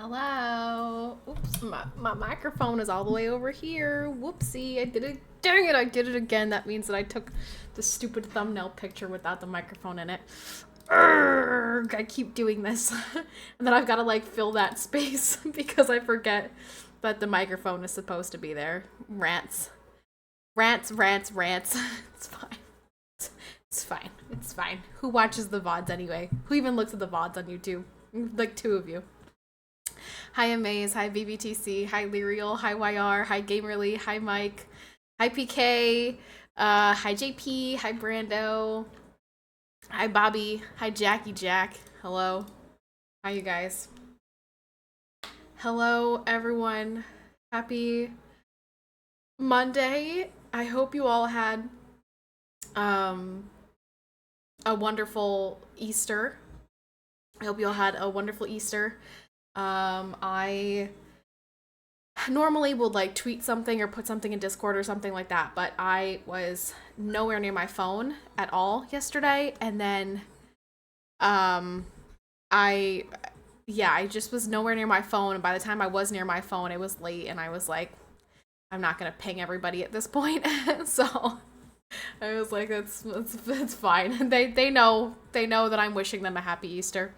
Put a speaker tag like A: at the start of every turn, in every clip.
A: Hello. Oops, my microphone is all the way over here. Whoopsie, I did it. Dang it, I did it again. That means that I took the stupid thumbnail picture without the microphone in it. Urgh, I keep doing this. And then I've got to like fill that space because I forget that the microphone is supposed to be there. Rants. Rants, rants, rants. It's fine. It's fine. It's fine. Who watches the VODs anyway? Who even looks at the VODs on YouTube? Like two of you. Hi Amaze, hi BBTC, hi Lyrial, hi YR, hi Gamerly, hi Mike, hi PK, hi JP, hi Brando, hi Bobby, hi Jackie Jack. Hello. How you guys? Hello everyone. Happy Monday. I hope you all had um a wonderful Easter. I hope you all had a wonderful Easter. I normally would like tweet something or put something in Discord or something like that, but I was nowhere near my phone at all yesterday, and then um I I just was nowhere near my phone, and by the time I was near my phone it was late, and I was like, I'm not gonna ping everybody at this point. So I was like, it's fine. They know that I'm wishing them a happy Easter.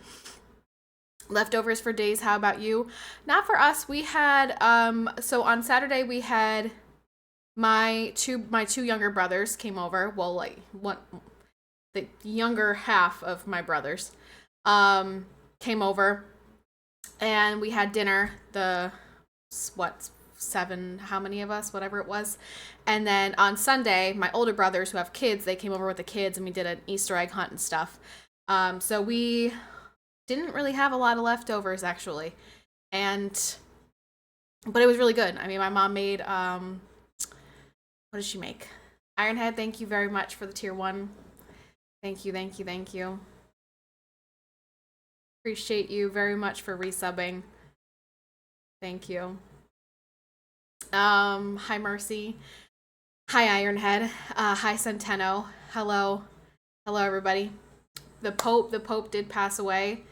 A: Leftovers for days. How about you? Not for us. We had so on Saturday we had my two younger brothers came over. Well, like one the younger half of my brothers came over, and we had dinner. The what, seven, how many of us, whatever it was. And then on Sunday, my older brothers who have kids, they came over with the kids, and we did an Easter egg hunt and stuff. So we didn't really have a lot of leftovers actually, and but it was really good. I mean, my mom made what did she make? Ironhead, thank you very much for the tier 1. Thank you, thank you, thank you. Appreciate you very much for resubbing. Thank you. Hi Mercy. Hi Ironhead. Hi Centeno. Hello. Hello everybody. The Pope did pass away.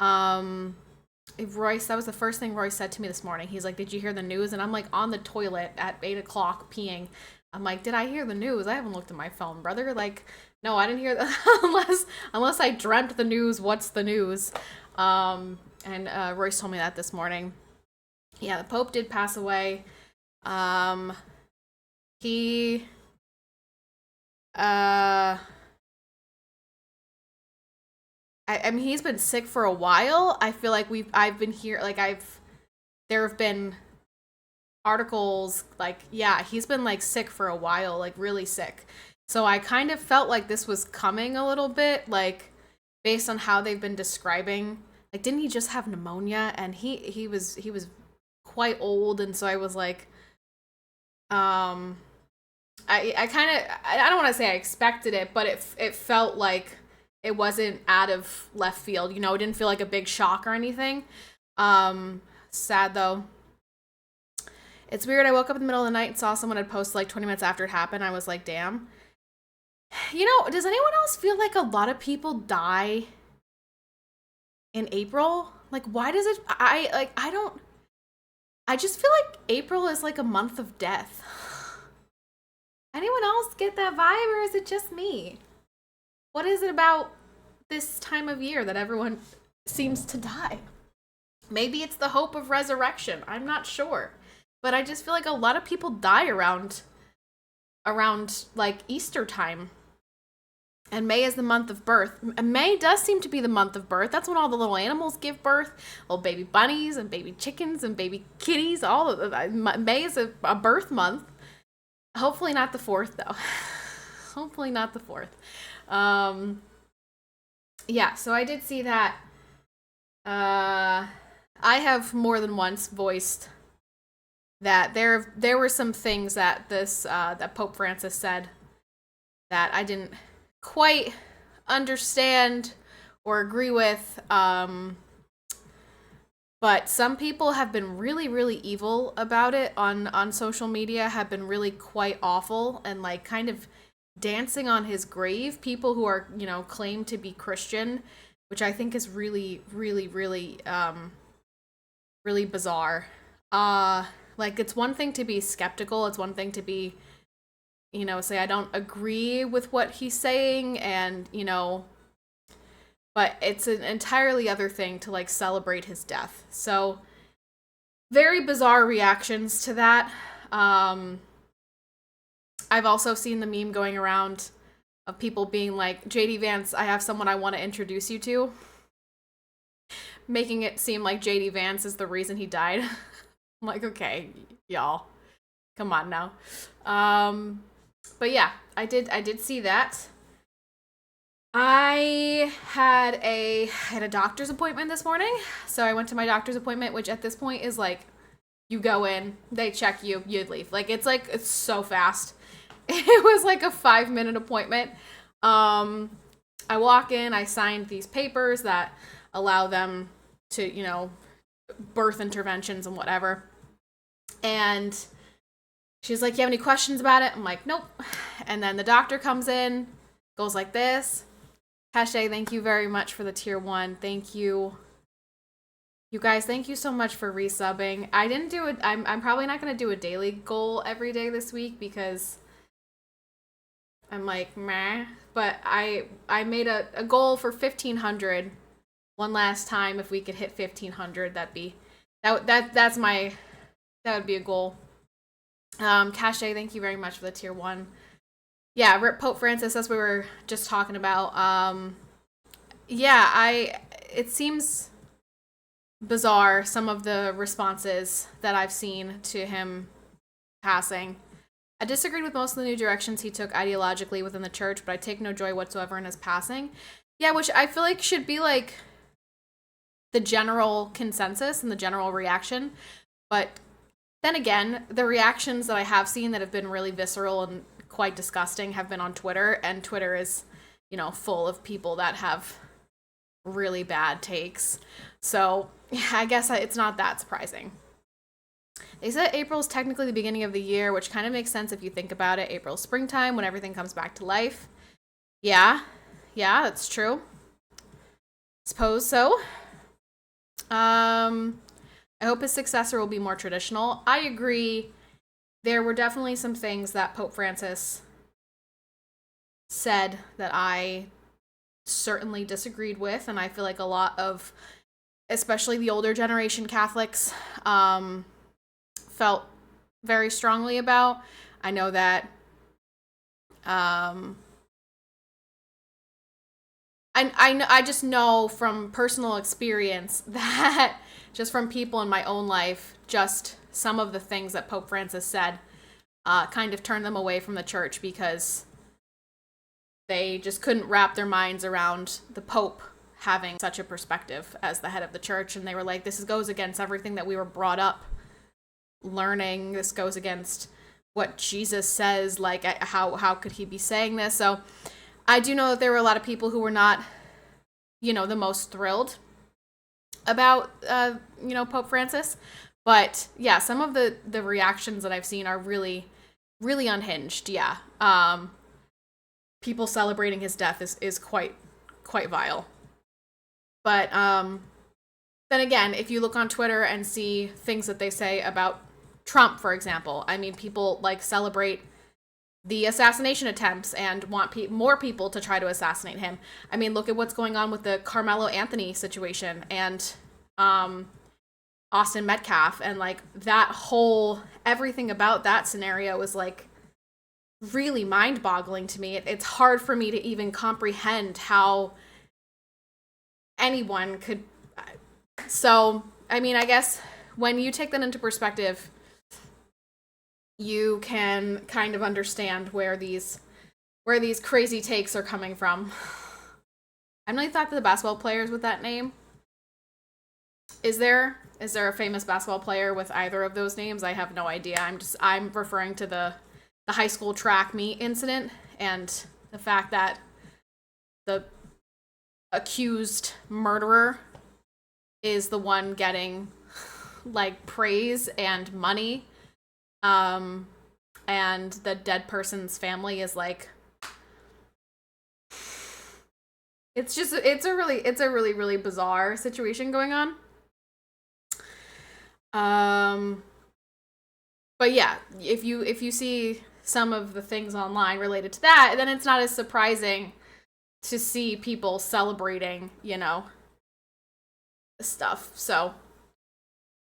A: Royce, that was the first thing Royce said to me this morning. He's like, did you hear the news? And I'm like on the toilet at 8 o'clock peeing. I'm like, did I hear the news? I haven't looked at my phone, brother. Like, no, I didn't hear that. unless I dreamt the news. What's the news? And Royce told me that this morning. Yeah, the Pope did pass away. He I mean, he's been sick for a while. I feel like I've been here, like there have been articles, like, yeah, he's been like sick for a while, like really sick. So I kind of felt like this was coming a little bit, like based on how they've been describing, like, didn't he just have pneumonia? And he was quite old, and so I was like, I kind of, I don't want to say I expected it, but it felt like it wasn't out of left field. You know, it didn't feel like a big shock or anything. Sad though. It's weird. I woke up in the middle of the night and saw someone had posted like 20 minutes after it happened. I was like, damn. You know, does anyone else feel like a lot of people die in April? Like, why does it, I just feel like April is like a month of death. Anyone else get that vibe, or is it just me? What is it about this time of year that everyone seems to die? Maybe it's the hope of resurrection. I'm not sure. But I just feel like a lot of people die around like Easter time. And May is the month of birth. May does seem to be the month of birth. That's when all the little animals give birth. Little baby bunnies and baby chickens and baby kitties. All of May is a birth month. Hopefully not the 4th, though. Hopefully not the 4th. Yeah, so I did see that. I have more than once voiced that there were some things that that Pope Francis said that I didn't quite understand or agree with. But some people have been really, really evil about it on social media, have been really quite awful and like kind of dancing on his grave. People who are, you know, claim to be Christian, which I think is really, really, really really bizarre. Like, it's one thing to be skeptical, it's one thing to be, say I don't agree with what he's saying, and, but it's an entirely other thing to, like, celebrate his death. So, very bizarre reactions to that. I've also seen the meme going around of people being like, JD Vance, I have someone I want to introduce you to. Making it seem like JD Vance is the reason he died. I'm like, okay, y'all. Come on now. But yeah, I did see that. I had a doctor's appointment this morning. So I went to my doctor's appointment, which at this point is like, you go in, they check you, you leave. Like, it's so fast. It was like a 5-minute appointment. I walk in, I signed these papers that allow them to, birth interventions and whatever. And she's like, you have any questions about it? I'm like, nope. And then the doctor comes in, goes like this. Hashay, thank you very much for the tier 1. Thank you. You guys, thank you so much for resubbing. I didn't do it. I'm probably not going to do a daily goal every day this week because I'm like, meh. But I made a goal for 1,500 one last time. If we could hit 1,500, that would be a goal. Cache, thank you very much for the tier 1. Yeah, Rip Pope Francis, as we were just talking about. It seems bizarre, some of the responses that I've seen to him passing. I disagreed with most of the new directions he took ideologically within the church, but I take no joy whatsoever in his passing. Yeah, which I feel like should be like the general consensus and the general reaction. But then again, the reactions that I have seen that have been really visceral and quite disgusting have been on Twitter, and Twitter is, full of people that have really bad takes. So I guess it's not that surprising. They said April's technically the beginning of the year, which kind of makes sense if you think about it. April's springtime, when everything comes back to life. Yeah, that's true. Suppose so. I hope his successor will be more traditional. I agree. There were definitely some things that Pope Francis said that I certainly disagreed with, and I feel like a lot of, especially the older generation Catholics, felt very strongly about. I know that I just know from personal experience that just from people in my own life, just some of the things that Pope Francis said kind of turned them away from the church because they just couldn't wrap their minds around the Pope having such a perspective as the head of the church. And they were like, this goes against everything that we were brought up learning. This goes against what Jesus says. Like, how could he be saying this? So I do know that there were a lot of people who were not, the most thrilled about, Pope Francis. But yeah, some of the reactions that I've seen are really, really unhinged. Yeah. People celebrating his death is quite vile. But then again, if you look on Twitter and see things that they say about Trump, for example, I mean, people like celebrate the assassination attempts and want more people to try to assassinate him. I mean, look at what's going on with the Carmelo Anthony situation and Austin Metcalf, and like that whole everything about that scenario is like really mind-boggling to me. It's hard for me to even comprehend how anyone could. So, I mean, I guess when you take that into perspective, you can kind of understand where these crazy takes are coming from. I really thought that the basketball players with that name. Is there a famous basketball player with either of those names? I have no idea. I'm referring to the high school track meet incident and the fact that the accused murderer is the one getting like praise and money, and the dead person's family is like, it's a really really bizarre situation going on. Um, but yeah, if you see some of the things online related to that, then it's not as surprising to see people celebrating, stuff. So,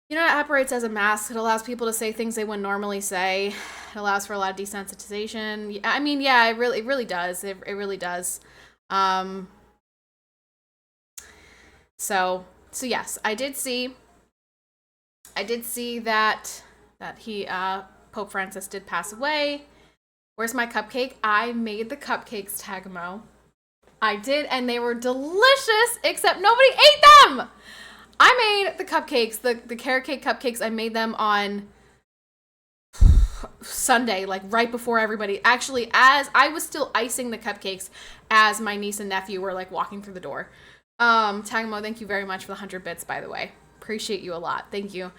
A: it operates as a mask. It allows people to say things they wouldn't normally say. It allows for a lot of desensitization. I mean, yeah, it really does. It really does. Um, so yes, I did see that he Pope Francis did pass away. Where's my cupcake? I made the cupcakes, Tagamo. I did, and they were delicious, except nobody ate them. I made the cupcakes, the carrot cake cupcakes. I made them on Sunday, like right before everybody. Actually, as I was still icing the cupcakes, as my niece and nephew were like walking through the door. Tagamo, thank you very much for the 100 bits, by the way. Appreciate you a lot. Thank you.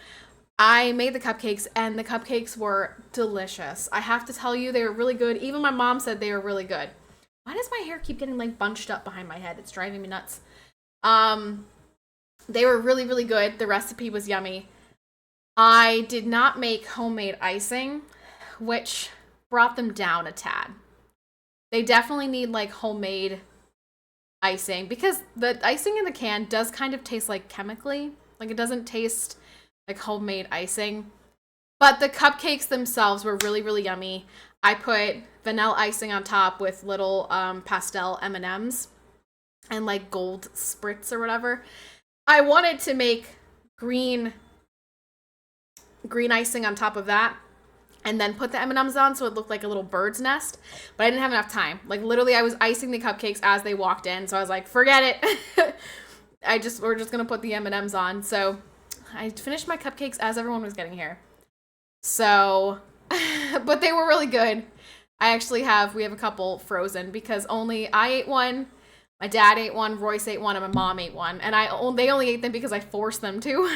A: I made the cupcakes, and the cupcakes were delicious. I have to tell you, they were really good. Even my mom said they were really good. Why does my hair keep getting like bunched up behind my head? It's driving me nuts. They were really, really good. The recipe was yummy. I did not make homemade icing, which brought them down a tad. They definitely need like homemade icing, because the icing in the can does kind of taste like chemically. Like, it doesn't taste like homemade icing. But the cupcakes themselves were really, really yummy. I put vanilla icing on top with little pastel M&Ms and like gold spritz or whatever. I wanted to make green icing on top of that and then put the M&Ms on so it looked like a little bird's nest, but I didn't have enough time. Like, literally, I was icing the cupcakes as they walked in, so I was like, forget it. We're just gonna put the M&Ms on. So I finished my cupcakes as everyone was getting here. So, but they were really good. We have a couple frozen because only I ate one, my dad ate one, Royce ate one, and my mom ate one. And they only ate them because I forced them to.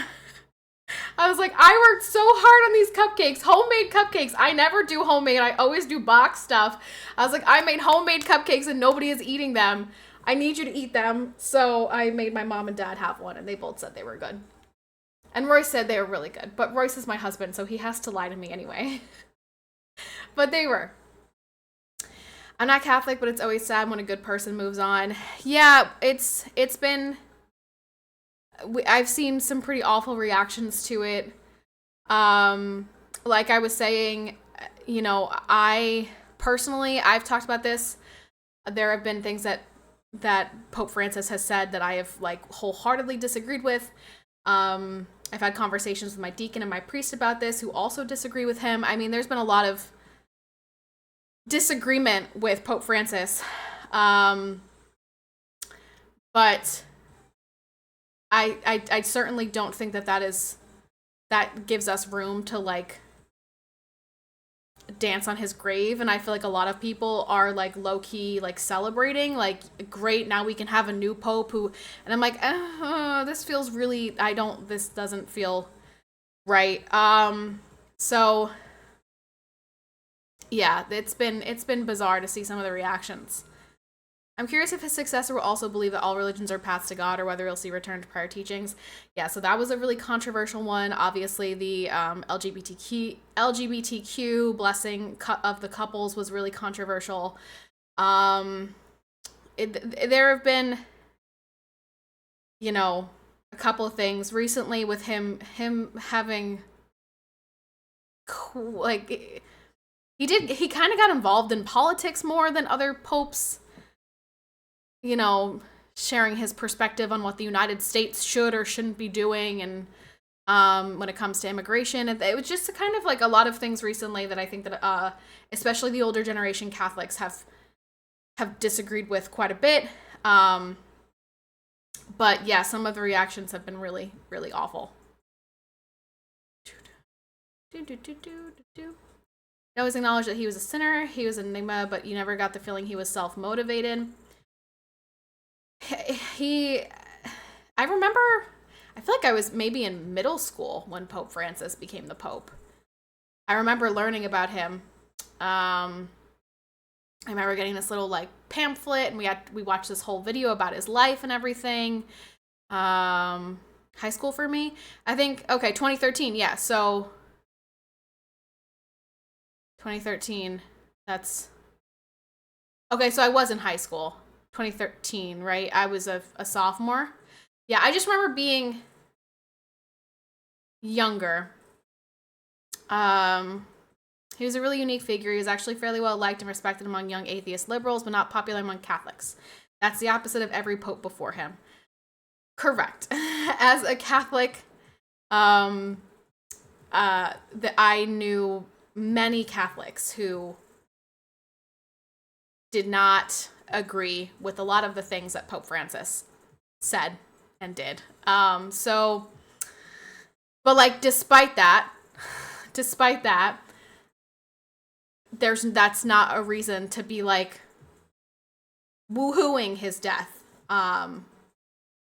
A: I was like, I worked so hard on these cupcakes, homemade cupcakes. I never do homemade. I always do box stuff. I was like, I made homemade cupcakes and nobody is eating them. I need you to eat them. So I made my mom and dad have one, and they both said they were good. And Royce said they were really good. But Royce is my husband, so he has to lie to me anyway. But they were. I'm not Catholic, but it's always sad when a good person moves on. Yeah, it's been... I've seen some pretty awful reactions to it. Like I was saying, I've talked about this. There have been things that Pope Francis has said that I have like wholeheartedly disagreed with. I've had conversations with my deacon and my priest about this who also disagree with him. I mean, there's been a lot of disagreement with Pope Francis. But I certainly don't think that gives us room to like dance on his grave. And I feel like a lot of people are like low key like celebrating, like, great, now we can have a new pope who, and I'm like, this feels really, this doesn't feel right. So yeah, it's been bizarre to see some of the reactions. I'm curious if his successor will also believe that all religions are paths to God, or whether he'll see return to prior teachings. Yeah, so that was a really controversial one. Obviously, the LGBTQ blessing of the couples was really controversial. There have been, a couple of things recently with him having, like, he kind of got involved in politics more than other popes. Sharing his perspective on what the United States should or shouldn't be doing, and when it comes to immigration. It was just kind of like a lot of things recently that I think that especially the older generation Catholics have disagreed with quite a bit. But yeah, some of the reactions have been really, really awful. It always acknowledged that he was a sinner, he was an enigma, but you never got the feeling he was self-motivated. I feel like I was maybe in middle school when Pope Francis became the Pope. I remember learning about him. I remember getting this little like pamphlet, and we watched this whole video about his life and everything. I high school for me. I think, okay, 2013, yeah, so 2013, that's, okay, so I was in high school, 2013, right? I was a sophomore. Yeah, I just remember being younger. He was a really unique figure. He was actually fairly well liked and respected among young atheist liberals, but not popular among Catholics. That's the opposite of every pope before him. Correct. As a Catholic, I knew many Catholics who did not agree with a lot of the things that Pope Francis said and did. But like, despite that, that's not a reason to be like woohooing his death.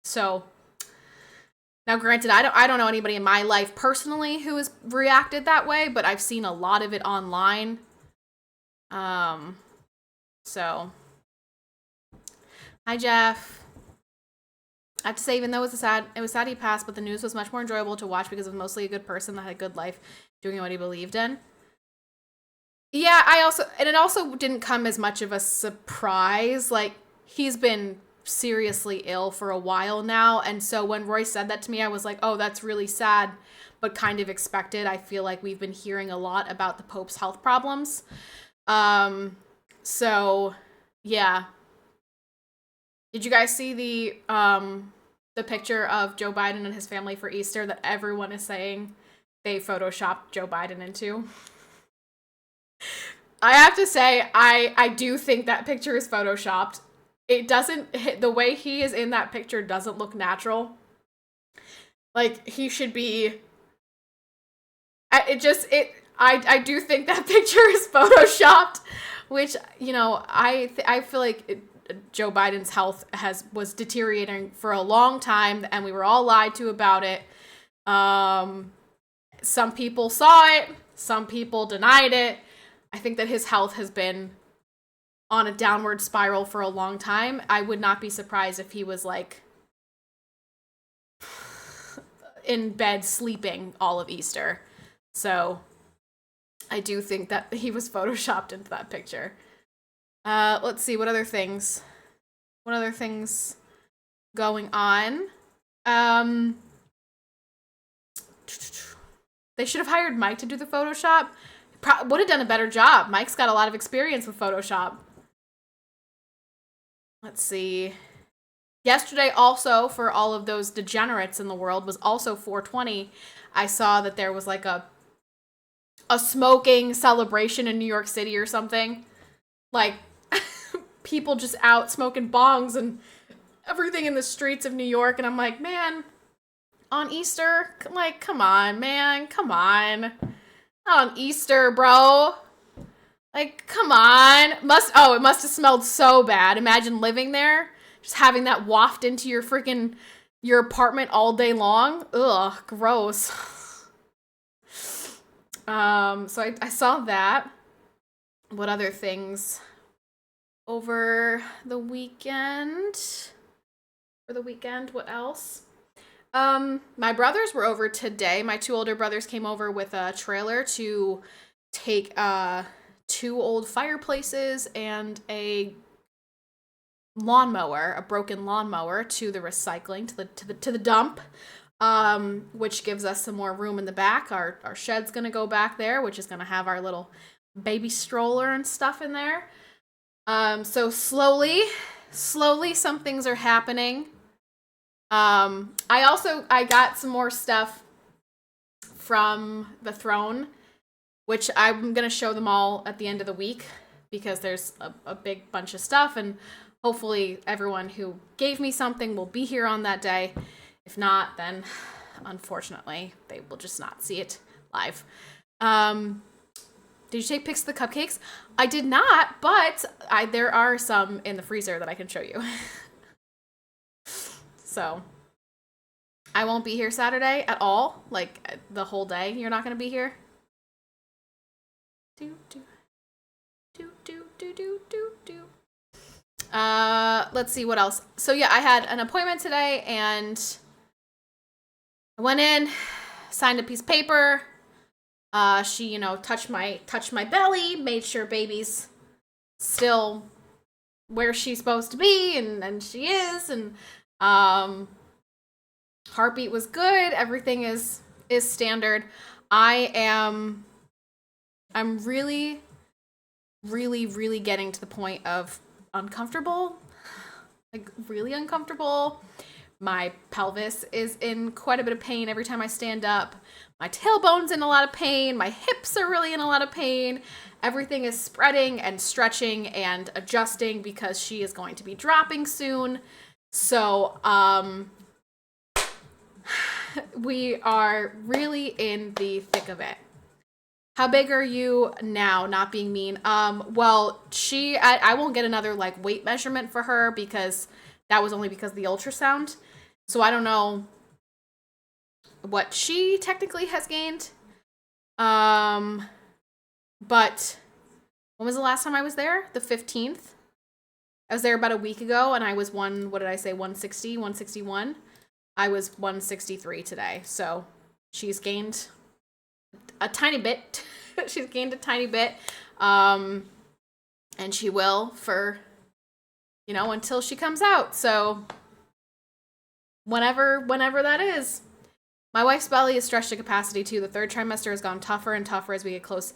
A: So now, granted, I don't know anybody in my life personally who has reacted that way, but I've seen a lot of it online. So hi, Jeff. I have to say, even though it was sad he passed, but the news was much more enjoyable to watch because it was mostly a good person that had a good life doing what he believed in. Yeah, it also didn't come as much of a surprise. Like, he's been seriously ill for a while now, and so when Roy said that to me, I was like, oh, that's really sad, but kind of expected. I feel like we've been hearing a lot about the Pope's health problems. So yeah. Did you guys see the picture of Joe Biden and his family for Easter that everyone is saying they photoshopped Joe Biden into? I have to say, I do think that picture is photoshopped. It doesn't, the way he is in that picture doesn't look natural. Like, he should be, I do think that picture is photoshopped, which, you know, I feel like Joe Biden's health was deteriorating for a long time, and we were all lied to about it. Some people saw it, some people denied it. I think that his health has been on a downward spiral for a long time. I would not be surprised if he was like in bed sleeping all of Easter. So I do think that he was photoshopped into that picture. Let's see, what other things going on? They should have hired Mike to do the Photoshop. Would have done a better job. Mike's got a lot of experience with Photoshop. Let's see. Yesterday also, for all of those degenerates in the world, was also 420. I saw that there was like a smoking celebration in New York City or something. Like, people just out smoking bongs and everything in the streets of New York. And I'm like, man, on Easter? Like, come on, man. Come on. Not on Easter, bro. Like, come on. It must have smelled so bad. Imagine living there, just having that waft into your apartment all day long. Ugh, gross. So I saw that. What other things over the weekend? What else? My brothers were over today. My two older brothers came over with a trailer to take two old fireplaces and a broken lawnmower to the recycling, to the dump, which gives us some more room in the back. Our shed's gonna go back there, which is gonna have our little baby stroller and stuff in there. So slowly some things are happening. I got some more stuff from the throne, which I'm going to show them all at the end of the week because there's a big bunch of stuff, and hopefully everyone who gave me something will be here on that day. If not, then unfortunately they will just not see it live. Did you take pics of the cupcakes? I did not, but there are some in the freezer that I can show you. So, I won't be here Saturday at all. Like, the whole day, you're not going to be here? Let's see what else. So, yeah, I had an appointment today, and I went in, signed a piece of paper. She, you know, touched my belly, made sure baby's still where she's supposed to be, and she is, and heartbeat was good. Everything is standard. I'm really, really, really getting to the point of uncomfortable, like really uncomfortable. My pelvis is in quite a bit of pain every time I stand up. My tailbone's in a lot of pain. My hips are really in a lot of pain. Everything is spreading and stretching and adjusting because she is going to be dropping soon. So, we are really in the thick of it. How big are you now? Not being mean. Well, I won't get another like weight measurement for her because that was only because of the ultrasound. So I don't know what she technically has gained. But when was the last time I was there? The 15th. I was there about a week ago and I was what did I say? 160, 161. I was 163 today. So she's gained a tiny bit. She's gained a tiny bit. And she will for, you know, until she comes out. So whenever that is. My wife's belly is stretched to capacity too. The third trimester has gone tougher and tougher as we get close.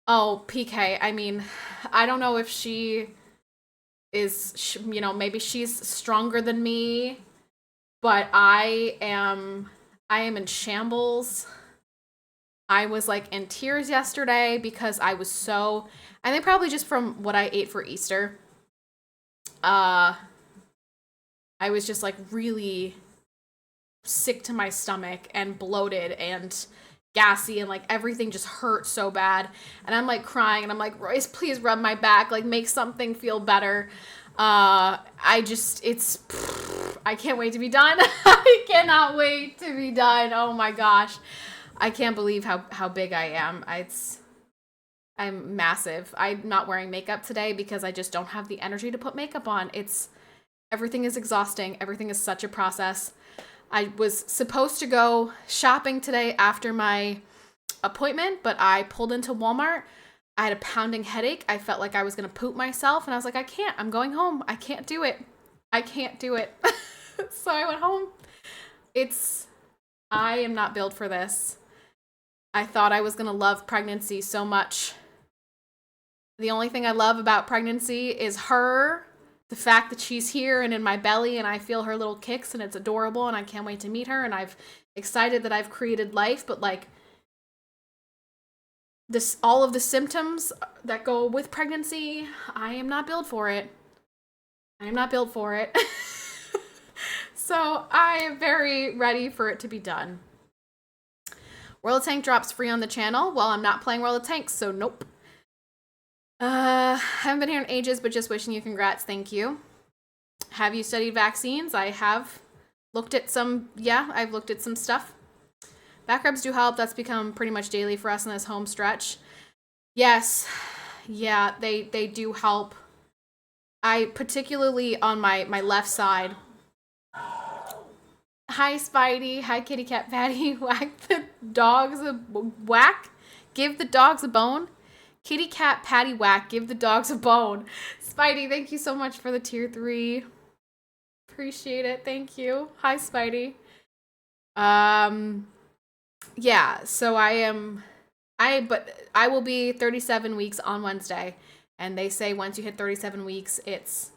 A: Oh, PK, I mean, I don't know if she is, you know, maybe she's stronger than me, but I am in shambles. I was like in tears yesterday because I think probably just from what I ate for Easter. I was just like really sick to my stomach and bloated and gassy and like everything just hurt so bad. And I'm like crying and I'm like, Royce, please rub my back, like make something feel better. I can't wait to be done. I cannot wait to be done. Oh my gosh. I can't believe how big I am. I'm massive. I'm not wearing makeup today because I just don't have the energy to put makeup on. Everything is exhausting. Everything is such a process. I was supposed to go shopping today after my appointment, but I pulled into Walmart. I had a pounding headache. I felt like I was going to poop myself, and I was like, I can't. I'm going home. I can't do it. So I went home. I am not built for this. I thought I was going to love pregnancy so much. The only thing I love about pregnancy is her. The fact that she's here and in my belly and I feel her little kicks and it's adorable and I can't wait to meet her and I've excited that I've created life, but like all of the symptoms that go with pregnancy, I am not built for it. So I am very ready for it to be done. World of Tank drops free on the channel. Well, I'm not playing World of Tanks, so nope. Haven't been here in ages, but just wishing you congrats. Thank you. Have you studied vaccines? I have looked at some. Yeah, I've looked at some stuff. Back rubs do help. That's become pretty much daily for us in this home stretch. Yes. Yeah, they do help. I particularly on my left side. Hi, Spidey. Hi, Kitty Cat Patty. Whack the dogs a whack. Give the dogs a bone. Kitty Cat Patty Whack, give the dogs a bone. Spidey, thank you so much for the tier 3. Appreciate it. Thank you. Hi, Spidey. Yeah, so I will be 37 weeks on Wednesday. And they say once you hit 37 weeks, it's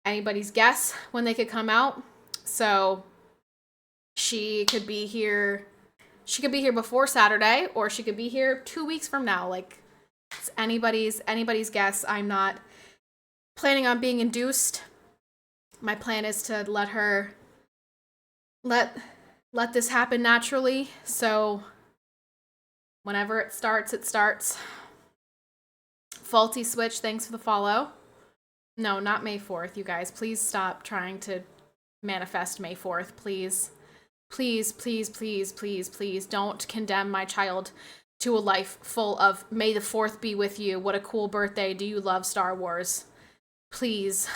A: anybody's guess when they could come out. So she could be here before Saturday, or she could be here 2 weeks from now. Like, it's anybody's guess. I'm not planning on being induced. My plan is to let this happen naturally. So whenever it starts. Faulty Switch, thanks for the follow. No, not May 4th, you guys. Please stop trying to manifest May 4th, please. Please, please, please, please, please don't condemn my child to a life full of May the 4th be with you. What a cool birthday. Do you love Star Wars? Please.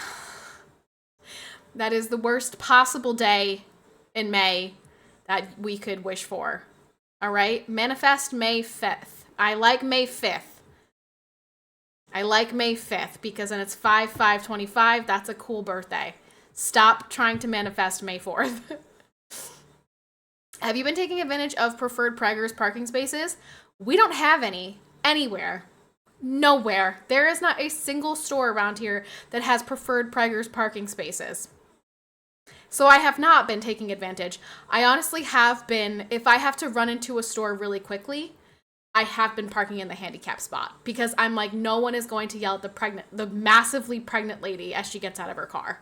A: That is the worst possible day in May that we could wish for. All right? Manifest May 5th. I like May 5th. I like May 5th because then it's 5/5/25. That's a cool birthday. Stop trying to manifest May 4th. Have you been taking advantage of preferred preggers parking spaces? We don't have any anywhere. Nowhere. There is not a single store around here that has preferred preggers parking spaces. So I have not been taking advantage. I honestly have been, if I have to run into a store really quickly, I have been parking in the handicap spot because I'm like, no one is going to yell at the massively pregnant lady as she gets out of her car.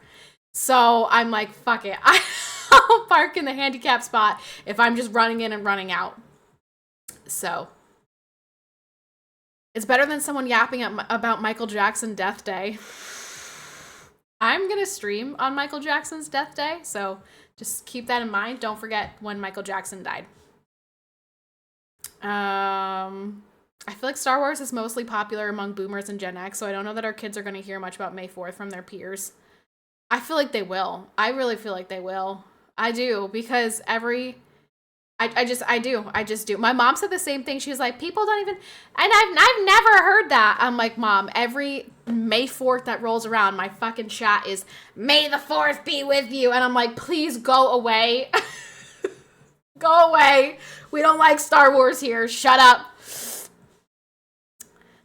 A: So I'm like, fuck it. I'll park in the handicap spot if I'm just running in and running out. So it's better than someone yapping about Michael Jackson Death Day. I'm going to stream on Michael Jackson's Death Day. So just keep that in mind. Don't forget when Michael Jackson died. I feel like Star Wars is mostly popular among boomers and Gen X, so I don't know that our kids are going to hear much about May 4th from their peers. I feel like they will. I really feel like they will. I do, because I just do. My mom said the same thing. She was like, people don't even, and I've never heard that. I'm like, Mom, every May 4th that rolls around, my fucking chat is, May the 4th be with you. And I'm like, please go away. Go away. We don't like Star Wars here. Shut up.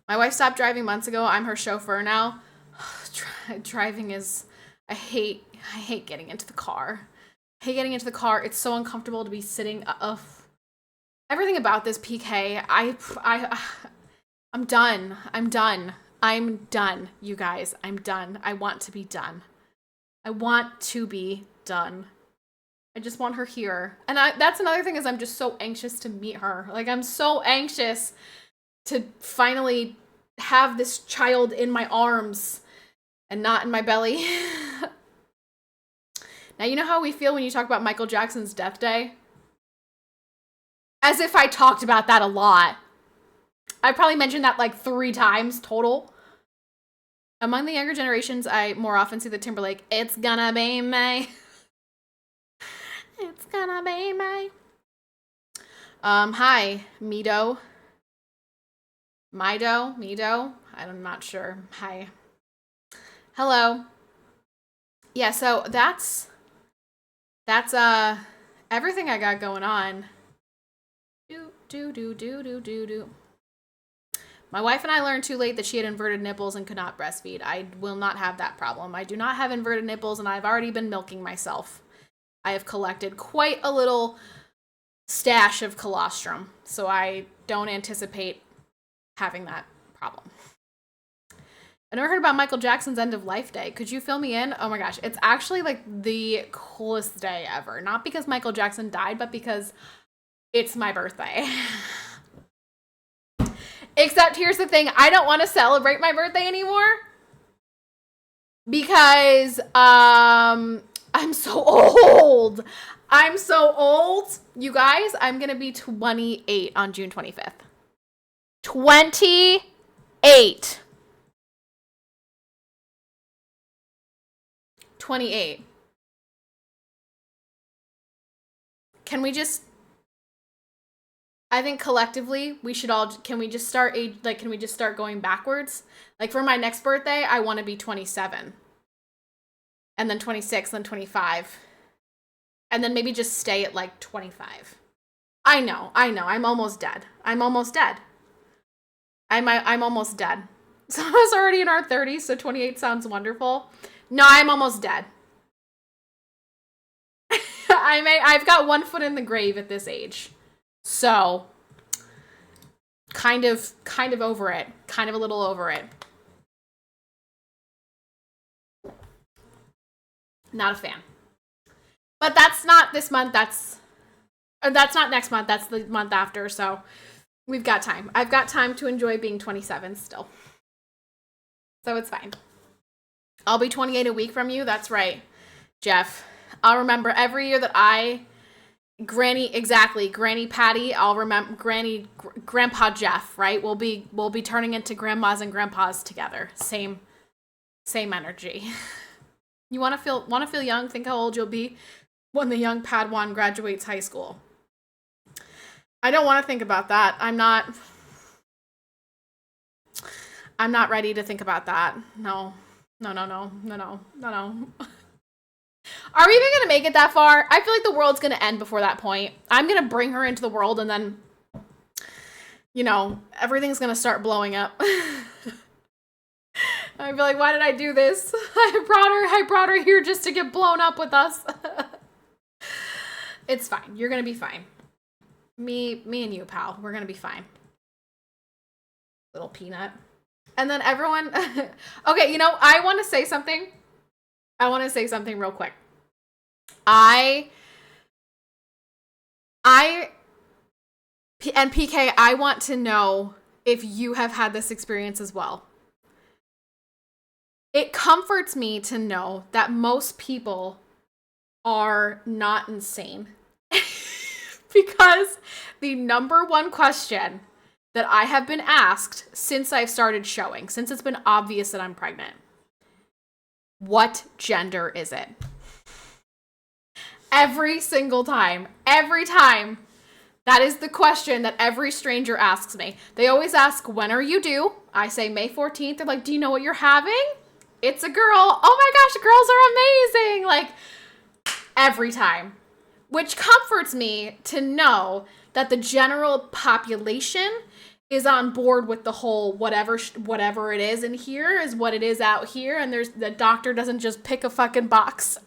A: My wife stopped driving months ago. I'm her chauffeur now. Driving is, I hate getting into the car. I hate getting into the car. It's so uncomfortable to be sitting. Everything about this PK. I'm done. I'm done, you guys. I'm done. I want to be done. I just want her here. And that's another thing is I'm just so anxious to meet her. Like, I'm so anxious to finally have this child in my arms and not in my belly. Now, you know how we feel when you talk about Michael Jackson's Death Day? As if I talked about that a lot. I probably mentioned that like 3 times total. Among the younger generations, I more often see the Timberlake, it's gonna be May. It's gonna be May. Hi, Mido. Mido? I'm not sure. Hi. Hello. Yeah, so that's everything I got going on. Do. My wife and I learned too late that she had inverted nipples and could not breastfeed. I will not have that problem. I do not have inverted nipples, and I've already been milking myself. I have collected quite a little stash of colostrum, so I don't anticipate having that problem. I never heard about Michael Jackson's End of Life Day. Could you fill me in? Oh my gosh. It's actually like the coolest day ever. Not because Michael Jackson died, but because it's my birthday. Except here's the thing. I don't want to celebrate my birthday anymore. Because I'm so old. I'm so old. You guys, I'm going to be 28 on June 25th. 28. 28. Can we just, I think collectively we should all, can we just start going backwards? Like for my next birthday, I want to be 27. And then 26, then 25. And then maybe just stay at like 25. I know. I'm almost dead. I'm almost dead. Some of us are already in our 30s, so 28 sounds wonderful. No, I'm almost dead. I've got one foot in the grave at this age. So, kind of over it. Kind of a little over it. Not a fan. But that's not this month. That's not next month. That's the month after. So, we've got time. I've got time to enjoy being 27 still. So, it's fine. I'll be 28 a week from you. That's right, Jeff. I'll remember every year that Granny Patty, I'll remember Grandpa Jeff, right? We'll be turning into grandmas and grandpas together. Same energy. You want to feel young? Think how old you'll be when the young Padawan graduates high school. I don't want to think about that. I'm not ready to think about that. No. No. Are we even going to make it that far? I feel like the world's going to end before that point. I'm going to bring her into the world and then, everything's going to start blowing up. I'd be like, why did I do this? I brought her here just to get blown up with us. It's fine. You're going to be fine. Me and you, pal. We're going to be fine. Little peanut. And then everyone... Okay, I want to say something. I want to say something real quick. And PK, I want to know if you have had this experience as well. It comforts me to know that most people are not insane. Because the number one question that I have been asked since I've started showing, since it's been obvious that I'm pregnant, what gender is it? Every single time. Every time. That is the question that every stranger asks me. They always ask, when are you due? I say May 14th. They're like, do you know what you're having? It's a girl. Oh my gosh, girls are amazing. Like, every time. Which comforts me to know that the general population is on board with the whole whatever it is in here is what it is out here, and the doctor doesn't just pick a fucking box.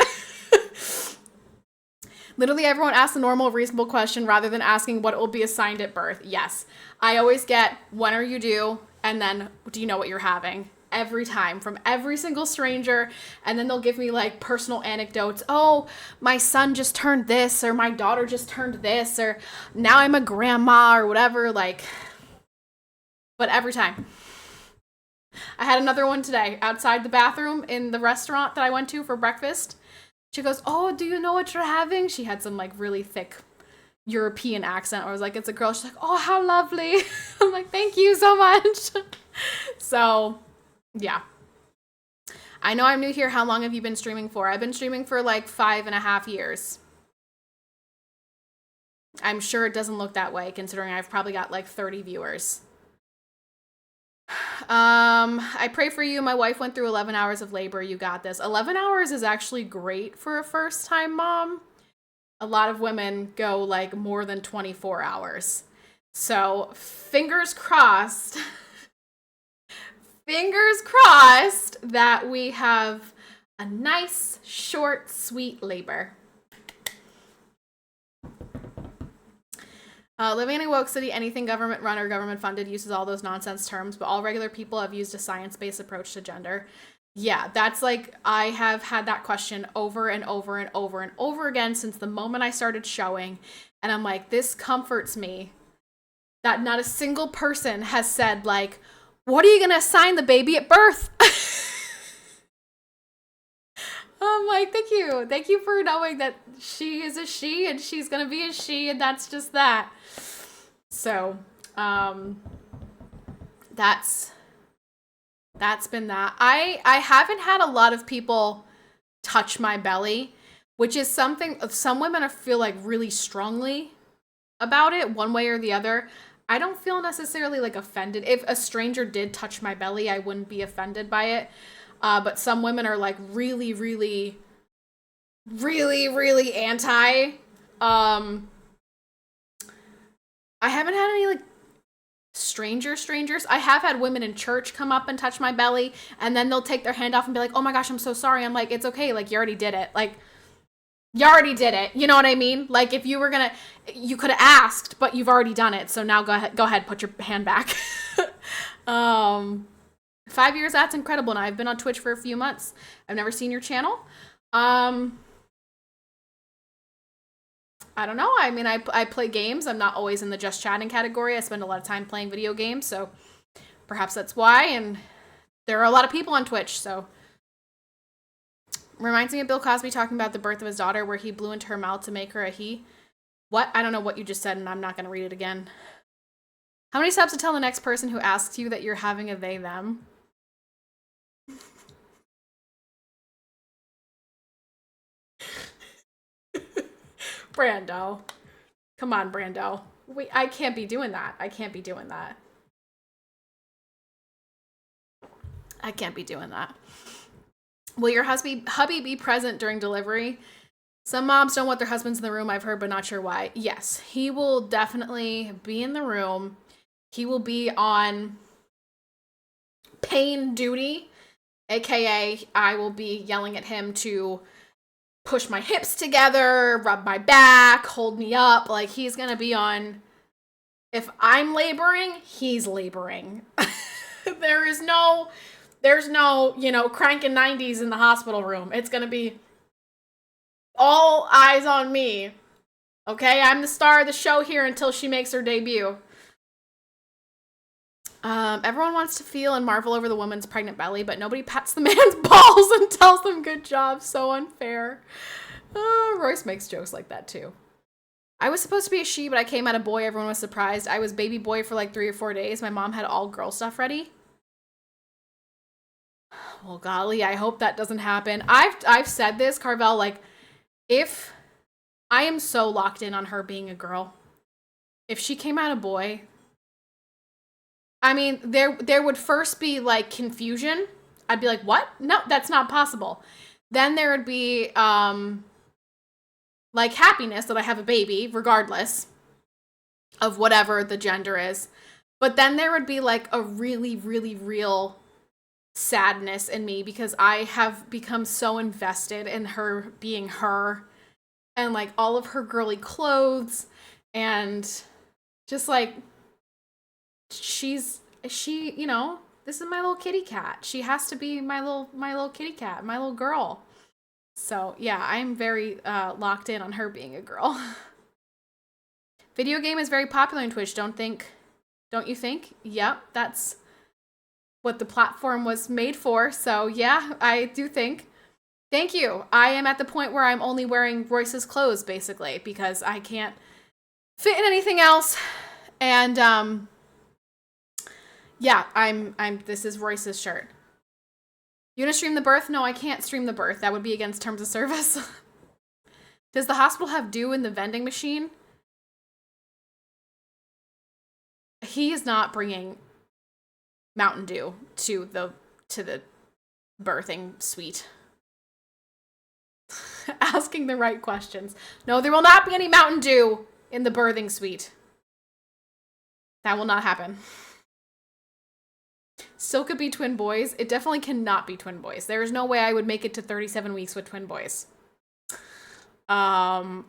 A: Literally everyone asks a normal, reasonable question rather than asking what it will be assigned at birth. Yes. I always get, when are you due? And then, do you know what you're having? Every time, from every single stranger. And then they'll give me like personal anecdotes. Oh, my son just turned this, or my daughter just turned this, or now I'm a grandma, or whatever. Like, but every time. I had another one today outside the bathroom in the restaurant that I went to for breakfast. She goes, oh, do you know what you're having? She had some like really thick European accent. I was like, it's a girl. She's like, oh, how lovely. I'm like, thank you so much. So, yeah. I know I'm new here. How long have you been streaming for? I've been streaming for like 5.5 years. I'm sure it doesn't look that way considering I've probably got like 30 viewers. I pray for you. My wife went through 11 hours of labor. You got this. 11 hours is actually great for a first-time mom. A lot of women go like more than 24 hours. So fingers crossed. Fingers crossed that we have a nice, short, sweet labor. Living in a woke city, anything government run or government funded uses all those nonsense terms, but all regular people have used a science-based approach to gender. Yeah, that's like, I have had that question over and over and over and over again since the moment I started showing. And I'm like, this comforts me that not a single person has said like, what are you going to assign the baby at birth? I'm like, thank you. Thank you for knowing that she is a she and she's going to be a she and that's just that. So, that's been that. I haven't had a lot of people touch my belly, which is something some women feel like really strongly about it one way or the other. I don't feel necessarily like offended. If a stranger did touch my belly, I wouldn't be offended by it. But some women are like really, really, really, really anti. I haven't had any like strangers. I have had women in church come up and touch my belly, and then they'll take their hand off and be like, oh my gosh, I'm so sorry. I'm like, it's okay. Like, you already did it. Like, you already did it. You know what I mean? Like, if you were gonna, you could have asked, but you've already done it. So now go ahead, put your hand back. 5 years, that's incredible. And I've been on Twitch for a few months. I've never seen your channel. I don't know. I mean, I play games. I'm not always in the just chatting category. I spend a lot of time playing video games, so perhaps that's why. And there are a lot of people on Twitch, so. Reminds me of Bill Cosby talking about the birth of his daughter where he blew into her mouth to make her a he. What? I don't know what you just said, and I'm not going to read it again. How many steps to tell the next person who asks you that you're having a they, them? Brando. Come on, Brando. I can't be doing that. I can't be doing that. I can't be doing that. Will your hubby be present during delivery? Some moms don't want their husbands in the room, I've heard, but not sure why. Yes, he will definitely be in the room. He will be on pain duty, aka I will be yelling at him to push my hips together, rub my back, hold me up. Like, he's gonna be on. If I'm laboring, he's laboring. There's no, cranking 90s in the hospital room. It's gonna be all eyes on me. Okay, I'm the star of the show here until she makes her debut. Everyone wants to feel and marvel over the woman's pregnant belly, but nobody pats the man's balls and tells them good job. So unfair. Royce makes jokes like that too. I was supposed to be a she, but I came out a boy. Everyone was surprised. I was baby boy for like 3 or 4 days. My mom had all girl stuff ready. Well, golly, I hope that doesn't happen. I've said this, Carvel, like, if I am so locked in on her being a girl, if she came out a boy, I mean, there would first be like confusion. I'd be like, what? No, that's not possible. Then there would be like happiness that I have a baby, regardless of whatever the gender is. But then there would be like a really, really real sadness in me because I have become so invested in her being her and like all of her girly clothes and just like she, this is my little kitty cat. She has to be my little kitty cat, my little girl. So yeah, I'm very locked in on her being a girl. Video game is very popular on Twitch, don't you think? Yep, that's what the platform was made for. So yeah, I do think. Thank you. I am at the point where I'm only wearing Royce's clothes, basically, because I can't fit in anything else. And yeah, this is Royce's shirt. You gonna stream the birth? No, I can't stream the birth. That would be against terms of service. Does the hospital have dew in the vending machine? He is not bringing Mountain Dew to the birthing suite. Asking the right questions. No, there will not be any Mountain Dew in the birthing suite. That will not happen. Still could be twin boys. It definitely cannot be twin boys. There is no way I would make it to 37 weeks with twin boys. No.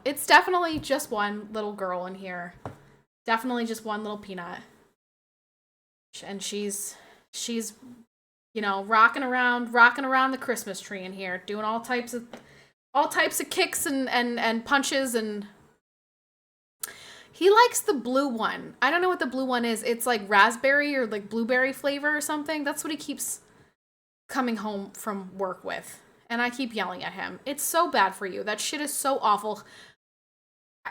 A: It's definitely just one little girl in here. Definitely just one little peanut. And she's rocking around the Christmas tree in here, doing all types of kicks and punches, and he likes the blue one. I don't know what the blue one is. It's like raspberry or like blueberry flavor or something. That's what he keeps coming home from work with. And I keep yelling at him. It's so bad for you. That shit is so awful.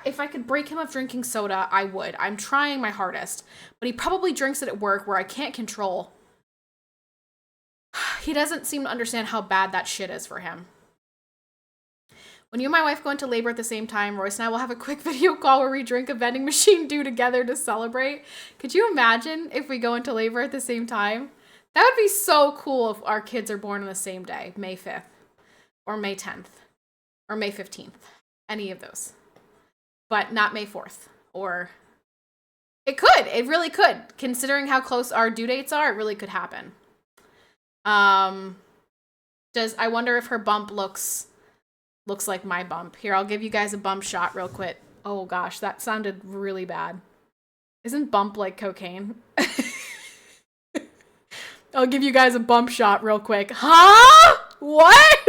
A: If I could break him of drinking soda, I would. I'm trying my hardest. But he probably drinks it at work where I can't control. He doesn't seem to understand how bad that shit is for him. When you and my wife go into labor at the same time, Royce and I will have a quick video call where we drink a vending machine dew together to celebrate. Could you imagine if we go into labor at the same time? That would be so cool if our kids are born on the same day, May 5th, or May 10th, or May 15th. Any of those. But not May 4th. Or it could. It really could. Considering how close our due dates are, it really could happen. I wonder if her bump looks like my bump. Here, I'll give you guys a bump shot real quick. Oh gosh, that sounded really bad. Isn't bump like cocaine? I'll give you guys a bump shot real quick. Huh? What?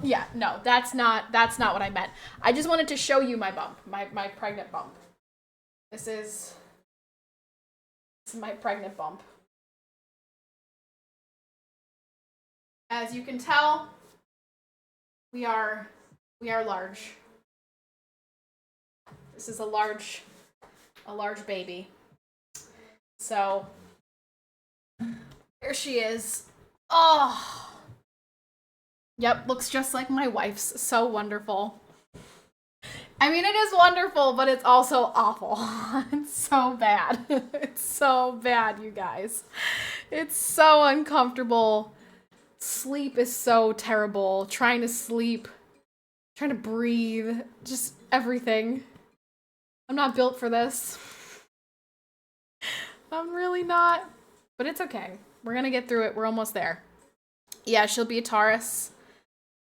A: Yeah, no, that's not what I meant. I just wanted to show you my bump, my pregnant bump. This is my pregnant bump. As you can tell, we are large. This is a large baby. So there she is. Oh, Yep, looks just like my wife's. So wonderful. I mean, it is wonderful, but it's also awful. It's so bad. It's so bad, you guys. It's so uncomfortable. Sleep is so terrible. Trying to sleep, trying to breathe, just everything. I'm not built for this. I'm really not. But it's okay. We're gonna get through it. We're almost there. Yeah, she'll be a Taurus.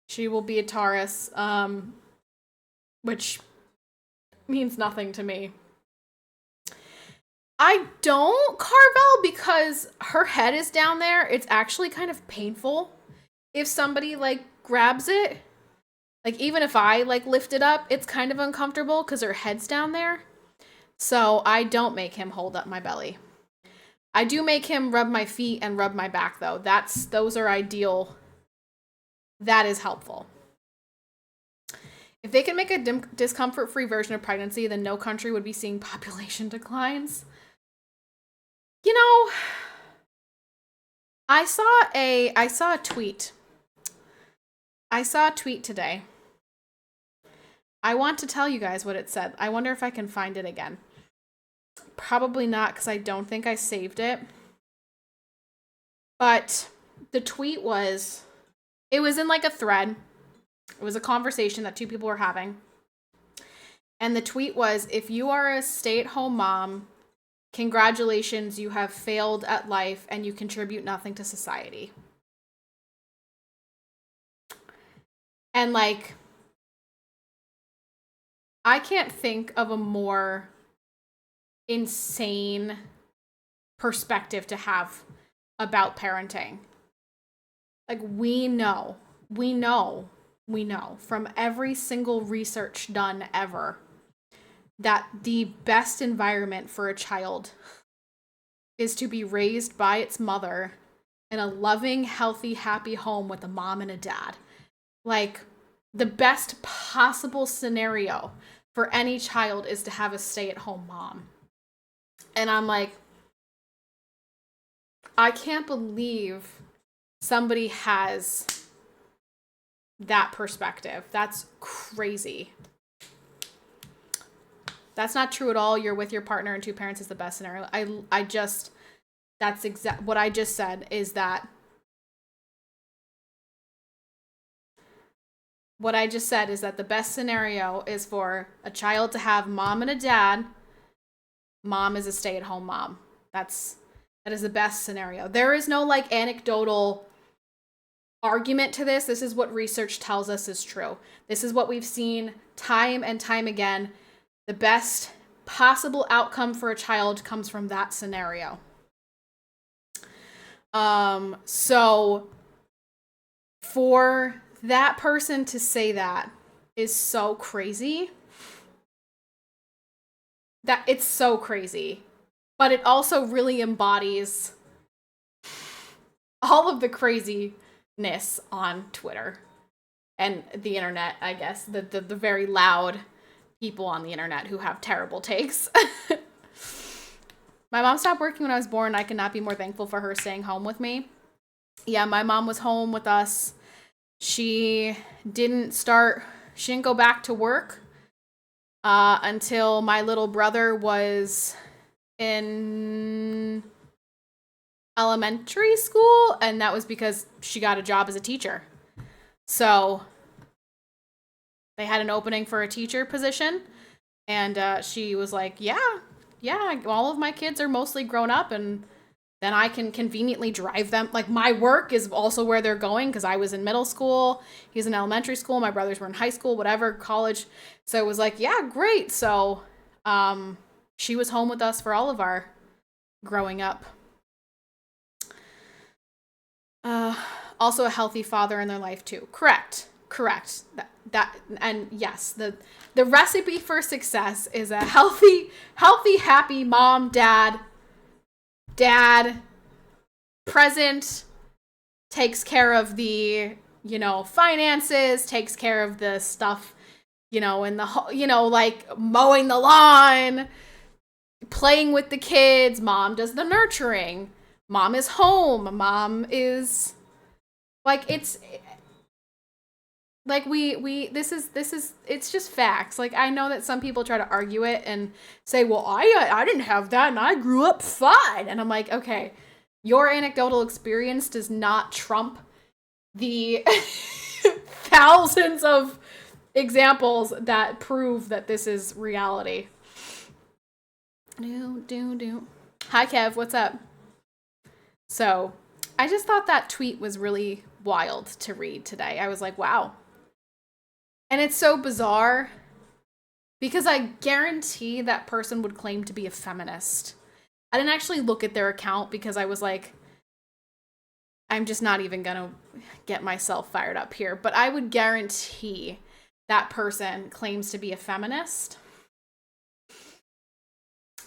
A: She will be a Taurus, which means nothing to me. I don't, Carvel, because her head is down there. It's actually kind of painful if somebody like grabs it. Like even if I like lift it up, it's kind of uncomfortable because her head's down there. So I don't make him hold up my belly. I do make him rub my feet and rub my back though. Those are ideal. That is helpful. If they can make a discomfort-free version of pregnancy, then no country would be seeing population declines. You know, I saw a tweet. I saw a tweet today. I want to tell you guys what it said. I wonder if I can find it again. Probably not, because I don't think I saved it. But the tweet was, it was in like a thread. It was a conversation that two people were having. And the tweet was, if you are a stay-at-home mom, congratulations, you have failed at life and you contribute nothing to society. And like, I can't think of a more insane perspective to have about parenting. Like, we know from every single research done ever that the best environment for a child is to be raised by its mother in a loving, healthy, happy home with a mom and a dad. Like, the best possible scenario for any child is to have a stay-at-home mom. And I'm like, I can't believe somebody has that perspective. That's crazy. That's not true at all. You're with your partner and two parents is the best scenario. That's exact what I just said is that what I just said is that the best scenario is for a child to have mom and a dad. Mom is a stay-at-home mom. That is the best scenario. There is no like anecdotal argument to this. This is what research tells us is true. This is what we've seen time and time again. The best possible outcome for a child comes from that scenario. So for that person to say that is so crazy. That it's so crazy. But it also really embodies all of the craziness on Twitter and the internet, I guess. The very loud people on the internet who have terrible takes. My mom stopped working when I was born. I cannot be more thankful for her staying home with me. Yeah, my mom was home with us. She didn't go back to work until my little brother was in elementary school, and that was because she got a job as a teacher. So they had an opening for a teacher position, and she was like, yeah, all of my kids are mostly grown up, and then I can conveniently drive them. Like, my work is also where they're going, because I was in middle school, he's in elementary school, my brothers were in high school, whatever, college. So it was like, yeah, great. So she was home with us for all of our growing up. Also a healthy father in their life too. Correct. That and yes, the recipe for success is a healthy, happy mom, dad, present, takes care of the, finances, takes care of the stuff, in the, like mowing the lawn, playing with the kids. Mom does the nurturing. Mom is home. Mom is like, Like this is it's just facts. Like I know that some people try to argue it and say, well, I didn't have that and I grew up fine. And I'm like, okay, your anecdotal experience does not trump the thousands of examples that prove that this is reality. Hi Kev, what's up? So I just thought that tweet was really wild to read today. I was like, wow. And it's so bizarre because I guarantee that person would claim to be a feminist. I didn't actually look at their account because I was like, I'm just not even gonna get myself fired up here. But I would guarantee that person claims to be a feminist,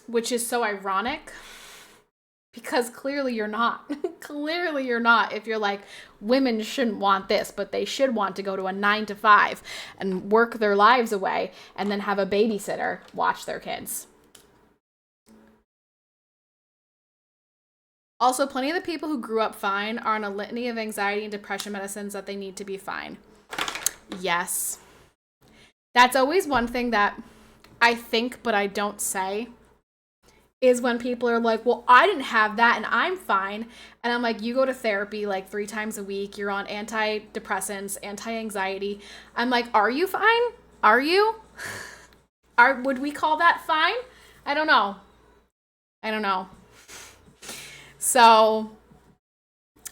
A: which is so ironic. Because clearly you're not. Clearly you're not. If you're like, women shouldn't want this, but they should want to go to a 9-to-5 and work their lives away and then have a babysitter watch their kids. Also, plenty of the people who grew up fine are on a litany of anxiety and depression medicines that they need to be fine. Yes. That's always one thing that I think, but I don't say. Is when people are like, well, I didn't have that and I'm fine. And I'm like, you go to therapy like 3 times a week. You're on antidepressants, anti-anxiety. I'm like, are you fine? Are you? Would we call that fine? I don't know. So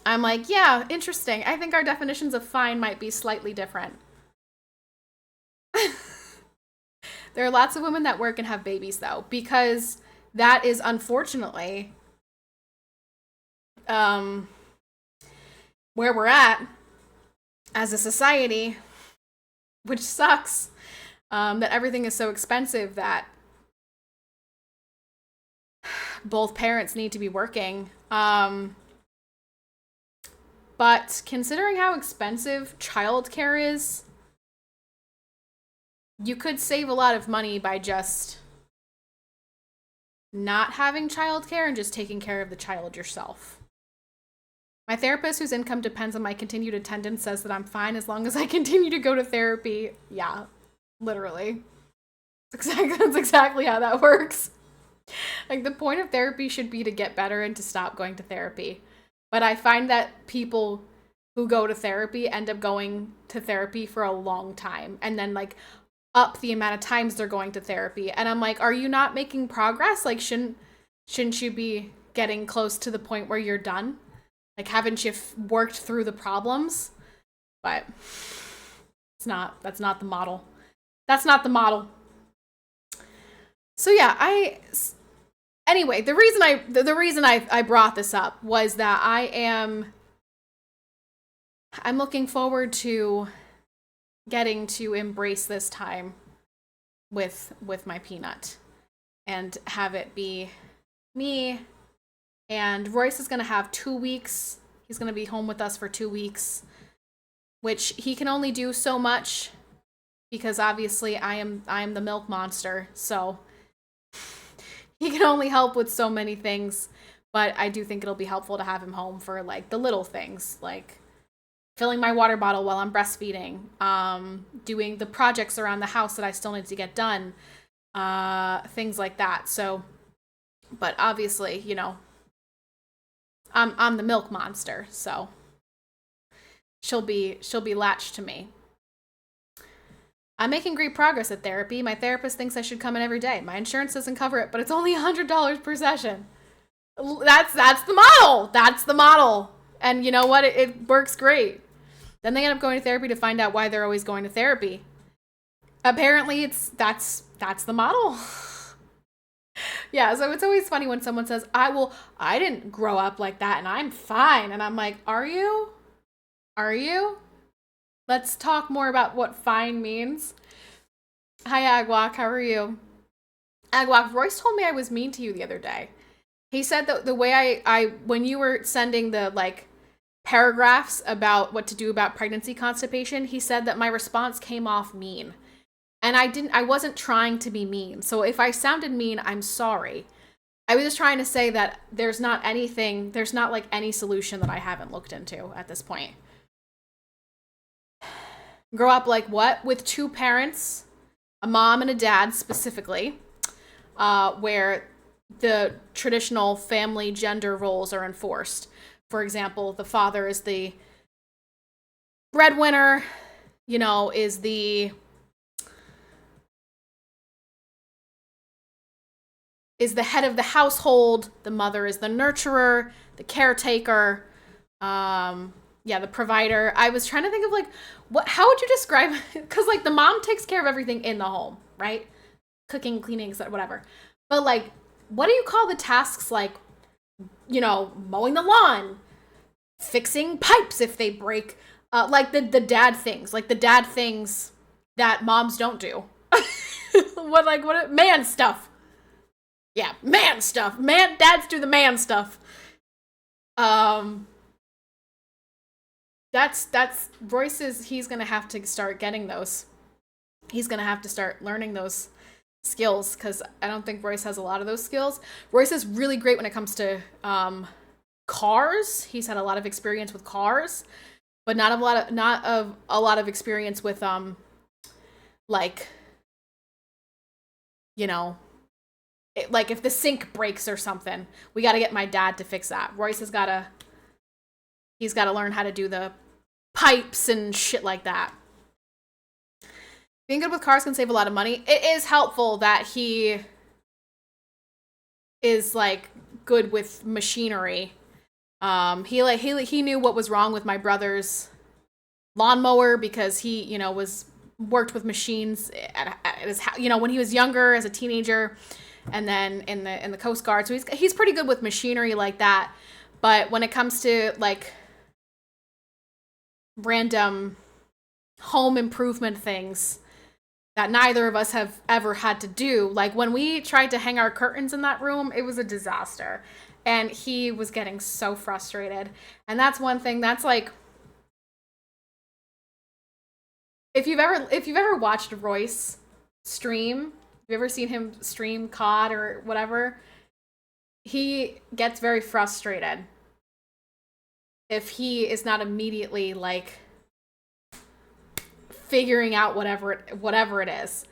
A: I'm like, yeah, interesting. I think our definitions of fine might be slightly different. There are lots of women that work and have babies though, because that is unfortunately where we're at as a society, which sucks, that everything is so expensive that both parents need to be working. But considering how expensive childcare is, you could save a lot of money by just not having childcare and just taking care of the child yourself. My therapist, whose income depends on my continued attendance, says that I'm fine as long as I continue to go to therapy. Yeah, literally. That's exactly how that works. Like, the point of therapy should be to get better and to stop going to therapy. But I find that people who go to therapy end up going to therapy for a long time and then, like, up the amount of times they're going to therapy. And I'm like, are you not making progress? Like, shouldn't you be getting close to the point where you're done? Like, haven't you worked through the problems? But that's not the model. That's not the model. So yeah, anyway, the reason I brought this up was that I'm looking forward to getting to embrace this time with my peanut and have it be me. And Royce is going to have 2 weeks. He's going to be home with us for 2 weeks, which he can only do so much because obviously I am the milk monster. So he can only help with so many things, but I do think it'll be helpful to have him home for like the little things, like filling my water bottle while I'm breastfeeding, doing the projects around the house that I still need to get done, things like that. So, but obviously, you know, I'm the milk monster, so she'll be latched to me. I'm making great progress at therapy. My therapist thinks I should come in every day. My insurance doesn't cover it, but it's only $100 per session. That's the model. That's the model. And you know what? It works great. Then they end up going to therapy to find out why they're always going to therapy. Apparently that's the model. Yeah, so it's always funny when someone says, I didn't grow up like that and I'm fine. And I'm like, are you? Are you? Let's talk more about what fine means. Hi, Agwak. How are you? Agwak, Royce told me I was mean to you the other day. He said that the way I when you were sending the, like, paragraphs about what to do about pregnancy constipation, he said that my response came off mean. And I wasn't trying to be mean. So if I sounded mean, I'm sorry. I was just trying to say that there's not like any solution that I haven't looked into at this point. grow up like what? With two parents, a mom and a dad specifically, where the traditional family gender roles are enforced. For example, the father is the breadwinner, is the head of the household. The mother is the nurturer, the caretaker, the provider. I was trying to think of like how would you describe, because like the mom takes care of everything in the home, right? Cooking, cleaning, whatever. But like, what do you call the tasks like, mowing the lawn, fixing pipes if they break, like the dad things, that moms don't do. what man stuff. Yeah, man stuff. Dads do the man stuff. That's Royce's. He's gonna have to start getting those. He's gonna have to start learning those skills, because I don't think Royce has a lot of those skills. Royce is really great when it comes to cars. He's had a lot of experience with cars, but not a lot of experience with like, like if the sink breaks or something, we got to get my dad to fix that. Royce he's got to learn how to do the pipes and shit like that. Being good with cars can save a lot of money. It is helpful that he is like good with machinery. He knew what was wrong with my brother's lawnmower, because he worked with machines at his when he was younger as a teenager, and then in the Coast Guard. So he's pretty good with machinery like that. But when it comes to like random home improvement things that neither of us have ever had to do, like when we tried to hang our curtains in that room, it was a disaster. And he was getting so frustrated. And that's one thing that's like, if you've ever watched Royce stream, have you ever seen him stream COD or whatever, he gets very frustrated if he is not immediately like figuring out whatever it is.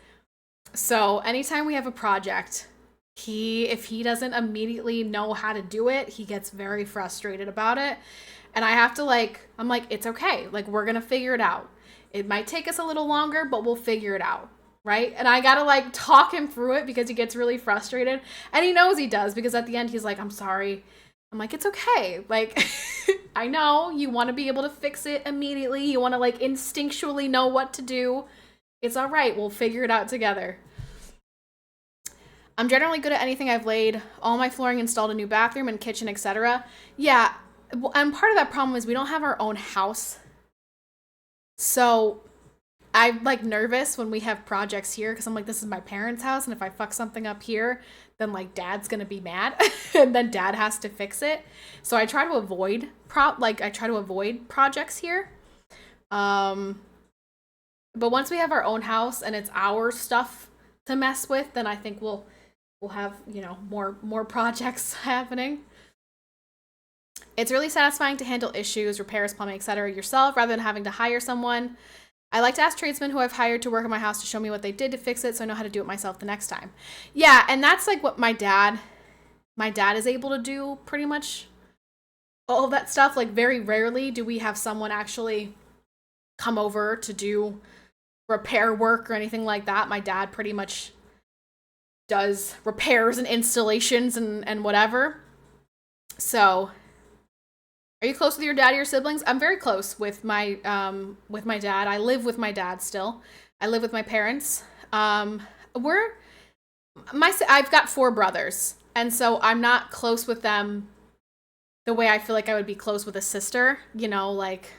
A: So anytime we have a project, if he doesn't immediately know how to do it, he gets very frustrated about it. And I have to I'm like, it's okay. Like, we're going to figure it out. It might take us a little longer, but we'll figure it out. Right? And I got to like talk him through it, because he gets really frustrated, and he knows he does, because at the end he's like, I'm sorry. I'm like, it's okay. Like, I know you want to be able to fix it immediately. You want to like instinctually know what to do. It's all right. We'll figure it out together. I'm generally good at anything I've laid all my flooring, installed a new bathroom and kitchen, etc. Yeah, and part of that problem is we don't have our own house. So I'm like nervous when we have projects here, because I'm like, this is my parents' house, and if I fuck something up here, then like dad's gonna be mad and then dad has to fix it. So I try to avoid projects here. But once we have our own house and it's our stuff to mess with, then I think we'll have, more projects happening. It's really satisfying to handle issues, repairs, plumbing, etc. yourself, rather than having to hire someone. I like to ask tradesmen who I've hired to work at my house to show me what they did to fix it, so I know how to do it myself the next time. Yeah, and that's like what my dad is able to do, pretty much all of that stuff. Like, very rarely do we have someone actually come over to do repair work or anything like that. My dad pretty much does repairs and installations and whatever. So, are you close with your dad or your siblings? I'm very close with my dad. I live with my dad still. I live with my parents. I've got 4 brothers, and so I'm not close with them the way I feel like I would be close with a sister. Like,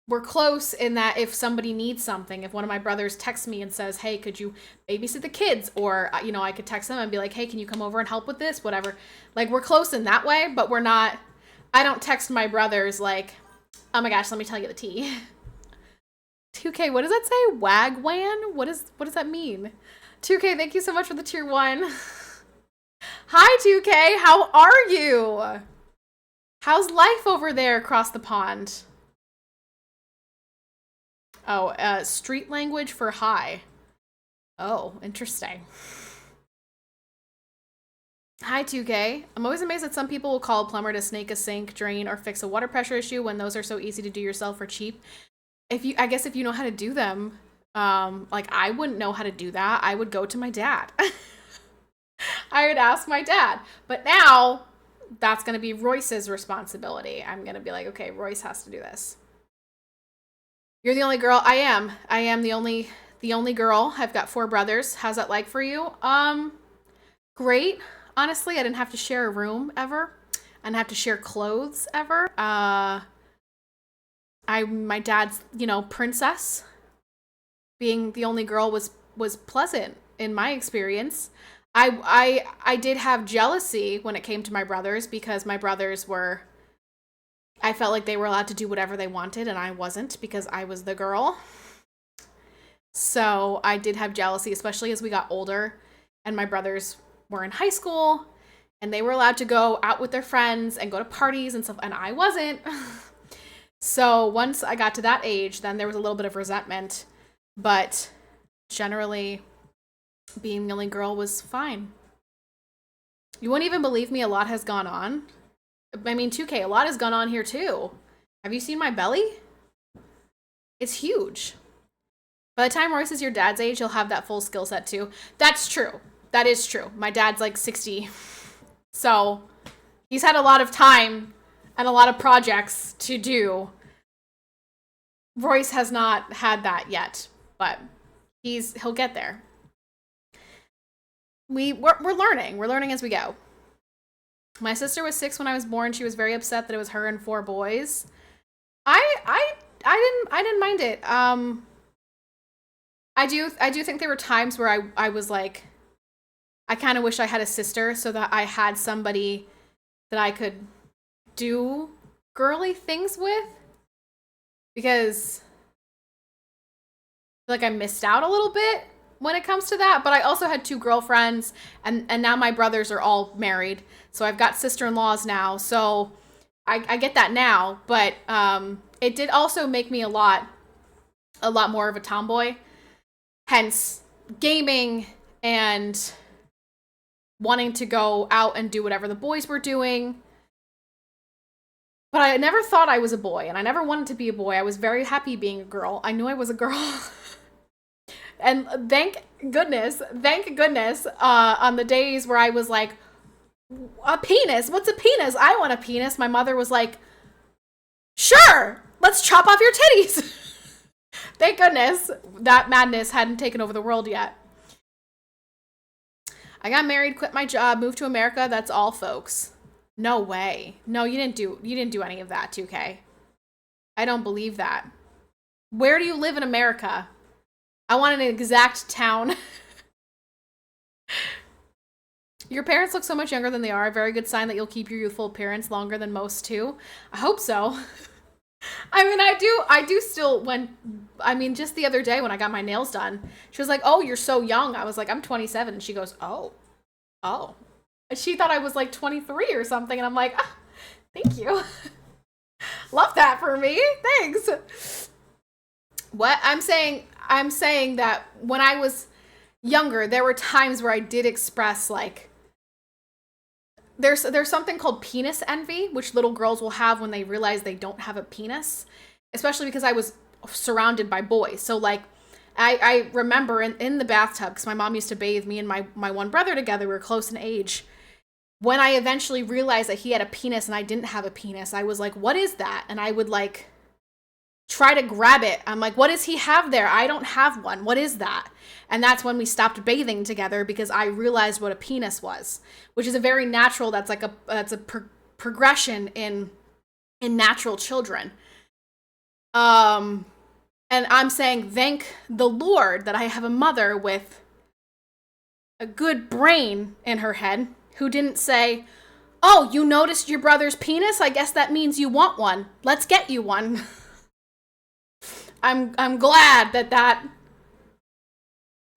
A: we're close in that if somebody needs something, if one of my brothers texts me and says, hey, could you babysit the kids? Or, I could text them and be like, hey, can you come over and help with this? Whatever. Like, we're close in that way, but I don't text my brothers like, oh my gosh, let me tell you the tea. 2K, what does that say? Wagwan? What does that mean? 2K, thank you so much for the tier 1. Hi, 2K, how are you? How's life over there across the pond? Oh, street language for hi. Oh, interesting. Hi, 2K. I'm always amazed that some people will call a plumber to snake a sink, drain, or fix a water pressure issue when those are so easy to do yourself for cheap. I guess if you know how to do them, like I wouldn't know how to do that. I would go to my dad. I would ask my dad. But now that's going to be Royce's responsibility. I'm going to be like, okay, Royce has to do this. You're the only girl. I am. I am the only girl. I've got 4 brothers. How's that like for you? Great. Honestly, I didn't have to share a room ever. I didn't have to share clothes ever. My dad's, princess. Being the only girl was pleasant in my experience. I did have jealousy when it came to my brothers because my brothers were, I felt like they were allowed to do whatever they wanted and I wasn't because I was the girl. So I did have jealousy, especially as we got older and my brothers were in high school and they were allowed to go out with their friends and go to parties and stuff, and I wasn't. So once I got to that age, then there was a little bit of resentment, but generally being the only girl was fine. You wouldn't even believe me, a lot has gone on. I mean, 2K, a lot has gone on here too. Have you seen my belly? It's huge. By the time Royce is your dad's age, he'll have that full skill set too. That's true. That is true. My dad's like 60. So he's had a lot of time and a lot of projects to do. Royce has not had that yet, but he'll get there. We're learning. We're learning as we go. My sister was 6 when I was born. She was very upset that it was her and 4 boys. I didn't mind it. I do think there were times where I was like, I kind of wish I had a sister so that I had somebody that I could do girly things with, because I feel like I missed out a little bit when it comes to that. But I also had 2 girlfriends, and now my brothers are all married, so I've got sister-in-laws now, so I get that now. But it did also make me a lot more of a tomboy, hence gaming and wanting to go out and do whatever the boys were doing. But I never thought I was a boy, and I never wanted to be a boy. I was very happy being a girl. I knew I was a girl. And thank goodness, on the days where I was like, a penis? What's a penis? I want a penis. My mother was like, sure, let's chop off your titties. Thank goodness that madness hadn't taken over the world yet. I got married, quit my job, moved to America. That's all, folks. No way. No, you didn't do any of that, 2K. I don't believe that. Where do you live in America? I want an exact town. Your parents look so much younger than they are. A very good sign that you'll keep your youthful appearance longer than most too. I hope so. I mean, I do still, just the other day when I got my nails done, she was like, oh, you're so young. I was like, I'm 27. And she goes, oh. And she thought I was like 23 or something. And I'm like, ah, thank you. Love that for me. Thanks. What? I'm saying that when I was younger, there were times where I did express like, there's something called penis envy, which little girls will have when they realize they don't have a penis, especially because I was surrounded by boys. So like, I remember in the bathtub, because my mom used to bathe me and my one brother together. We were close in age. When I eventually realized that he had a penis and I didn't have a penis, I was like, what is that? And I would like try to grab it. I'm like, what does he have there? I don't have one. What is that? And that's when we stopped bathing together, because I realized what a penis was, which is a very natural, that's a progression in natural children. And I'm saying, thank the Lord that I have a mother with a good brain in her head who didn't say, oh, you noticed your brother's penis? I guess that means you want one. Let's get you one. I'm glad that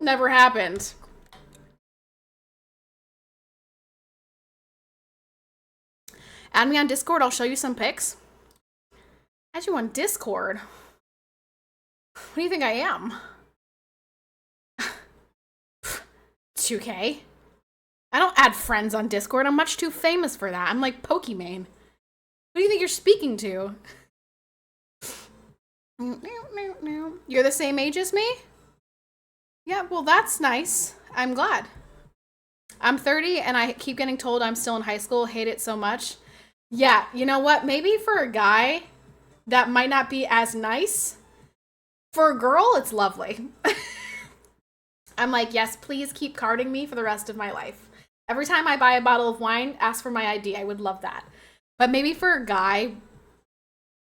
A: never happened. Add me on Discord. I'll show you some pics. Add you on Discord. What do you think I am? 2K? I don't add friends on Discord. I'm much too famous for that. I'm like Pokimane. Who do you think you're speaking to? You're the same age as me? Yeah, well, that's nice. I'm glad. I'm 30 and I keep getting told I'm still in high school. Hate it so much. Yeah, you know what? Maybe for a guy, that might not be as nice. For a girl, it's lovely. I'm like, yes, please keep carding me for the rest of my life. Every time I buy a bottle of wine, ask for my ID. I would love that. But maybe for a guy,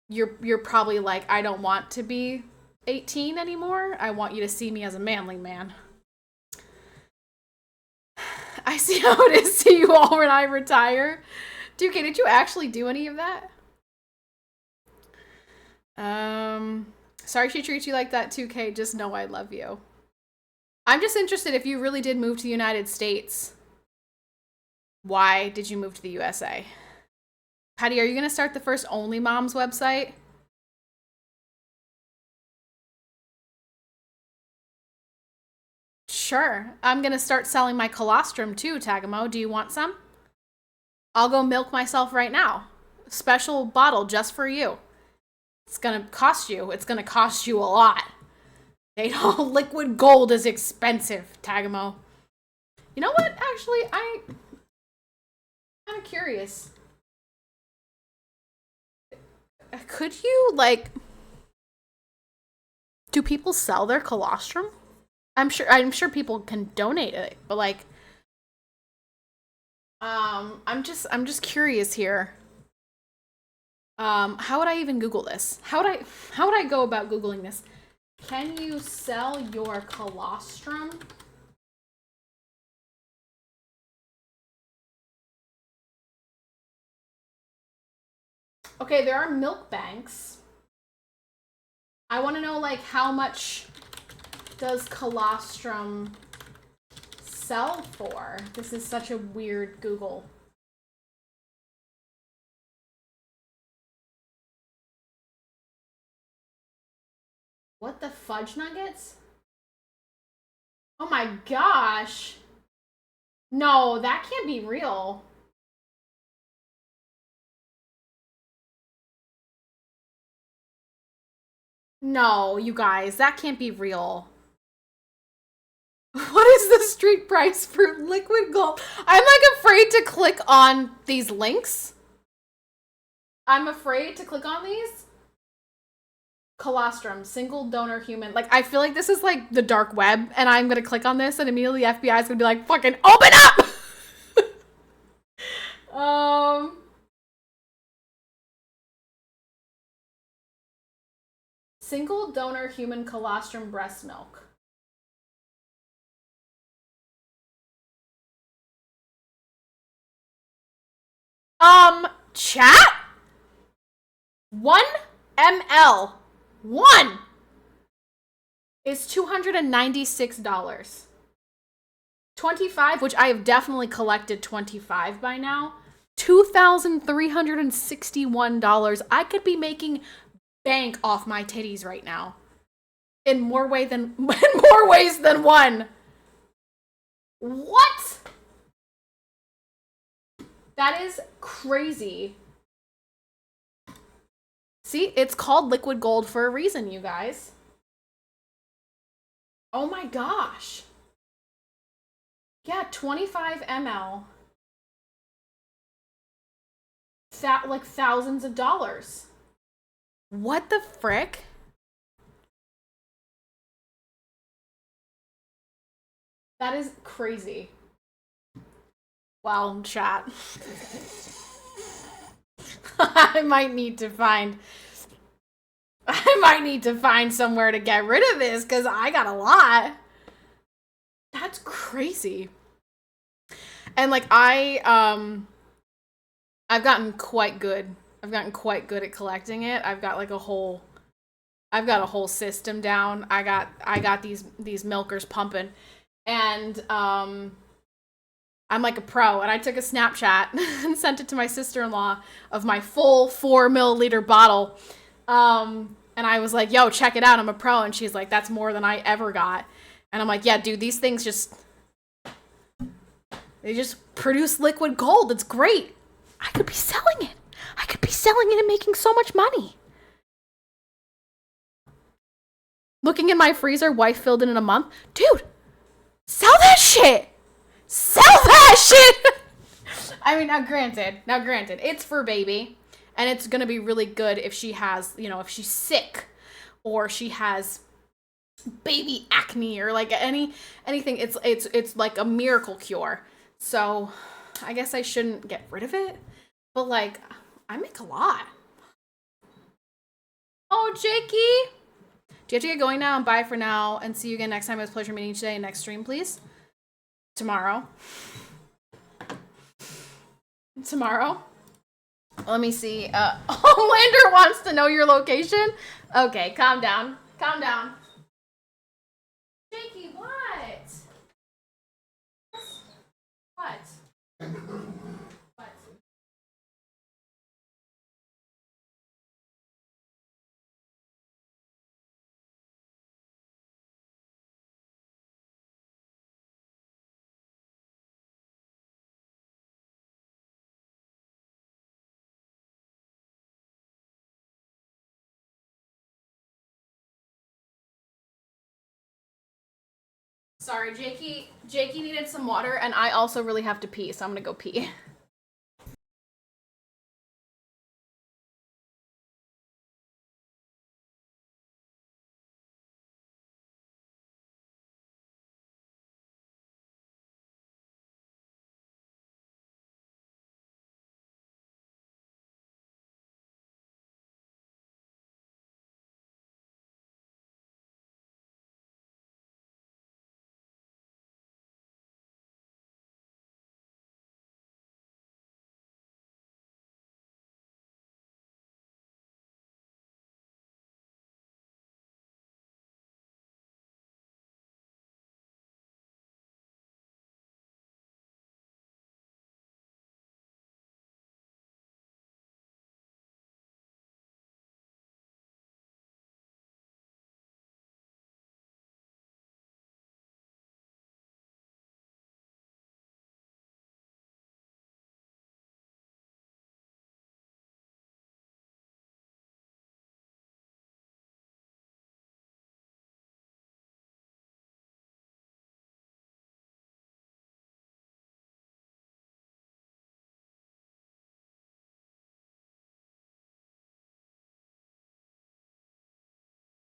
A: you're probably like, I don't want to be 18 anymore. I want you to see me as a manly man. I see how it is to you all when I retire. 2K, did you actually do any of that? Sorry she treats you like that, 2K. Just know I love you. I'm just interested if you really did move to the United States. Why did you move to the USA? Patty, are you going to start the first Only Moms website? Sure. I'm going to start selling my colostrum too, Tagamo. Do you want some? I'll go milk myself right now. Special bottle just for you. It's going to cost you. It's going to cost you a lot. Liquid gold is expensive, Tagamo. You know what? Actually, I'm kind of curious. Could you, like, do people sell their colostrum? I'm sure people can donate it, but like, I'm just curious here. How would I even Google this? How would I go about Googling this? Can you sell your colostrum? Okay, there are milk banks. I want to know, like, how much does colostrum sell for? This is such a weird Google. What the fudge nuggets? Oh my gosh. No, that can't be real. No, you guys, that can't be real. What is the street price for liquid gold? I'm like afraid to click on these links. I'm afraid to click on these. Colostrum, single donor human. Like, I feel like this is like the dark web, and I'm gonna click on this, and immediately FBI is gonna be like, fucking open up! Single donor human colostrum breast milk. Chat? 1 ml. 1 is $296. 25, which I have definitely collected 25 by now. $2,361. I could be making bank off my titties right now. In more ways than one. What? That is crazy. See, it's called liquid gold for a reason, you guys. Oh my gosh. Yeah, 25 ml. Like thousands of dollars. What the frick? That is crazy. Well, chat. I might need to find somewhere to get rid of this because I got a lot. That's crazy. And like I've gotten quite good. I've gotten quite good at collecting it. I've got a whole system down. I got these milkers pumping. And I'm like a pro, and I took a Snapchat and sent it to my sister-in-law of my full 4 milliliter bottle. And And I was like, yo, check it out, I'm a pro. And she's like, that's more than I ever got. And I'm like, yeah, dude, these things they just produce liquid gold. It's great. I could be selling it. I could be selling it and making so much money. Looking in my freezer, wife filled it in a month. Dude, sell that shit. Sell that shit. I mean, now granted, it's for baby. And it's going to be really good if she has, if she's sick or she has baby acne or like anything. It's like a miracle cure. So I guess I shouldn't get rid of it. But like, I make a lot. Oh, Jakey. Do you have to get going now? And bye for now. And see you again next time. It was a pleasure meeting you today. Next stream, please. Tomorrow. Let me see. Homelander wants to know your location. Okay, calm down. Jakey, what? What? Sorry, Jakey needed some water, and I also really have to pee, so I'm gonna go pee.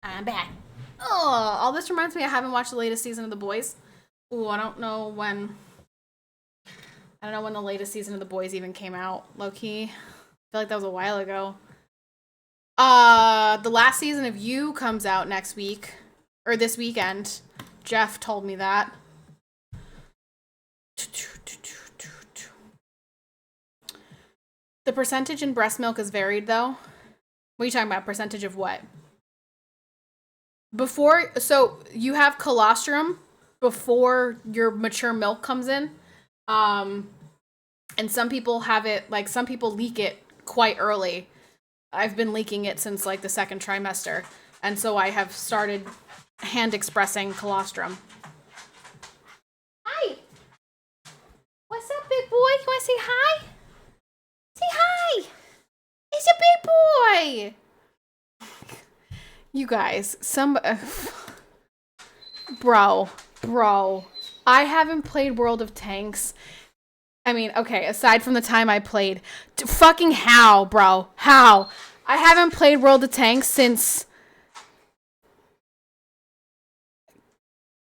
A: I'm back. Oh, all this reminds me I haven't watched the latest season of The Boys. Ooh, I don't know when the latest season of The Boys even came out, low-key. I feel like that was a while ago. The last season of You comes out next week. Or this weekend. Jeff told me that. The percentage in breast milk is varied, though. What are you talking about? Percentage of what? So you have colostrum before your mature milk comes in. And some people have it, like, some people leak it quite early. I've been leaking it since, like, the second trimester. And so I have started hand expressing colostrum. Hi! What's up, big boy? You want to say hi? Say hi! It's a big boy! You guys, Bro. I haven't played World of Tanks. I mean, okay, aside from the time I played. Fucking how, bro? How? I haven't played World of Tanks since...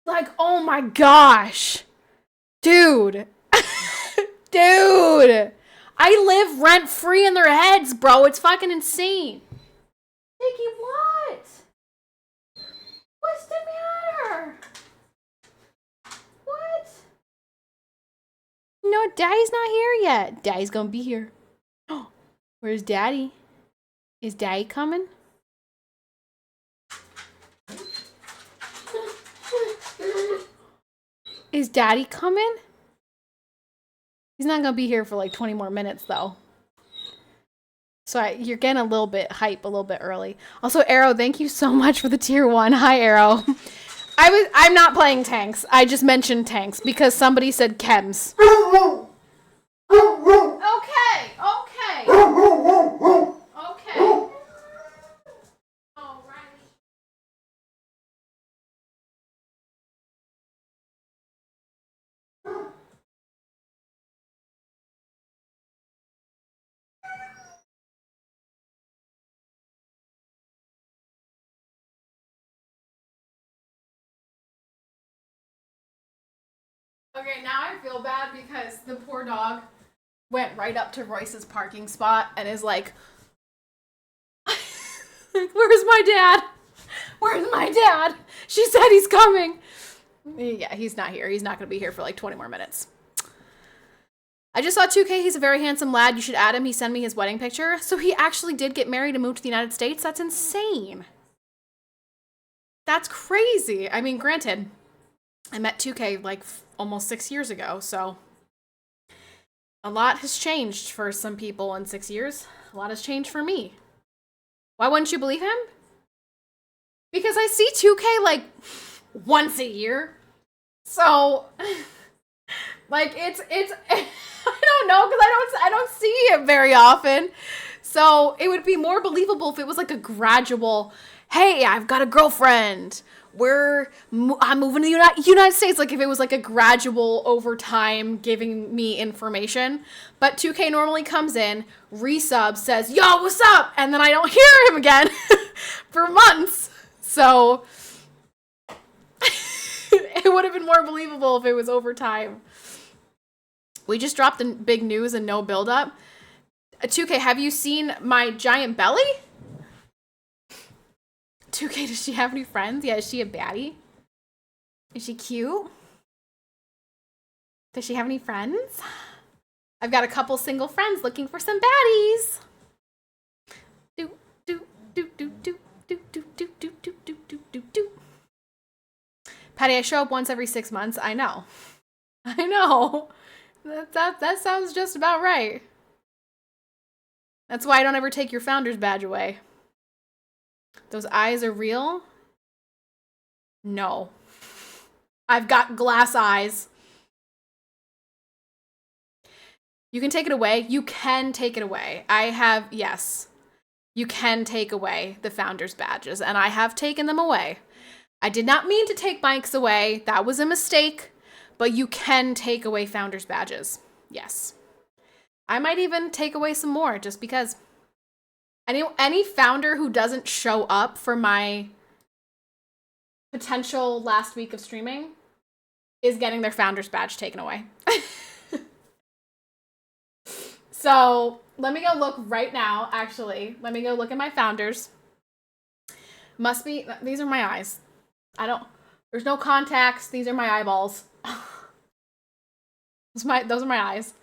A: Like, oh my gosh. Dude. Dude. I live rent-free in their heads, bro. It's fucking insane. Nikki, what? What's the matter? What? No, Daddy's not here yet. Daddy's gonna be here. Where's Daddy? Is Daddy coming? Is Daddy coming? He's not gonna be here for like 20 more minutes, though. So you're getting a little bit hype a little bit early. Also, Arrow, thank you so much for the tier 1. Hi, Arrow. I'm not playing tanks. I just mentioned tanks because somebody said chems. Okay. Okay, now I feel bad because the poor dog went right up to Royce's parking spot and is like, where's my dad? Where's my dad? She said he's coming. Yeah, he's not here. He's not going to be here for like 20 more minutes. I just saw 2K. He's a very handsome lad. You should add him. He sent me his wedding picture. So he actually did get married and moved to the United States. That's insane. That's crazy. I mean, granted, I met 2K like almost 6 years ago, so a lot has changed for some people in 6 years. A lot has changed for me. Why wouldn't you believe him? Because I see 2K like once a year. So like it's I don't know, because I don't see it very often. So it would be more believable if it was like a gradual, hey, I've got a girlfriend. I'm moving to the United States. Like if it was like a gradual over time giving me information. But 2K normally comes in, resubs, says, yo, what's up? And then I don't hear him again for months. So it would have been more believable if it was over time. We just dropped the big news and no build up. 2K, have you seen my giant belly? 2K, does she have any friends? Yeah, is she a baddie? Is she cute? Does she have any friends? I've got a couple single friends looking for some baddies. Do do do do do do do do do do do do do. Patty, I show up once every 6 months. I know. That sounds just about right. That's why I don't ever take your founder's badge away. Those eyes are real? No. I've got glass eyes. You can take it away. You can take it away. Yes. You can take away the founder's badges, and I have taken them away. I did not mean to take Mike's away. That was a mistake. But you can take away founder's badges. Yes. I might even take away some more just because. Any founder who doesn't show up for my potential last week of streaming is getting their founder's badge taken away. So let me go look right now, actually. Let me go look at my founders. Must be, these are my eyes. There's no contacts. These are my eyeballs. Those are my eyes.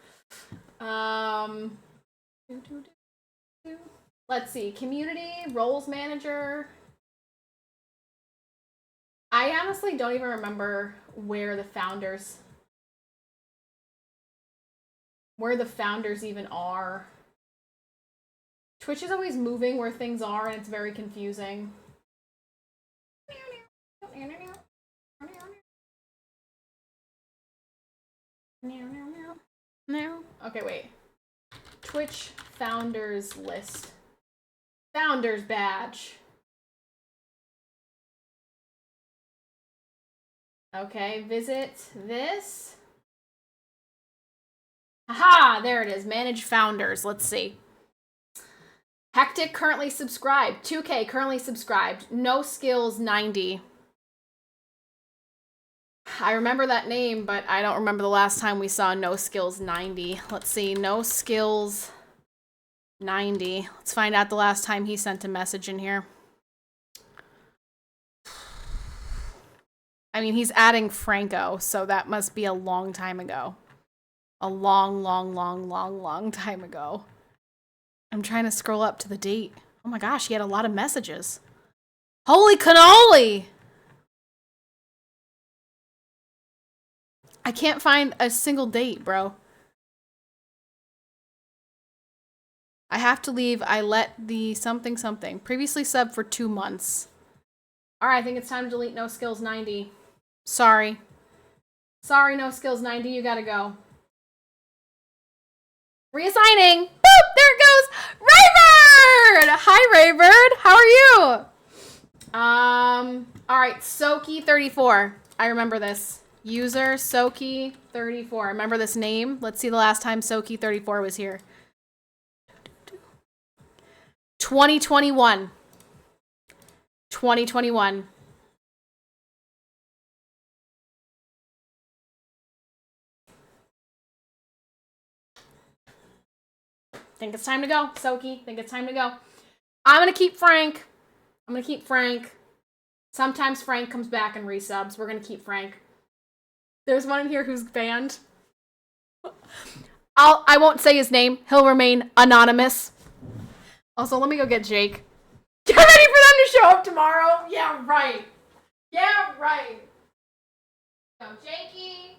A: Let's see. Community, roles manager. I honestly don't even remember where the founders even are. Twitch is always moving where things are, and it's very confusing. No. Okay, wait. Twitch founders list. Founders badge. Okay, visit this. Aha, there it is. Manage founders. Let's see. Hectic currently subscribed. 2K currently subscribed. No skills 90. I remember that name, but I don't remember the last time we saw No Skills 90. Let's see. No Skills 90. Let's find out the last time he sent a message in here. I mean, he's adding Franco, so that must be a long time ago. A long time ago. I'm trying to scroll up to the date. Oh my gosh, he had a lot of messages. Holy cannoli! I can't find a single date, bro. I have to leave. I let the something something. Previously subbed for 2 months. Alright, I think it's time to delete No Skills 90. Sorry. Sorry, No Skills 90, you gotta go. Reassigning! Boop! There it goes! Raybird! Hi, Raybird! How are you? Alright, Soki34. I remember this. User Soki34. Remember this name? Let's see the last time Soki34 was here. 2021. 2021. Think it's time to go, Soki. Think it's time to go. I'm gonna keep Frank. Sometimes Frank comes back and resubs. We're gonna keep Frank. There's one in here who's banned. I won't say his name. He'll remain anonymous. Also, let me go get Jake. Get ready for them to show up tomorrow. Yeah, right. Yeah, right. Go, Jakey.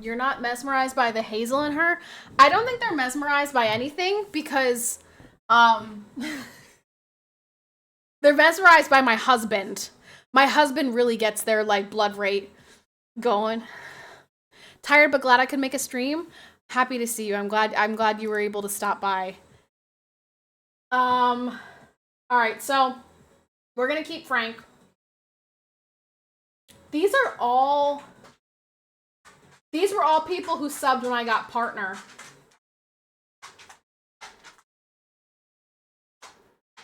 A: You're not mesmerized by the Hazel in her? I don't think they're mesmerized by anything because, they're mesmerized by my husband. My husband really gets their, like, blood rate going. Tired but glad I could make a stream. Happy to see you. I'm glad you were able to stop by. All right, so we're gonna keep Frank. These were all people who subbed when I got partner.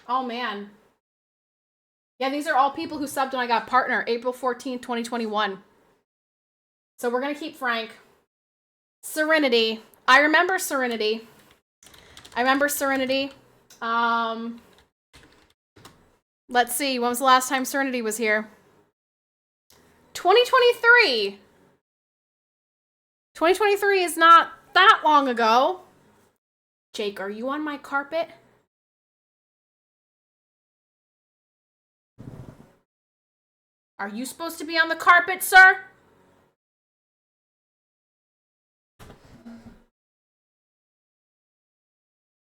A: Oh man. Yeah, these are all people who subbed when I got partner, April 14th, 2021. So we're gonna keep Frank. Serenity. I remember Serenity. Let's see, when was the last time Serenity was here? 2023. 2023 is not that long ago. Jake, are you on my carpet? Are you supposed to be on the carpet, sir?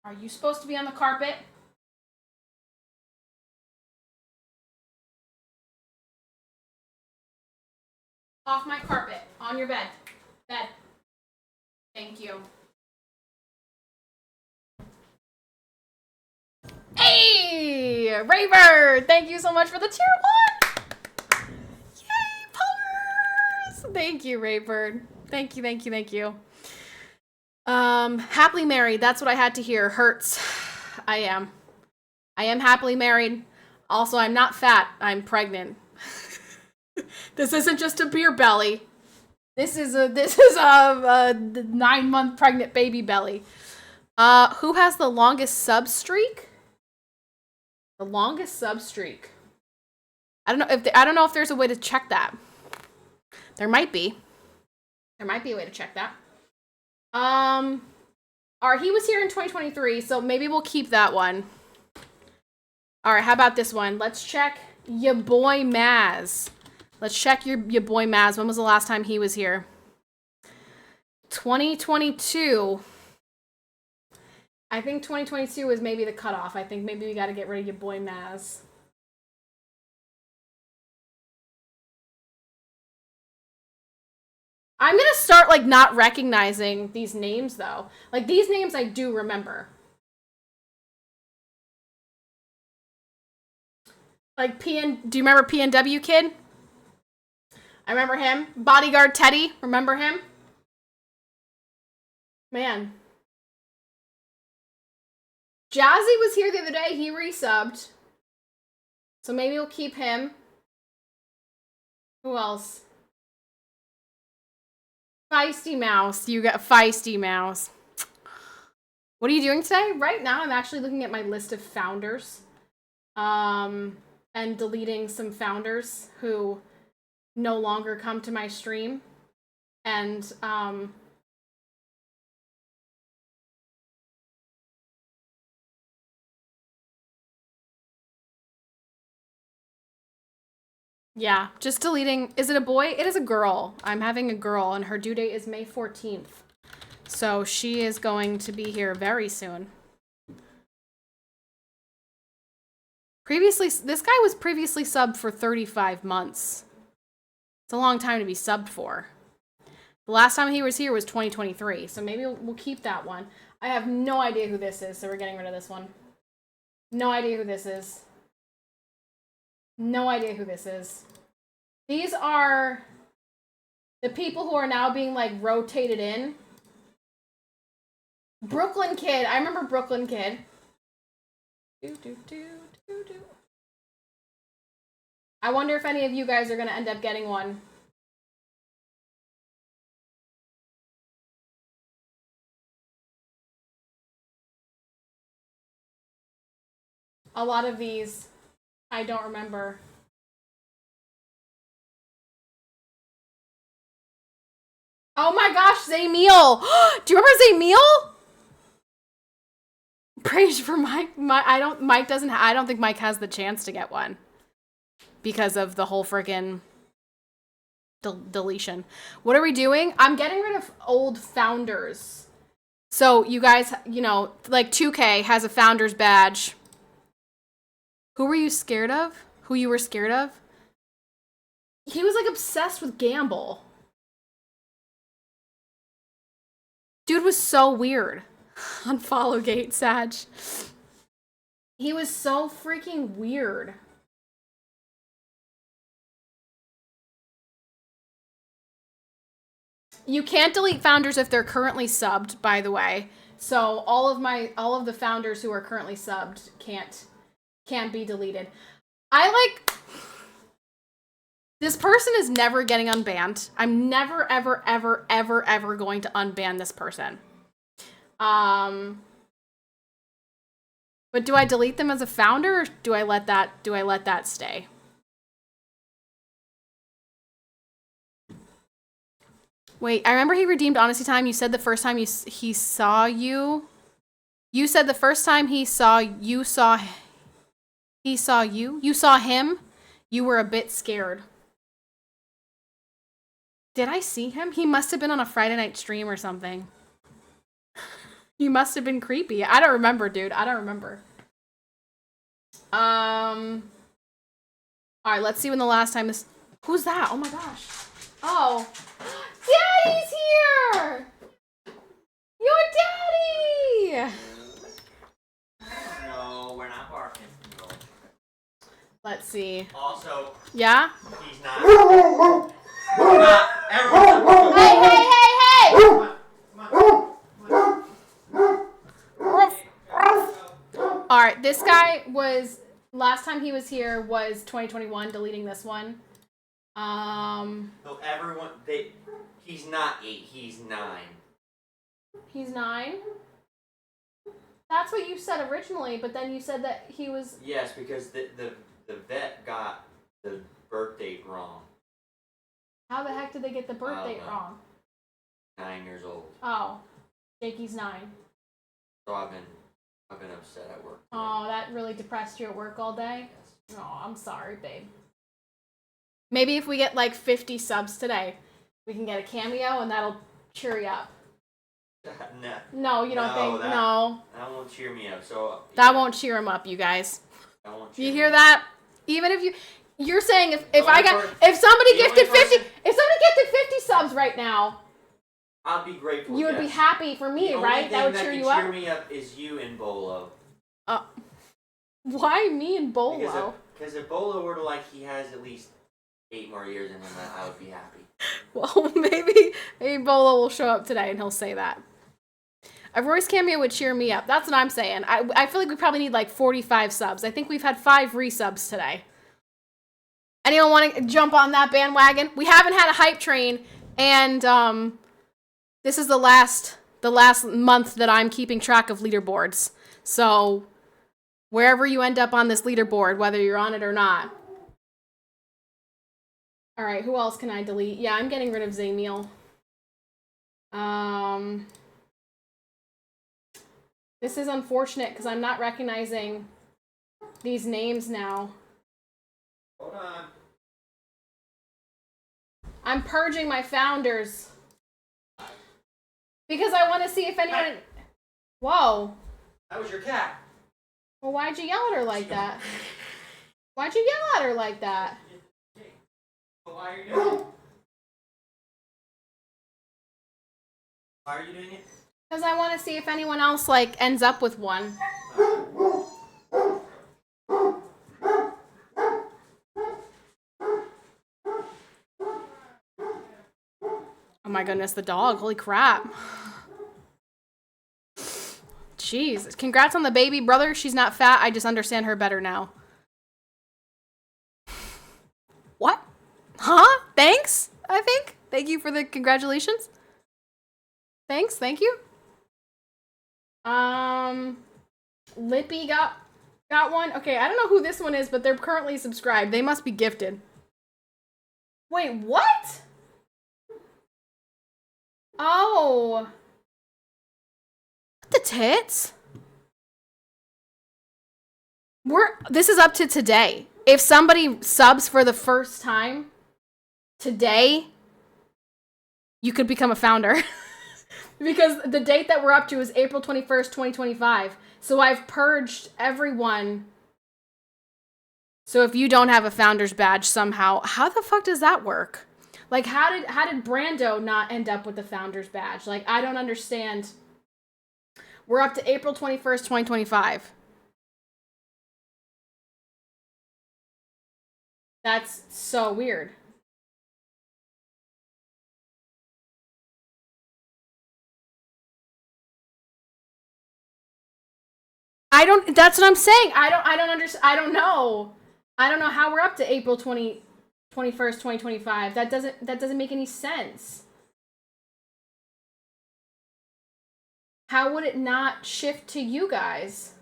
A: Are you supposed to be on the carpet? Off my carpet. On your bed. Bed. Thank you. Hey! Raver! Thank you so much for the tier 1! Yay, powers! Thank you, Raybird. Thank you. Happily married. That's what I had to hear. Hurts. I am happily married. Also, I'm not fat. I'm pregnant. This isn't just a beer belly. This is a 9-month pregnant baby belly. Who has the longest sub streak? The longest sub streak. I don't know if there's a way to check that. There might be. There might be a way to check that. He was here in 2023, so maybe we'll keep that one. Alright, how about this one? Let's check your boy Maz. Let's check your boy Maz. When was the last time he was here? 2022. I think 2022 was maybe the cutoff. I think maybe we gotta get rid of your boy Maz. I'm gonna start, like, not recognizing these names, though. Like, these names I do remember. Like, do you remember PNW Kid? I remember him. Bodyguard Teddy, remember him? Man. Jazzy was here the other day, he resubbed. So maybe we'll keep him. Who else? Feisty mouse. You got feisty mouse. What are you doing today? Right now, I'm actually looking at my list of founders. And deleting some founders who no longer come to my stream. And, yeah, just deleting. Is it a boy? It is a girl. I'm having a girl, and her due date is May 14th. So she is going to be here very soon. This guy was previously subbed for 35 months. It's a long time to be subbed for. The last time he was here was 2023, so maybe we'll keep that one. I have no idea who this is, so we're getting rid of this one. No idea who this is. No idea who this is. These are the people who are now being, like, rotated in. Brooklyn Kid. I remember Brooklyn Kid. I wonder if any of you guys are going to end up getting one. A lot of these, I don't remember. Oh my gosh, Zaymeal! Do you remember Zaymeal? Praise for Mike. I don't think Mike has the chance to get one. Because of the whole friggin' deletion. What are we doing? I'm getting rid of old founders. So you guys, you know, like 2K has a founder's badge. Who were you scared of? Who you were scared of? He was like obsessed with Gamble. Dude was so weird. Unfollow Gate, Sag. He was so freaking weird. You can't delete founders if they're currently subbed, by the way. So all of the founders who are currently subbed can't be deleted. This person is never getting unbanned. I'm never, ever, ever, ever, ever going to unban this person. But do I delete them as a founder, or do I let that stay? Wait, I remember he redeemed Honesty Time. You said the first time he saw you. You said the first time you saw him, you were a bit scared. Did I see him? He must have been on a Friday night stream or something. He must have been creepy. I don't remember, dude. I don't remember. All right, let's see when the last time this... Who's that? Oh my gosh. Oh. Daddy's here! Your daddy!
B: No, we're not barking. No.
A: Let's see.
B: Also,
A: yeah?
B: He's not. Not everyone.
A: Hey! Alright, this guy was... Last time he was here was 2021, deleting this one.
B: So everyone... He's not 8, he's 9.
A: He's 9? That's what you said originally, but then you said that he was...
B: Yes, because the vet got the birth date wrong.
A: How the heck did they get the birth date wrong?
B: 9 years old.
A: Oh. Jakey's 9.
B: So I've been upset at work.
A: Oh, that really depressed you at work all day?
B: Yes.
A: Oh, I'm sorry, babe. Maybe if we get like 50 subs today, we can get a cameo and that'll cheer you up.
B: No.
A: No, you don't think? No.
B: That won't cheer me up. So
A: that won't cheer him up, you guys.
B: That won't cheer
A: you hear that? Even if you're saying if somebody gifted 50 subs right now,
B: I'd be grateful.
A: You would be happy for me, right? That would cheer you up.
B: Cheer me up is you and Bolo.
A: Why me and Bolo?
B: Because if Bolo were to he has at least 8 more years in him, I would be happy.
A: Well, maybe Bolo will show up today and he'll say that. A Royce cameo would cheer me up. That's what I'm saying. I feel like we probably need like 45 subs. I think we've had 5 resubs today. Anyone want to jump on that bandwagon? We haven't had a hype train, and This is the last month that I'm keeping track of leaderboards. So wherever you end up on this leaderboard, whether you're on it or not. All right, who else can I delete? Yeah, I'm getting rid of Zamiel. This is unfortunate because I'm not recognizing these names now.
B: Hold on.
A: I'm purging my founders. Because I want to see if anyone... Whoa.
B: That was your cat.
A: Well, why'd you yell at her like that? Why'd you yell at her like that?
B: Why are you doing it? Why are you doing it?
A: Because I want to see if anyone else, like, ends up with one. Oh my goodness, the dog. Holy crap. Jeez. Congrats on the baby, brother. She's not fat. I just understand her better now. What? Huh? Thanks, I think. Thank you for the congratulations. Thanks. Thank you. Lippy got one. Okay, I don't know who this one is, but they're currently subscribed. They must be gifted. Wait, what? Oh. What the tits? This is up to today. If somebody subs for the first time today, you could become a founder. Because the date that we're up to is April 21st, 2025. So I've purged everyone. So if you don't have a founder's badge somehow, how the fuck does that work? Like, how did Brando not end up with the founder's badge? Like, I don't understand. We're up to April 21st, 2025. That's so weird. That's what I'm saying. I don't understand. I don't know. I don't know how we're up to April 21st, 2025. That doesn't make any sense. How would it not shift to you guys?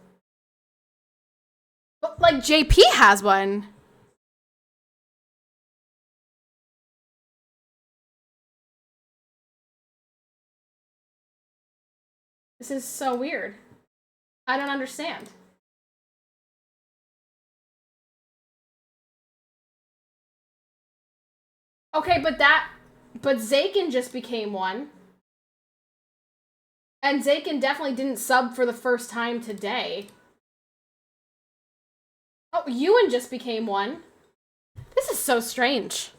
A: But, like, JP has one. This is so weird. I don't understand. Okay, but Zakin just became one. And Zakin definitely didn't sub for the first time today. Oh, Ewan just became one. This is so strange.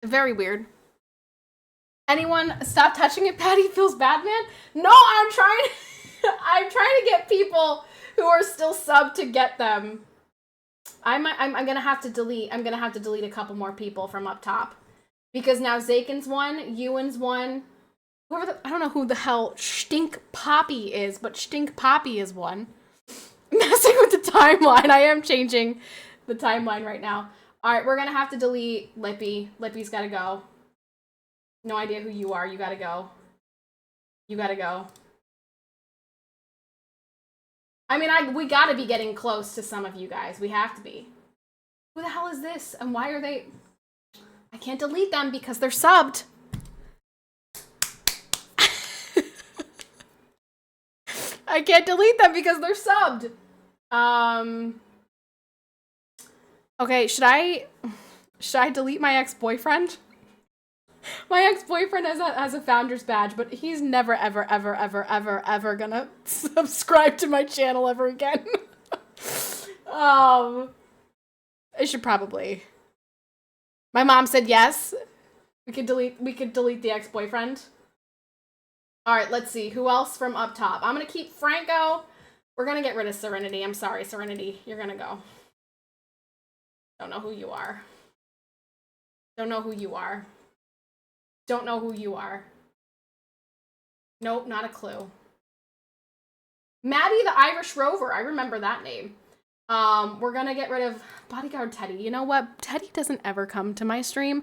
A: Very weird. Anyone stop touching it? Patty feels bad, man. No, I'm trying to get people who are still subbed to get them. I'm gonna have to delete a couple more people from up top. Because now Zakin's one, Ewan's one. I don't know who the hell Stink Poppy is, but Stink Poppy is one. Messing with the timeline. I am changing the timeline right now. Alright, we're gonna have to delete Lippy. Lippy's gotta go. No idea who you are. You gotta go. You gotta go. I mean, we gotta be getting close to some of you guys. We have to be. Who the hell is this? And why are they... I can't delete them because they're subbed. I can't delete them because they're subbed. Okay, should I delete my ex-boyfriend? My ex-boyfriend has a founder's badge, but he's never, ever, ever, ever, ever, ever gonna subscribe to my channel ever again. I should probably. My mom said yes. We could delete the ex-boyfriend. Alright, let's see. Who else from up top? I'm gonna keep Franco. We're gonna get rid of Serenity. I'm sorry, Serenity. You're gonna go. Don't know who you are. Don't know who you are. Don't know who you are. Nope, not a clue. Maddie the Irish Rover. I remember that name. We're gonna get rid of Bodyguard Teddy. You know what? Teddy doesn't ever come to my stream.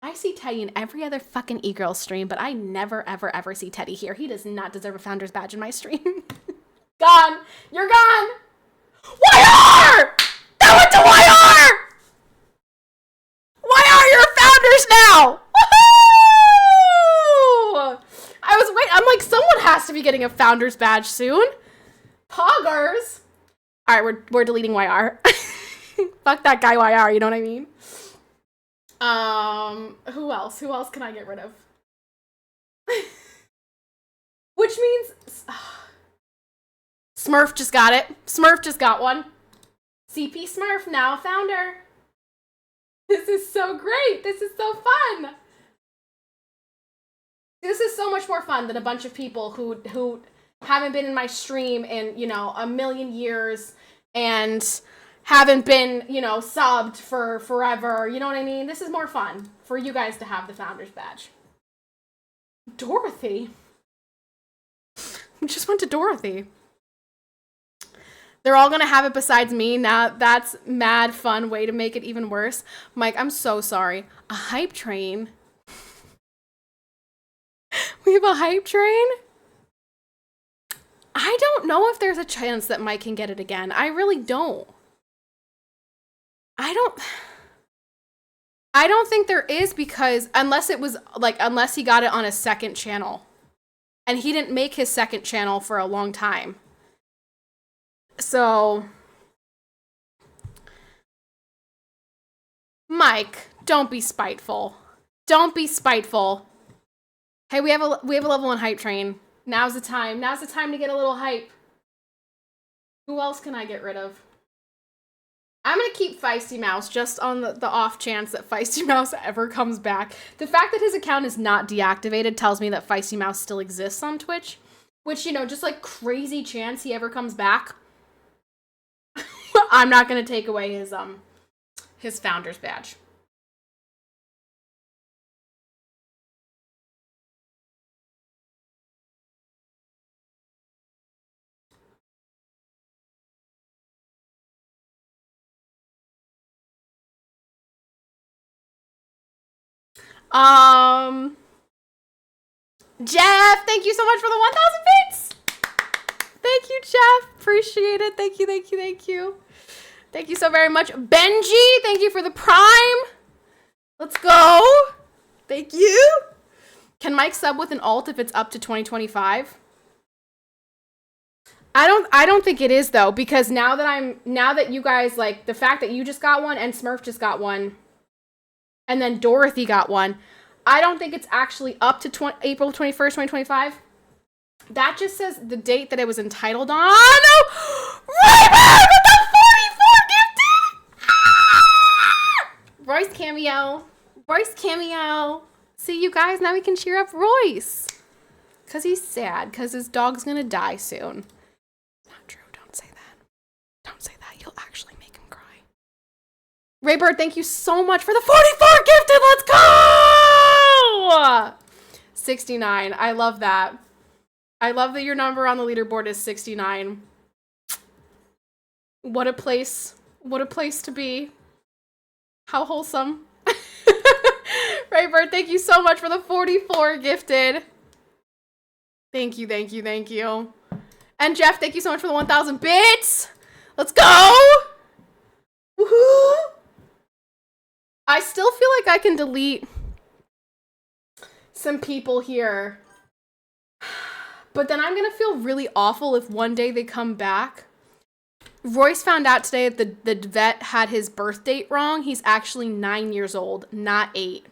A: I see Teddy in every other fucking e-girl stream, but I never, ever, ever see Teddy here. He does not deserve a founder's badge in my stream. Gone. You're gone. YR! That went to YR! YR, you're founders now! Woohoo! I'm like, someone has to be getting a founder's badge soon. Poggers. All right, we're deleting YR. Fuck that guy YR, you know what I mean? Who else? Who else can I get rid of? Which means Smurf just got it. Smurf just got one. CP Smurf, now founder. This is so great. This is so fun. This is so much more fun than a bunch of people who haven't been in my stream in, you know, a million years and haven't been, you know, subbed for forever. You know what I mean? This is more fun for you guys to have the founder's badge. Dorothy? We just went to Dorothy. They're all gonna have it besides me. Now that's mad fun way to make it even worse. Mike, I'm so sorry. A hype train? We have a hype train? I don't know if there's a chance that Mike can get it again. I really don't. I don't think there is, because unless he got it on a second channel. And he didn't make his second channel for a long time. So, Mike, don't be spiteful. Don't be spiteful. Hey, we have a level 1 hype train. Now's the time. Now's the time to get a little hype. Who else can I get rid of? I'm gonna keep Feisty Mouse just on the off chance that Feisty Mouse ever comes back. The fact that his account is not deactivated tells me that Feisty Mouse still exists on Twitch. Which, you know, just like crazy chance he ever comes back. I'm not gonna take away his founder's badge. Jeff, thank you so much for the 1,000 bits. Thank you, Jeff. Appreciate it. Thank you, thank you, thank you. Thank you so very much. Benji, thank you for the prime. Let's go. Thank you. Can Mike sub with an alt if it's up to 2025? I don't think it is though, because now that you guys, like, the fact that you just got one and Smurf just got one, and then Dorothy got one, I don't think it's actually up to April 21st, 2025. That just says the date that it was entitled on. Oh, no! Raymond with the 44 gifted! Ah! Royce cameo. Royce cameo. See, you guys, now we can cheer up Royce. Because he's sad, because his dog's going to die soon. Not true. Don't say that. Don't say that. You'll actually make him cry. Raybird, thank you so much for the 44 gifted. Let's go! 69. I love that. I love that your number on the leaderboard is 69. What a place to be. How wholesome. Raybird, thank you so much for the 44 gifted. Thank you, thank you, thank you. And Jeff, thank you so much for the 1,000 bits. Let's go. Woohoo. I still feel like I can delete some people here. But then I'm going to feel really awful if one day they come back. Royce found out today that the vet had his birth date wrong. He's actually 9 years old, not 8.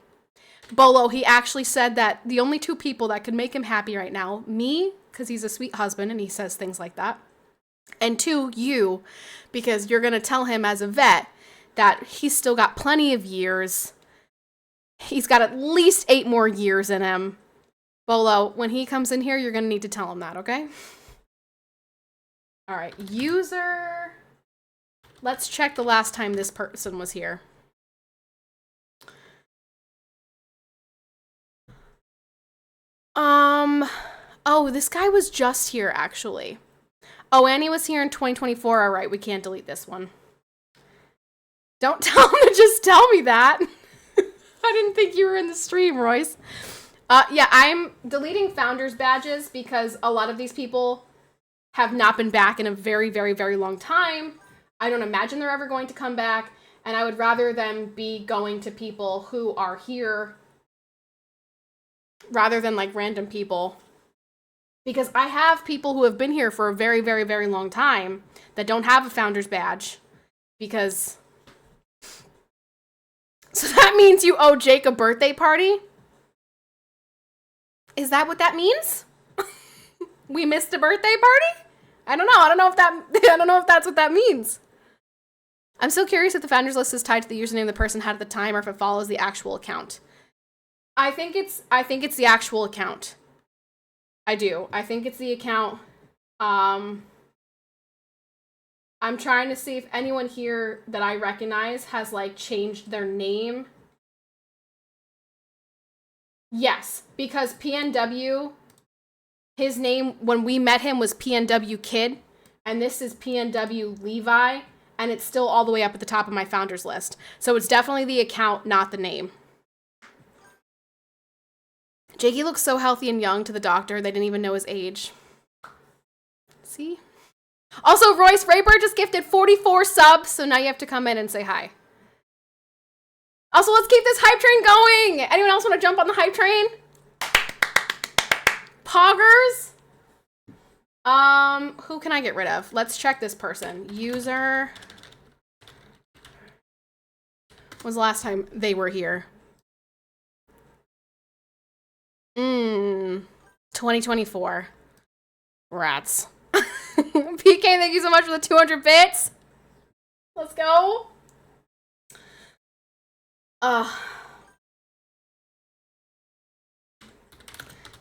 A: Bolo, he actually said that the only 2 people that could make him happy right now, me, because he's a sweet husband and he says things like that, and 2, you, because you're going to tell him as a vet that he's still got plenty of years. He's got at least 8 more years in him. Bolo, when he comes in here, you're going to need to tell him that, okay? All right, user. Let's check the last time this person was here. Oh, this guy was just here, actually. Oh, Annie was here in 2024. All right, we can't delete this one. Don't tell him to just tell me that. I didn't think you were in the stream, Royce. Yeah, I'm deleting founders badges because a lot of these people have not been back in a very, very, very long time. I don't imagine they're ever going to come back, and I would rather them be going to people who are here rather than like random people. Because I have people who have been here for a very, very, very long time that don't have a founder's badge. Because... So that means you owe Jake a birthday party? Is that what that means? We missed a birthday party? I don't know. I don't know if that's what that means. I'm still curious if the founders list is tied to the username the person had at the time or if it follows the actual account. I think it's the actual account. I do. I think it's the account. I'm trying to see if anyone here that I recognize has like changed their name. Yes, because PNW, his name when we met him was PNW Kid, and this is PNW Levi, and it's still all the way up at the top of my founders list. So it's definitely the account, not the name. Jakey looks so healthy and young to the doctor, they didn't even know his age. See? Also, Royce Rayburn just gifted 44 subs, so now you have to come in and say hi. Also, let's keep this hype train going! Anyone else want to jump on the hype train? Poggers? Who can I get rid of? Let's check this person. User. When was the last time they were here? 2024. Rats. PK, thank you so much for the 200 bits. Let's go.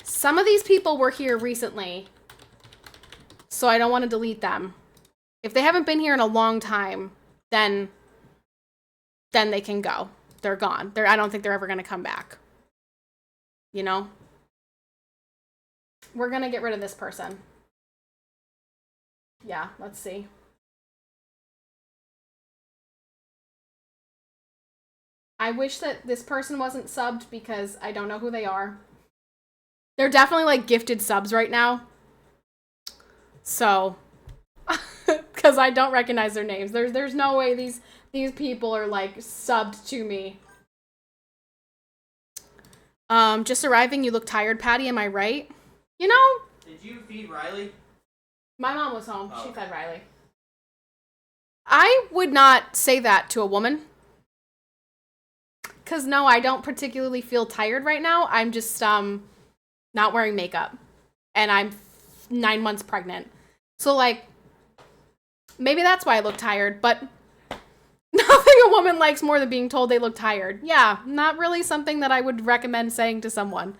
A: Some of these people were here recently, so I don't want to delete them. If they haven't been here in a long time, then they can go. They're gone. I don't think they're ever going to come back. You know? We're going to get rid of this person. Yeah, let's see. I wish that this person wasn't subbed because I don't know who they are. They're definitely like gifted subs right now. So, because I don't recognize their names. There's no way these people are like subbed to me. Just arriving, you look tired, Patty, am I right? You know?
B: Did you feed Riley?
A: My mom was home.
B: Oh.
A: She fed Riley. I would not say that to a woman. Because no, I don't particularly feel tired right now. I'm just not wearing makeup. And I'm 9 months pregnant. So like, maybe that's why I look tired. But nothing a woman likes more than being told they look tired. Yeah, not really something that I would recommend saying to someone.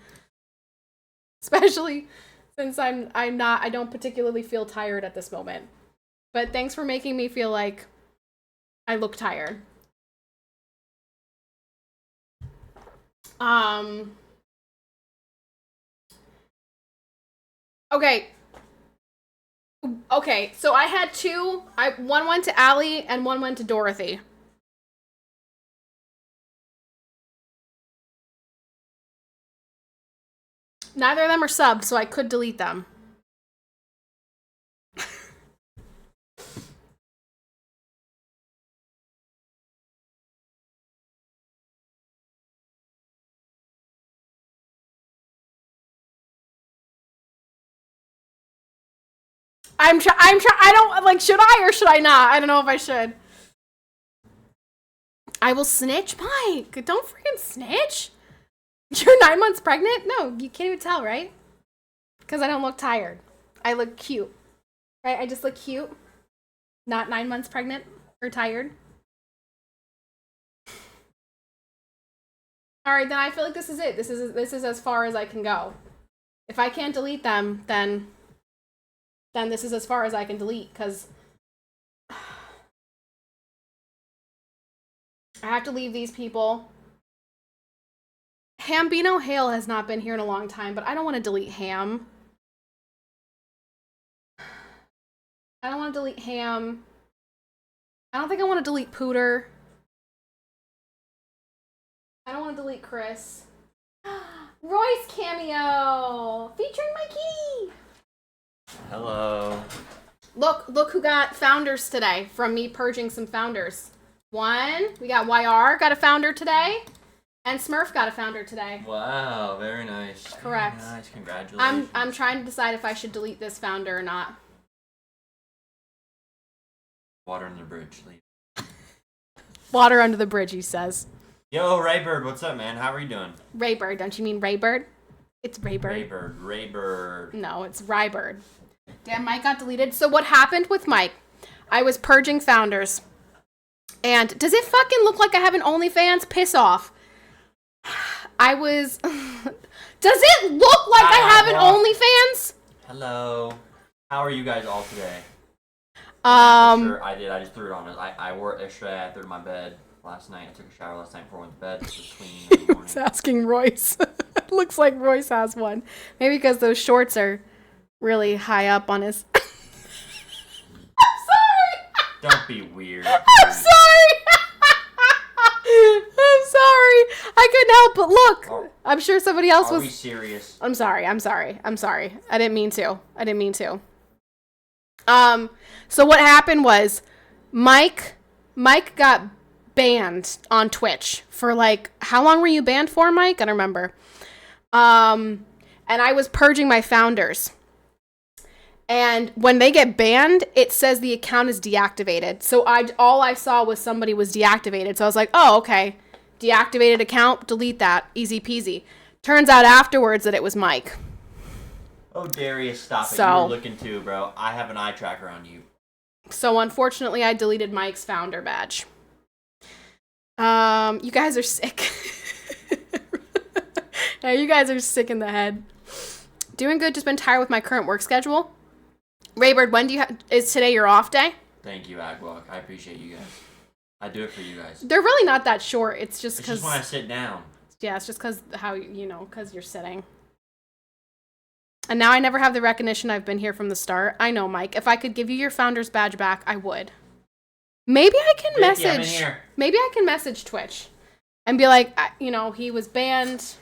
A: Especially since I don't particularly feel tired at this moment. But thanks for making me feel like I look tired. Okay, so I had two. One went to Allie and one went to Dorothy. Neither of them are subbed, so I could delete them. I don't, like, should I or should I not? I don't know if I should. I will snitch? Mike, don't freaking snitch. You're 9 months pregnant? No, you can't even tell, right? Because I don't look tired. I look cute. Right? I just look cute. Not 9 months pregnant or tired. Alright, then I feel like this is it. This is as far as I can go. If I can't delete them, then this is as far as I can delete, because I have to leave these people. Hambino Hale has not been here in a long time, but I don't want to delete Ham. I don't want to delete Ham. I don't think I want to delete Pooter. I don't want to delete Chris. Royce cameo featuring my kitty.
B: Hello.
A: Look who got founders today from me purging some founders. One, we got YR got a founder today, and Smurf got a founder today.
B: Wow, very nice.
A: Correct.
B: Very nice, congratulations.
A: I'm trying to decide if I should delete this founder or not.
B: Water under the bridge, leave.
A: Water under the bridge, he says.
B: Yo, Raybird, what's up, man? How are you doing?
A: Raybird, don't you mean Raybird? It's Raybird.
B: Raybird.
A: No, it's Rybird. Damn, Mike got deleted. So what happened with Mike? I was purging founders. And does it fucking look like I have an OnlyFans? Piss off. I was... Does it look like I have an OnlyFans?
B: Hello. How are you guys all today? Sure, I did. I just threw it on. I wore it yesterday. I threw it in my bed last night. I took a shower last night before I went to bed. It was clean in the morning.
A: I was asking Royce. Looks like Royce has one. Maybe because those shorts are really high up on his... I'm sorry!
B: Don't be weird.
A: I'm sorry! I'm sorry! I couldn't help but look! I'm sure somebody else was...
B: Are we serious?
A: I'm sorry. I didn't mean to. So what happened was Mike got banned on Twitch for like, how long were you banned for, Mike? I don't remember. And I was purging my founders. And when they get banned, it says the account is deactivated. So all I saw was somebody was deactivated. So I was like, oh, okay. Deactivated account, delete that. Easy peasy. Turns out afterwards that it was Mike.
B: Oh, Darius, stop it. You were looking too, bro. I have an eye tracker on you.
A: So unfortunately, I deleted Mike's founder badge. You guys are sick. Yeah, you guys are sick in the head. Doing good, just been tired with my current work schedule. Raybird, when do you is today your off day?
B: Thank you, Agwalk. I appreciate you guys. I do it for you guys.
A: They're really not that short. It's just because...
B: It's just when I sit down.
A: Yeah, it's just because because you're sitting. And now I never have the recognition I've been here from the start. I know, Mike. If I could give you your founder's badge back, I would. Maybe I can message...
B: I'm in here.
A: Maybe I can message Twitch and be like, he was banned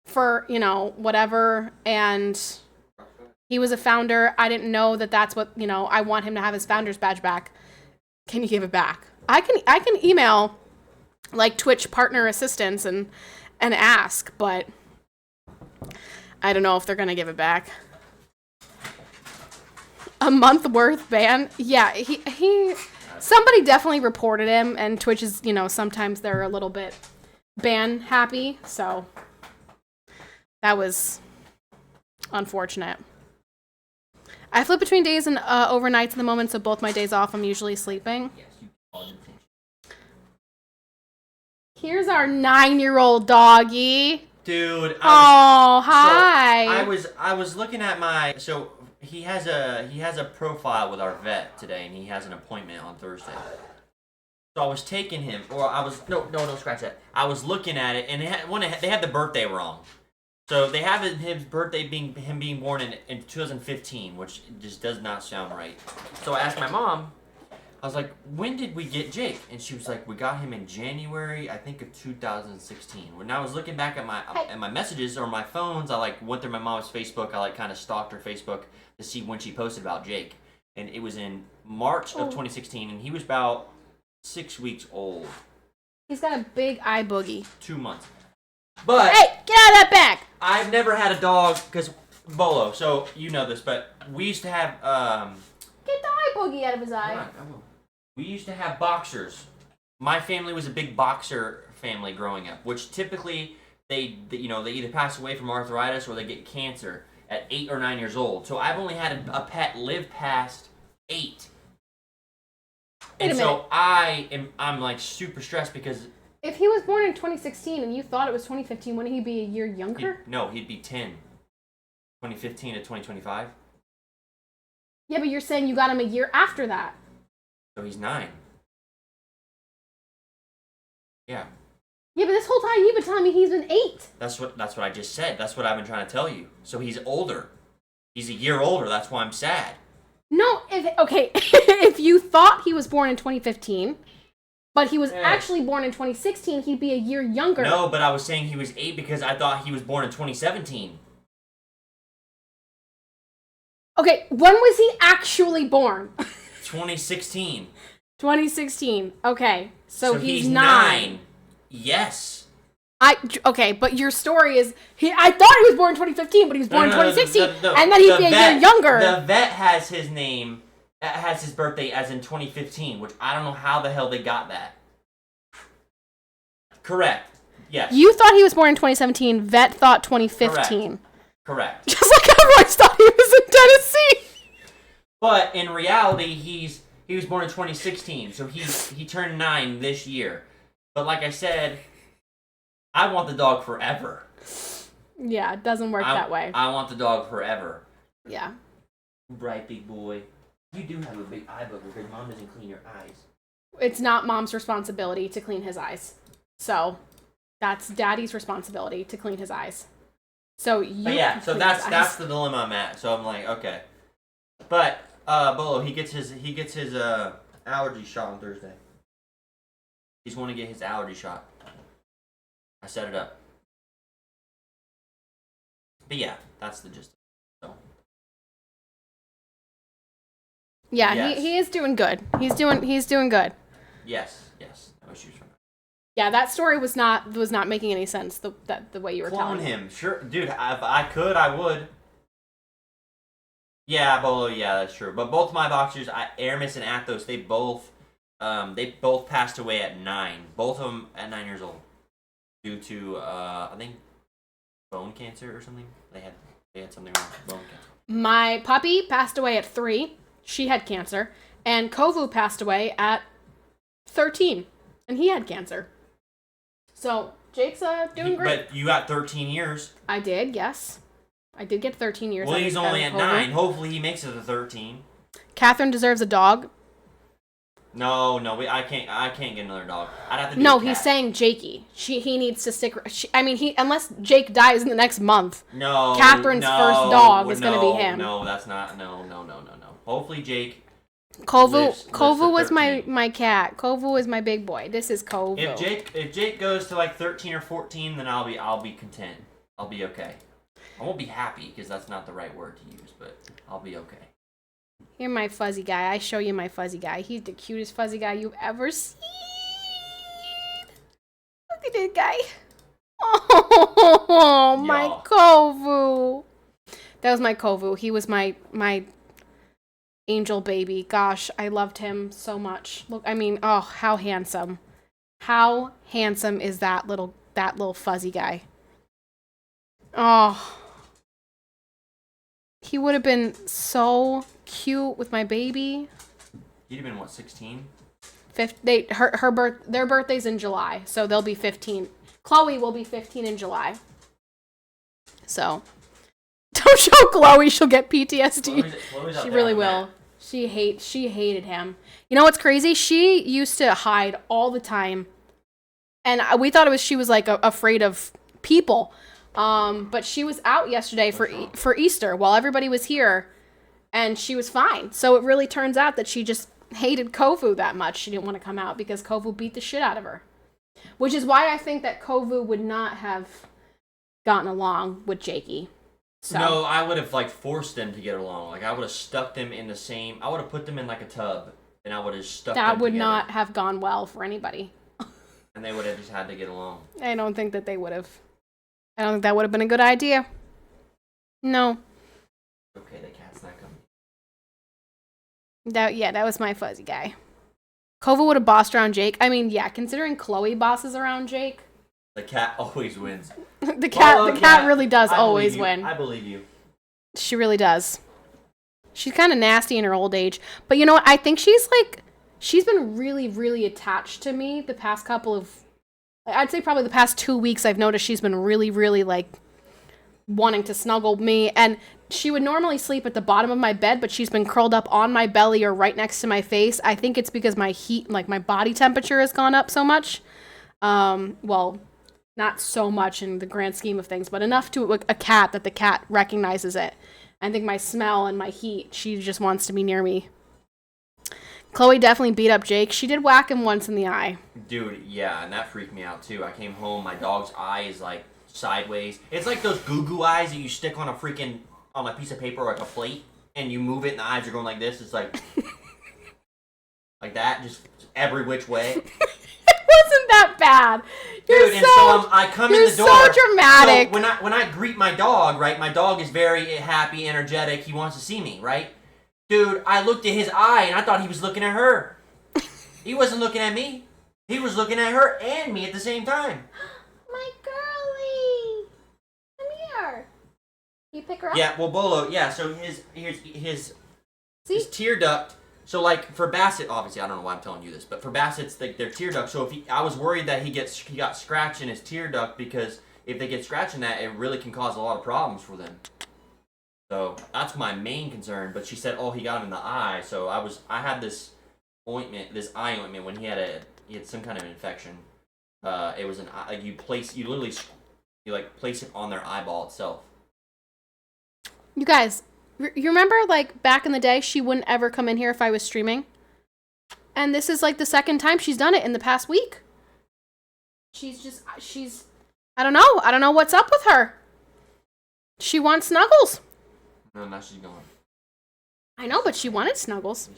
A: for, whatever, and he was a founder. I didn't know that's what, I want him to have his founder's badge back. Can you give it back? I can email, like, Twitch partner assistants and ask, but I don't know if they're going to give it back. A month worth ban? Yeah, he somebody definitely reported him, and Twitch is, sometimes they're a little bit ban happy, so that was unfortunate. I flip between days and overnights at the moment, so both my days off I'm usually sleeping. Here's our 9-year-old doggy.
B: Dude.
A: Hi.
B: I was looking at so he has a profile with our vet today, and he has an appointment on Thursday. So I was taking him, or I was no, scratch that. I was looking at it, and they had the birthday wrong. So they have his birthday being him being born in 2015, which just does not sound right. So I asked my mom. I was like, when did we get Jake? And she was like, we got him in January, I think, of 2016. When I was looking back at my messages or my phones, I went through my mom's Facebook. I kind of stalked her Facebook to see when she posted about Jake. And it was in March of 2016, and he was about 6 weeks old.
A: He's got a big eye boogie.
B: 2 months. But
A: hey, get out of that bag!
B: I've never had a dog, because Bolo, so you know this, but we used to have,
A: get the eye boogie out of his eye.
B: I will. We used to have boxers. My family was a big boxer family growing up, which typically they either pass away from arthritis or they get cancer at 8 or 9 years old. So I've only had a pet live past 8. And so I'm like super stressed because
A: if he was born in 2016 and you thought it was 2015, wouldn't he be a year younger?
B: He'd be 10. 2015 to 2025.
A: Yeah, but you're saying you got him a year after that.
B: So he's 9. Yeah.
A: Yeah, but this whole time you've been telling me he's been 8.
B: That's what I just said. That's what I've been trying to tell you. So he's older. He's a year older. That's why I'm sad.
C: No, if you thought he was born in 2015, but he was actually born in 2016, he'd be a year younger.
B: No, but I was saying he was 8 because I thought he was born in 2017.
C: Okay, when was he actually born?
B: 2016.
C: 2016. Okay, so he's 9.
B: Yes.
C: Okay, but your story is I thought he was born in 2015, but he was born in 2016, and then he'd be a year younger.
B: The vet has his name, has his birthday as in 2015, which I don't know how the hell they got that. Correct. Yes.
C: You thought he was born in 2017. Vet thought 2015.
B: Correct.
C: Just like everyone thought he was in Tennessee.
B: But in reality, he was born in 2016, so he turned 9 this year. But like I said, I want the dog forever.
C: Yeah, it doesn't work that way.
B: I want the dog forever.
C: Yeah.
B: Bright big boy. You do have a big eye booger because mom doesn't clean your eyes.
C: It's not mom's responsibility to clean his eyes. So, that's daddy's responsibility to clean his eyes. So
B: that's the dilemma I'm at. So I'm like, okay. But Bolo, he gets his allergy shot on Thursday. He's going to get his allergy shot. I set it up. But yeah, that's the gist. So.
C: Yeah,
B: yes.
C: he is doing good. He's doing good.
B: Yes. No issues from that.
C: Yeah, that story was not making any sense the way you were telling
B: him. Sure, dude. If I could, I would. Yeah, Bolo. Yeah, that's true. But both my boxers, Aramis and Athos, they both passed away at 9. Both of them at 9 years old. Due to, I think, bone cancer or something. They had something wrong with bone cancer.
C: My puppy passed away at 3. She had cancer. And Kovu passed away at 13. And he had cancer. So, Jake's doing great.
B: But you got 13 years.
C: I did, yes. I did get 13 years.
B: Well, he's only at 9. Hopefully he makes it to 13.
C: Catherine deserves a dog.
B: No, I can't get another dog. I'd have to do
C: No,
B: a cat.
C: he's saying Jakey. He needs to stick. Unless Jake dies in the next month.
B: No.
C: Catherine's first dog is going to be him.
B: No, that's not. No. Hopefully Jake.
C: Kovu was my cat. Kovu is my big boy. This is Kovu.
B: If Jake goes to like 13 or 14, then I'll be content. I'll be okay. I won't be happy because that's not the right word to use, but I'll be okay.
C: You're my fuzzy guy. I show you my fuzzy guy. He's the cutest fuzzy guy you've ever seen. Look at this guy. Oh, my Kovu. That was my Kovu. He was my angel baby. Gosh, I loved him so much. Look, how handsome. How handsome is that little fuzzy guy? Oh. He would have been so cute with my baby.
B: He'd have been what, 16?
C: Their birthday's in July, so they'll be 15. Chloe will be 15 in July. So don't show Chloe; she'll get PTSD. Chloe's she really will. She hated him. You know what's crazy? She used to hide all the time, and we thought she was like afraid of people. But she was out yesterday for Easter while everybody was here, and she was fine. So it really turns out that she just hated Kovu that much. She didn't want to come out because Kovu beat the shit out of her. Which is why I think that Kovu would not have gotten along with Jakey. So.
B: No, I would have forced them to get along. Like I would have stuck them in the same. I would have put them in like a tub, and I would have stuck them
C: together. That would
B: together.
C: not have gone well for anybody.
B: And they would have just had to get along.
C: I don't think that they would have. I don't think that would have been a good idea. No.
B: Okay, the cat's not coming.
C: That was my fuzzy guy. Kovu would have bossed around Jake. Considering Chloe bosses around Jake.
B: The cat always wins.
C: the cat really does always win.
B: I believe you.
C: She really does. She's kind of nasty in her old age. But you know what? I think she's been really, really attached to me the past couple of... I'd say probably the past 2 weeks I've noticed she's been really, really, wanting to snuggle me. And she would normally sleep at the bottom of my bed, but she's been curled up on my belly or right next to my face. I think it's because my heat, my body temperature has gone up so much. Well, not so much in the grand scheme of things, but enough to a cat that the cat recognizes it. I think my smell and my heat, she just wants to be near me. Chloe definitely beat up Jake. She did whack him once in the eye.
B: Dude, yeah, and that freaked me out too. I came home, my dog's eye is like sideways. It's like those goo eyes that you stick on a piece of paper or like a plate, and you move it and the eyes are going like this. It's like like that, just every which way.
C: It wasn't that bad.
B: Dude, and so I come in the door.
C: You're so dramatic.
B: So when I greet my dog, right, my dog is very happy, energetic. He wants to see me, right? Dude, I looked at his eye and I thought he was looking at her. He wasn't looking at me. He was looking at her and me at the same time.
C: My girlie. Come here. Can you pick her up?
B: Yeah, well, Bolo, yeah, so his tear duct. So, like, for Bassett, obviously, I don't know why I'm telling you this, but for Bassett's, their tear duct, so I was worried that he got scratched in his tear duct, because if they get scratched in that, it really can cause a lot of problems for them. So, that's my main concern, but she said, oh, he got him in the eye, so I had this eye ointment when he had some kind of infection. It was you place it on their eyeball itself.
C: You guys, you remember, like, back in the day, she wouldn't ever come in here if I was streaming? And this is, like, the second time she's done it in the past week. I don't know. I don't know what's up with her. She wants snuggles.
B: No, now she's gone.
C: I know, but she wanted snuggles.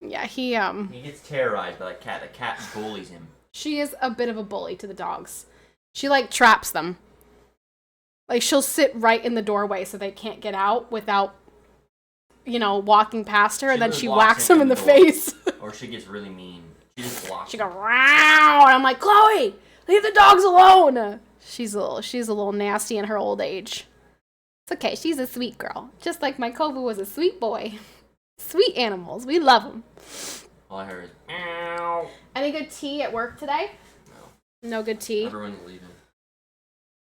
C: Yeah, he
B: gets terrorized by that cat. The cat bullies him.
C: She is a bit of a bully to the dogs. She, like, traps them. Like, she'll sit right in the doorway so they can't get out without, walking past her, and then she whacks them in the face.
B: Or she gets really mean. She just blocks.
C: She goes, wow, and I'm like, Chloe, leave the dogs alone. She's a little nasty in her old age. It's okay. She's a sweet girl, just like my Kovu was a sweet boy. Sweet animals, we love them.
B: All I heard is meow.
C: Any good tea at work today? No. No good tea.
B: Everyone's leaving.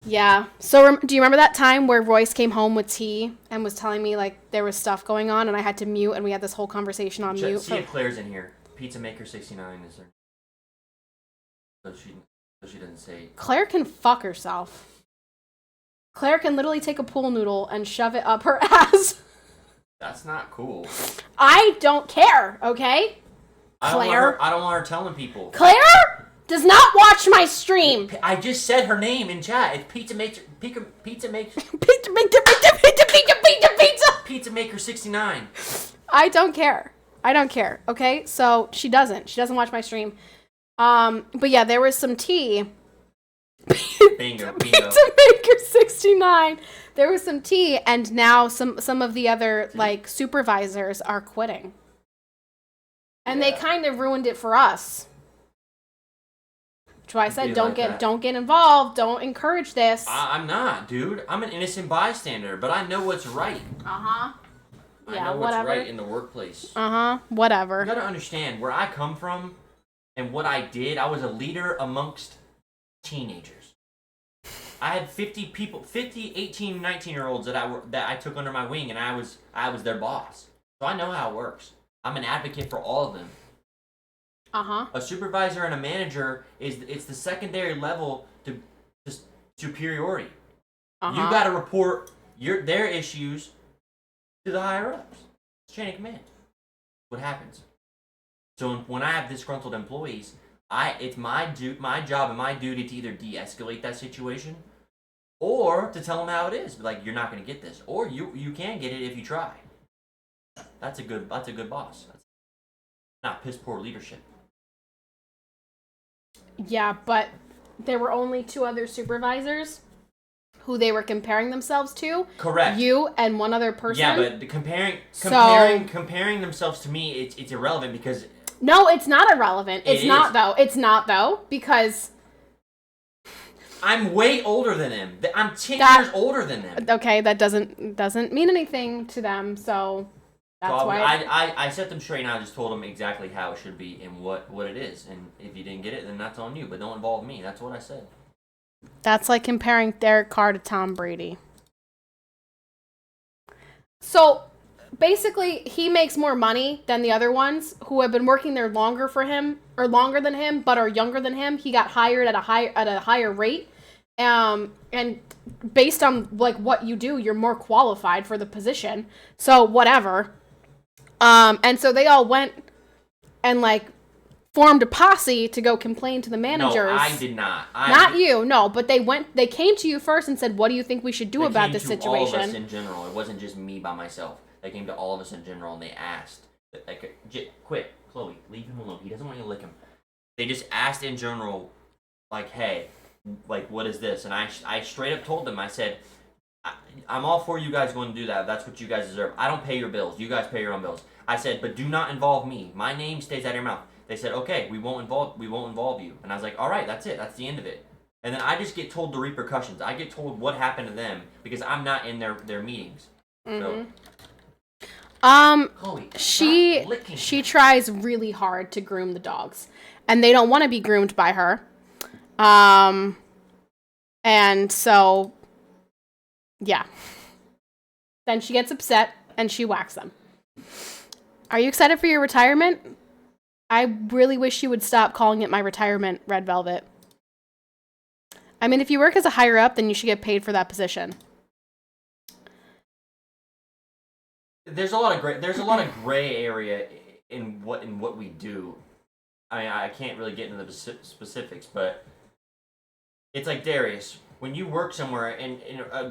C: Yeah. So do you remember that time where Royce came home with tea and was telling me, like, there was stuff going on and I had to mute and we had this whole conversation on mute?
B: See if Claire's in here. Pizza Maker 69 is there. So she doesn't say.
C: Claire can fuck herself. Claire can literally take a pool noodle and shove it up her ass.
B: That's not cool.
C: I don't care, okay? Claire.
B: I don't want her telling people.
C: Claire does not watch my stream.
B: I just said her name in chat. It's Pizza Maker. Pizza Maker 69.
C: I don't care. Okay, so she doesn't watch my stream. But yeah, there was some tea.
B: Bingo.
C: Pizza Maker 69. There was some tea, and now some of the other, like, supervisors are quitting. And they kind of ruined it for us. That's why I said don't get involved, don't encourage this.
B: I'm not, dude. I'm an innocent bystander, but I know what's right.
C: Uh-huh.
B: Yeah, I know what's right in the workplace.
C: Uh-huh. Whatever.
B: You gotta understand, where I come from and what I did, I was a leader amongst teenagers. I had 50 people, 50, 18, 19-year-olds that I took under my wing, and I was their boss. So I know how it works. I'm an advocate for all of them.
C: Uh-huh.
B: A supervisor and a manager it's the secondary level to superiority.
C: Uh-huh.
B: You got to report their issues to the higher ups. It's chain of command. What happens? So when I have disgruntled employees, it's my job and my duty to either de-escalate that situation, or to tell them how it is. Like, you're not going to get this, or you can get it if you try. That's a good boss. That's not piss poor leadership.
C: Yeah, but there were only 2 other supervisors who they were comparing themselves to. Correct. You and one other person.
B: Yeah, but comparing themselves to me, it's irrelevant because.
C: No, it's not irrelevant. It's not though, because
B: I'm way older than them. I'm 10 years older than them.
C: Okay, that doesn't mean anything to them, so that's why
B: I set them straight and I just told them exactly how it should be and what it is. And if you didn't get it, then that's on you. But don't involve me. That's what I said.
C: That's like comparing Derek Carr to Tom Brady. So basically, he makes more money than the other ones who have been working there longer than him, but are younger than him. He got hired at a higher rate, And based on like what you do, you're more qualified for the position. So whatever. And so they all went and like formed a posse to go complain to the managers.
B: No, I did not.
C: Not you, no, but they came to you first and said, what do you think we should do about this situation?
B: They came to all of us in general. It wasn't just me by myself. They came to all of us in general, and they asked, like, quit, Chloe, leave him alone. He doesn't want you to lick him. They just asked in general, like, hey, like, what is this? And I straight up told them, I said, I'm all for you guys going to do that. That's what you guys deserve. I don't pay your bills. You guys pay your own bills. I said, but do not involve me. My name stays out of your mouth. They said, okay, we won't involve you. And I was like, all right, that's it. That's the end of it. And then I just get told the repercussions. I get told what happened to them because I'm not in their meetings.
C: Mm-hmm.
B: So, Chloe,
C: she tries really hard to groom the dogs, and they don't want to be groomed by her. And so, yeah. Then she gets upset and she whacks them. Are you excited for your retirement? I really wish you would stop calling it my retirement, Red Velvet. I mean, if you work as a higher up, then you should get paid for that position.
B: There's a lot of gray area in what we do. I mean, I can't really get into the specifics, but it's like Darius. When you work somewhere, and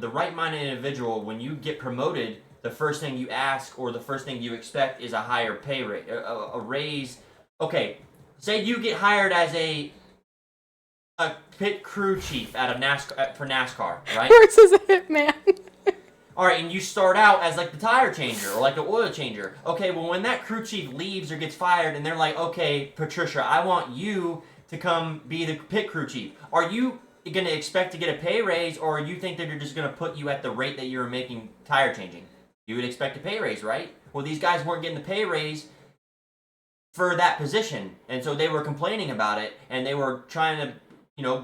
B: the right-minded individual, when you get promoted, the first thing you ask or the first thing you expect is a higher pay rate, a raise. Okay, say you get hired as a pit crew chief at a NASCAR, right?
C: Yours is a hitman.
B: All right, and you start out as like the tire changer or like the oil changer. Okay, well when that crew chief leaves or gets fired, and they're like, okay, Patricia, I want you to come be the pit crew chief. Are you going to expect to get a pay raise, or you think that they're just going to put you at the rate that you were making tire changing? You would expect a pay raise, right? Well, these guys weren't getting the pay raise for that position, and so they were complaining about it, and they were trying to,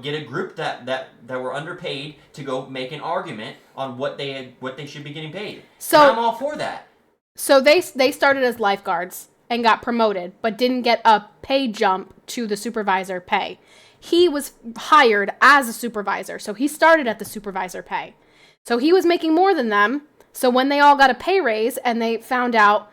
B: get a group that were underpaid to go make an argument on what they should be getting paid. So and I'm all for that.
C: So they started as lifeguards and got promoted, but didn't get a pay jump to the supervisor pay. He was hired as a supervisor, so he started at the supervisor pay. So he was making more than them. So when they all got a pay raise and they found out...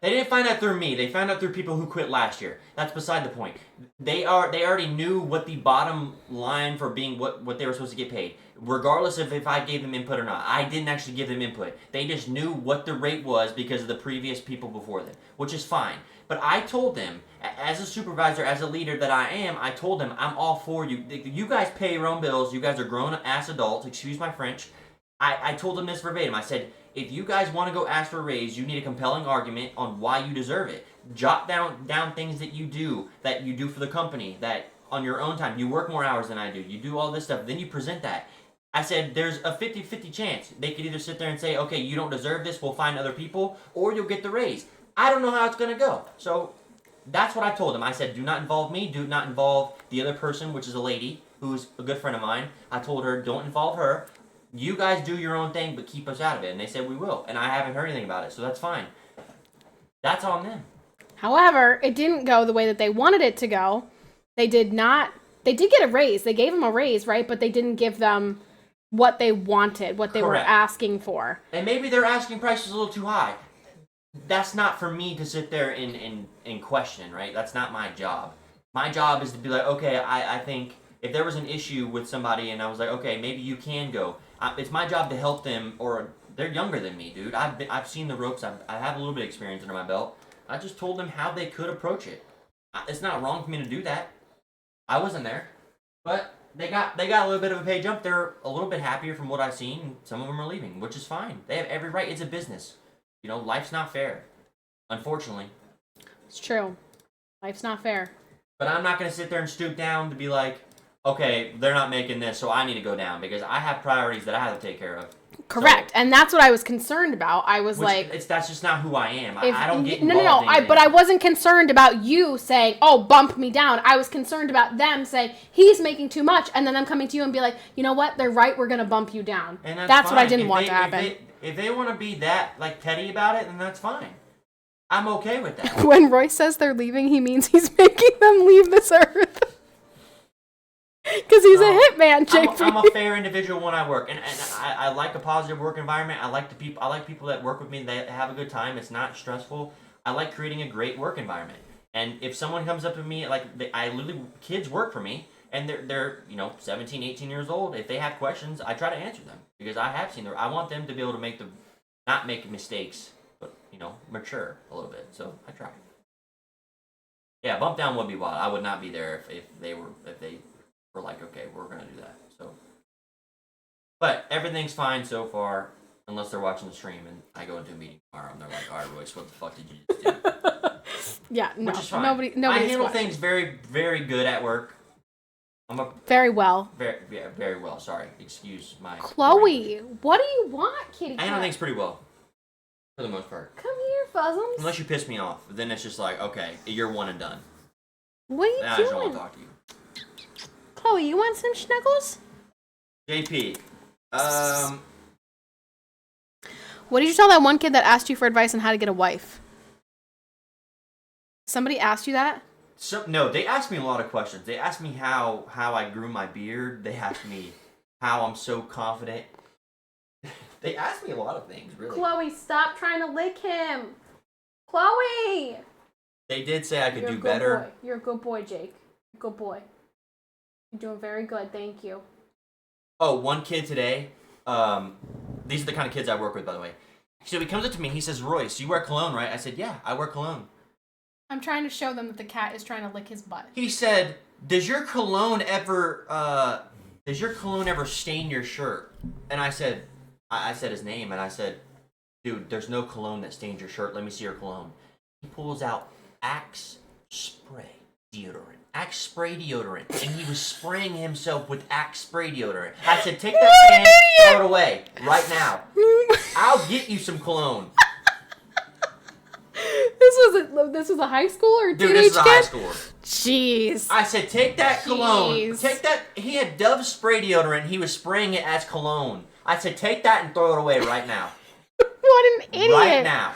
B: They didn't find out through me. They found out through people who quit last year. That's beside the point. They already knew what the bottom line for being what they were supposed to get paid, regardless of if I gave them input or not. I didn't actually give them input. They just knew what the rate was because of the previous people before them, which is fine. But I told them, as a supervisor, as a leader that I am, I told them, I'm all for you. You guys pay your own bills. You guys are grown-ass adults. Excuse my French. I told them this verbatim. I said, if you guys want to go ask for a raise, you need a compelling argument on why you deserve it. Jot down things that you do for the company, that on your own time. You work more hours than I do. You do all this stuff. Then you present that. I said, there's a 50-50 chance. They could either sit there and say, okay, you don't deserve this, we'll find other people, or you'll get the raise. I don't know how it's going to go. So that's what I told them. I said, do not involve me. Do not involve the other person, which is a lady who's a good friend of mine. I told her, don't involve her. You guys do your own thing, but keep us out of it. And they said, we will. And I haven't heard anything about it, so that's fine. That's on them.
C: However, it didn't go the way that they wanted it to go. They did get a raise. They gave them a raise, right? But they didn't give them what they wanted, what they were asking for.
B: And maybe their asking price was a little too high. That's not for me to sit there and question, right? That's not my job. My job is to be like, okay, I think if there was an issue with somebody and I was like, okay, maybe you can go. It's my job to help them, or they're younger than me, dude. I've seen the ropes. I have a little bit of experience under my belt. I just told them how they could approach it. It's not wrong for me to do that. I wasn't there, but they got a little bit of a pay jump. They're a little bit happier from what I've seen. Some of them are leaving, which is fine. They have every right. It's a business. Life's not fair, unfortunately.
C: It's true. Life's not fair.
B: But I'm not going to sit there and stoop down to be like, okay, they're not making this, so I need to go down because I have priorities that I have to take care of.
C: Correct, and that's what I was concerned about. I was
B: that's just not who I am. I don't get involved
C: No. But I wasn't concerned about you saying, "Oh, bump me down." I was concerned about them saying he's making too much, and then them coming to you and be like, "You know what? They're right. We're gonna bump you down."
B: And
C: that's what I didn't want to happen.
B: If they want to be that petty about it, then that's fine. I'm okay with that.
C: When Roy says they're leaving, he means he's making them leave this earth. Because he's a hitman, JP.
B: I'm a fair individual when I work, and I like a positive work environment. I like people that work with me. They have a good time. It's not stressful. I like creating a great work environment. And if someone comes up to me, kids work for me, and they're 17, 18 years old. If they have questions, I try to answer them because I have seen them. I want them to be able to not make mistakes, but mature a little bit. So I try. Yeah, bump down would be wild. I would not be there if they were like, okay, we're gonna do that. So, but everything's fine so far, unless they're watching the stream and I go into a meeting tomorrow and they're like, all right, Royce, what the fuck did you just do?
C: Yeah, no,
B: which is fine.
C: Nobody.
B: I handle things very, very good at work.
C: Very well.
B: Very well. Sorry, excuse my.
C: Chloe, what do you want, kitty cat?
B: I handle things pretty well, for the most part.
C: Come here, Fuzzums.
B: Unless you piss me off, then it's just like, okay, you're one and done.
C: What are you
B: I
C: doing?
B: just don't want to talk to you.
C: Chloe, you want some snuggles?
B: JP,
C: what did you tell that one kid that asked you for advice on how to get a wife? Somebody asked you that?
B: No, they asked me a lot of questions. They asked me how I grew my beard. They asked me how I'm so confident. They asked me a lot of things, really.
C: Chloe, stop trying to lick him. Chloe!
B: They did say I could
C: You're
B: do
C: a good
B: better.
C: Boy. You're a good boy, Jake. Good boy. You're doing very good, thank you.
B: Oh, one kid today. These are the kind of kids I work with, by the way. So he comes up to me. He says, "Royce, you wear cologne, right?" I said, "Yeah, I wear cologne."
C: I'm trying to show them that the cat is trying to lick his butt.
B: He said, "Does your cologne ever stain your shirt?" And I said his name, and I said, "Dude, there's no cologne that stains your shirt. Let me see your cologne." He pulls out Axe spray deodorant, and he was spraying himself with Axe spray deodorant. I said, "Take that can, throw it away right now. I'll get you some cologne."
C: This was a high school or
B: Dude,
C: teenage
B: this is a
C: kid?
B: high schooler.
C: Jeez.
B: I said, "Take that cologne.
C: Jeez.
B: Take that." He had Dove spray deodorant. He was spraying it as cologne. I said, "Take that and throw it away right now."
C: What an idiot.
B: Right now.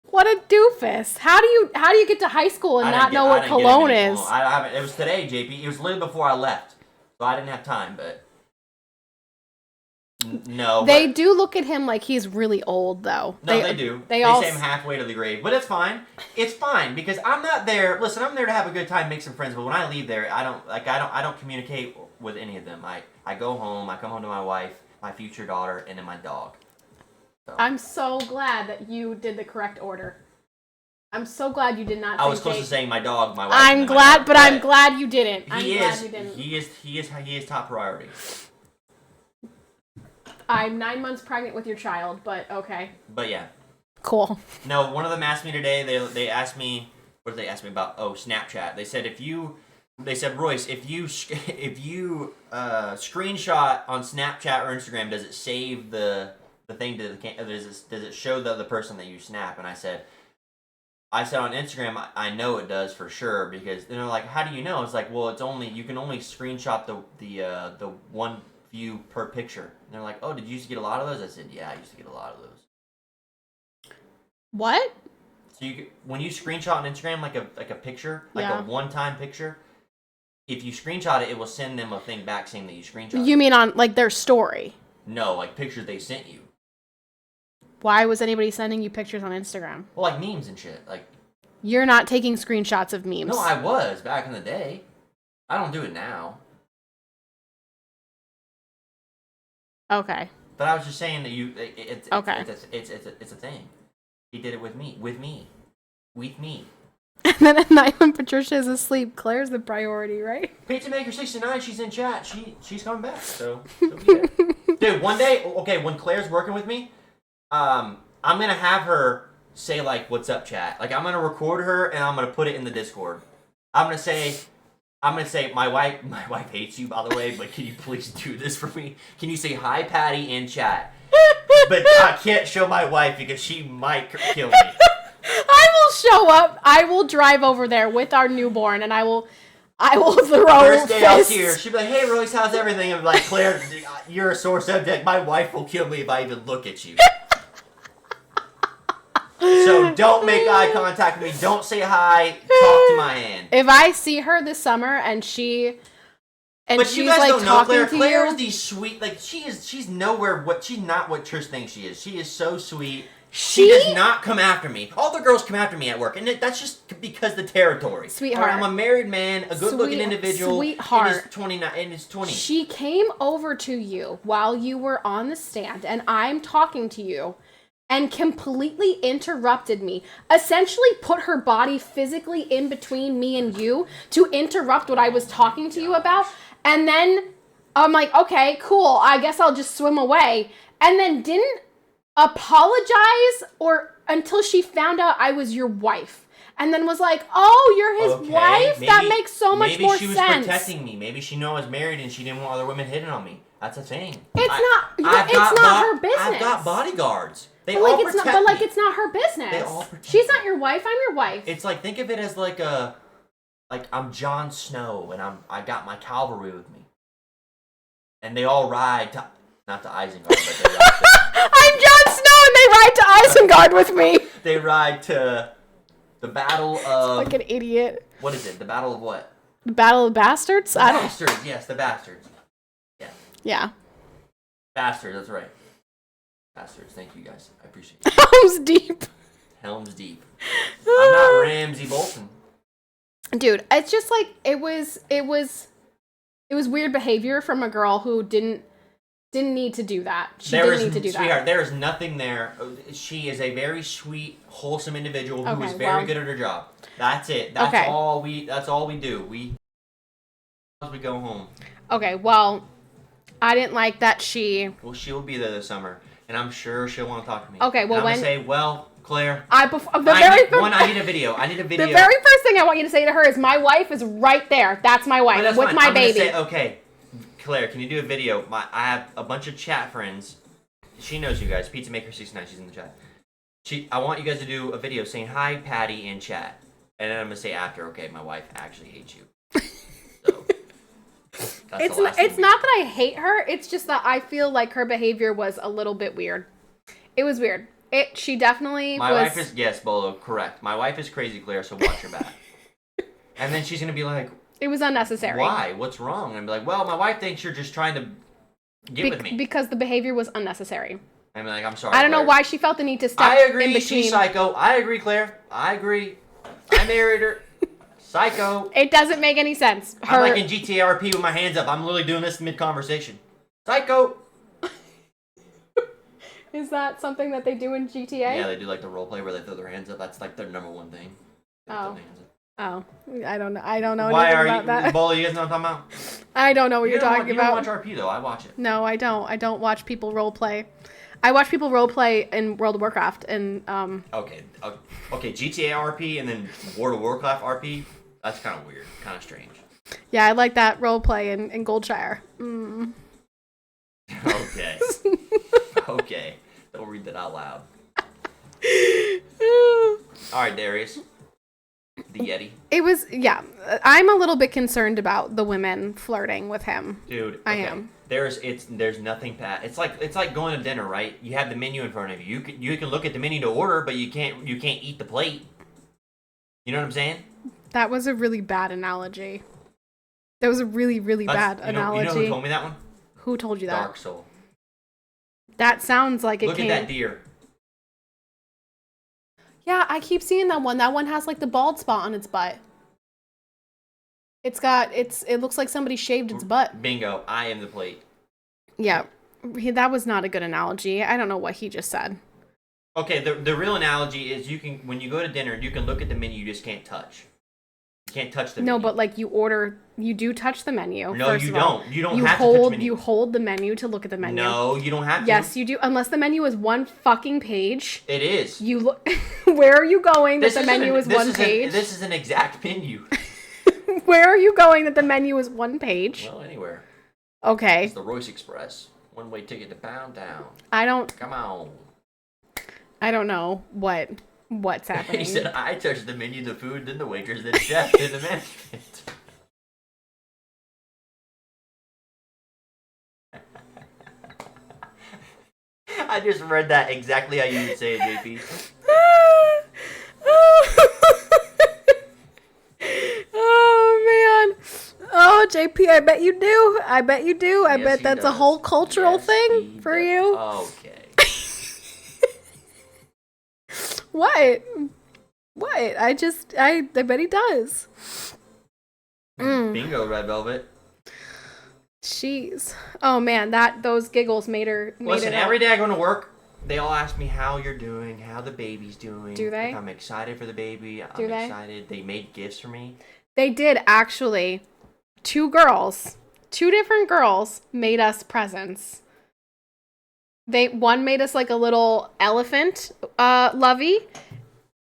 C: What a doofus. How do you get to high school and not know what cologne is?
B: I haven't. It was today, JP. It was literally before I left, so I didn't have time. But no,
C: they do look at him like he's really old, though.
B: No, they do. They say I'm halfway to the grave, but it's fine. It's fine because I'm not there. Listen, I'm there to have a good time, make some friends. But when I leave there, I don't communicate with any of them. I go home. I come home to my wife, my future daughter, and then my dog. So.
C: I'm so glad that you did the correct order. I'm so glad you did not.
B: I was close to saying my dog, my wife.
C: I'm glad, but I'm glad you didn't.
B: He is top priority.
C: I'm 9 months pregnant with your child, but okay.
B: But yeah.
C: Cool.
B: No, one of them asked me today. They asked me, what did they ask me about? Oh, Snapchat. They said Royce, if you screenshot on Snapchat or Instagram, does it save the thing to the does it show the other person that you snap? And I said on Instagram, I know it does for sure because they're like, how do you know? It's like, well, you can only screenshot the one view per picture. And they're like, oh, did you used to get a lot of those? I said, yeah, I used to get a lot of those.
C: What?
B: So when you screenshot on Instagram like a picture, like a one-time picture, if you screenshot it will send them a thing back saying that you screenshot.
C: You mean on like their story?
B: No, like pictures they sent you.
C: Why was anybody sending you pictures on Instagram?
B: Well, like memes and shit. Like
C: you're not taking screenshots of memes.
B: No, I was back in the day. I don't do it now.
C: Okay.
B: But I was just saying that it's a thing. He did it with me.
C: And then at night when Patricia is asleep, Claire's the priority, right?
B: Pizza Maker 69, she's in chat. She's coming back. So yeah. Dude, one day, okay, when Claire's working with me, I'm gonna have her say like, "What's up, chat?" Like I'm gonna record her and I'm gonna put it in the Discord. I'm gonna say, my wife hates you, by the way, but can you please do this for me? Can you say hi, Patty, in chat? But I can't show my wife because she might kill me.
C: I will show up. I will drive over there with our newborn, and I will throw
B: First day I'll
C: fists.
B: see her. She'll be like, "Hey, Royce, how's everything?" I'm like, "Claire, you're a sore subject. My wife will kill me if I even look at you." So don't make eye contact with me. Don't say hi. Talk to my hand.
C: If I see her this summer and she and
B: but
C: she's
B: you guys
C: like
B: don't know
C: talking
B: Claire.
C: to
B: Claire
C: you.
B: is these sweet, like she's nowhere. She's not what Trish thinks she is. She is so sweet. She does not come after me. All the girls come after me at work, and that's just because the territory.
C: Sweetheart.
B: I'm a married man, a good-looking individual.
C: Sweetheart.
B: In his 29, in his 20s.
C: She came over to you while you were on the stand, and I'm talking to you, and completely interrupted me. Essentially put her body physically in between me and you to interrupt what I was talking to you about. And then I'm like, okay, cool. I guess I'll just swim away. And then didn't apologize or until she found out I was your wife. And then was like, oh, you're his wife? That makes so much more sense.
B: Maybe she was protecting me. Maybe she knew I was married and she didn't want other women hitting on me. That's a thing.
C: It's not her business.
B: I've got bodyguards. They
C: but
B: all
C: like,
B: protect
C: but like
B: me.
C: it's not her business.
B: They all protect
C: She's not your wife. I'm your wife.
B: It's like, think of it as like I'm Jon Snow and I got my cavalry with me, and they all ride to not to Isengard, but they ride to,
C: I'm Jon Snow and they ride to Isengard with me.
B: They ride to the battle of
C: like an idiot.
B: What is it? The battle of what?
C: The Battle of Bastards?
B: The Bastards. Yes, the Bastards. Yeah.
C: Yeah.
B: Bastards. That's right. Bastards. Thank you guys. I appreciate it.
C: Helm's Deep.
B: Helm's Deep. I'm not Ramsay Bolton.
C: Dude, it's just like it was weird behavior from a girl who didn't need to do that. She didn't need to do
B: sweetheart,
C: that.
B: there is nothing there. She is a very sweet, wholesome individual who is very good at her job. That's it. That's all we do. We go home.
C: Okay, well, I didn't like that
B: Well, she'll be there this summer, and I'm sure she'll want to talk to me.
C: Okay, well,
B: and I'm gonna say, well, Claire.
C: I
B: need a video.
C: The very first thing I want you to say to her is, "My wife is right there. That's my wife with
B: fine.
C: my
B: I'm
C: baby."
B: Say, okay, Claire, can you do a video? I have a bunch of chat friends. She knows you guys. Pizza Maker 69. She's in the chat. I want you guys to do a video saying hi, Patty, in chat, and then I'm gonna say after, okay, my wife actually hates you. So
C: it's not that I hate her. It's just that I feel like her behavior was a little bit weird. It was weird. She definitely
B: My wife is, yes, Bolo, correct. My wife is crazy, Claire, so watch her back. And then she's going to be like...
C: It was unnecessary.
B: Why? What's wrong? And I'd be like, well, my wife thinks you're just trying to get with me.
C: Because the behavior was unnecessary.
B: I'm like, I'm sorry,
C: I don't
B: Claire.
C: know why she felt the need to step
B: I agree,
C: in between.
B: she's psycho. I agree, Claire. I agree. I married her. Psycho.
C: It doesn't make any sense.
B: I'm like in GTA RP with my hands up. I'm literally doing this mid-conversation. Psycho.
C: Is that something that they do in GTA?
B: Yeah, they do like the role play where they throw their hands up. That's like their number one thing.
C: Oh, I don't know. I don't know
B: Why
C: anything
B: are
C: about that.
B: Bolo, you guys know what I'm talking about?
C: I don't know what you're talking about.
B: You don't watch RP though. I watch it.
C: No, I don't. I don't watch people role play. I watch people role play in World of Warcraft and
B: Okay, GTA RP and then World of Warcraft RP. That's kind of weird, kind of strange.
C: Yeah, I like that role play in Goldshire. Mm.
B: Okay. Okay. Don't read that out loud. All right, Darius. The Yeti.
C: It was, yeah. I'm a little bit concerned about the women flirting with him.
B: Dude, okay.
C: I am.
B: There's nothing past. It's like going to dinner, right? You have the menu in front of you. You can look at the menu to order, but you can't eat the plate. You know what I'm saying?
C: That was a really bad analogy. That was a really, really bad analogy.
B: You know who told me that one?
C: Who told you that?
B: Dark Soul.
C: That sounds like it
B: Look at that deer.
C: Yeah, I keep seeing that one. That one has like the bald spot on its butt. It looks like somebody shaved its butt.
B: Bingo. I am the plate.
C: Yeah. That was not a good analogy. I don't know what he just said.
B: Okay, the real analogy is when you go to dinner, you can look at the menu, you just can't touch. You can't touch the menu.
C: No, but like you do touch the menu.
B: No,
C: first
B: you
C: of all.
B: don't. You don't have to touch the menu.
C: You hold the menu to look at the menu.
B: No, you don't have to.
C: Yes, you do. Unless the menu is one fucking page.
B: It is.
C: You look. Where are you going that the menu is one page?
B: This is an exact menu.
C: Where are you going that the menu is one page?
B: Well, anywhere.
C: Okay.
B: It's the Royce Express. One-way ticket to Pound Town. Come on.
C: I don't know what's happening.
B: He said, I touched the menu, the food, then the waitress, then chef, then the management. I just read that exactly how you would say it, JP.
C: Oh, man. Oh, JP JP, I bet you do. I bet you do. I
B: Yes,
C: bet
B: he
C: that's a
B: does.
C: whole cultural
B: Yes,
C: thing
B: he
C: for
B: does.
C: you.
B: Okay.
C: What? What? I bet he does.
B: Bingo, Red Velvet.
C: Jeez. Oh man, those giggles made
B: Listen,
C: it
B: every
C: up.
B: day I go to work, they all ask me how you're doing, how the baby's doing.
C: Do they?
B: If I'm excited for the baby.
C: Do
B: I'm
C: they?
B: excited. They made gifts for me.
C: They did actually. Two different girls made us presents. One made us like a little elephant lovey,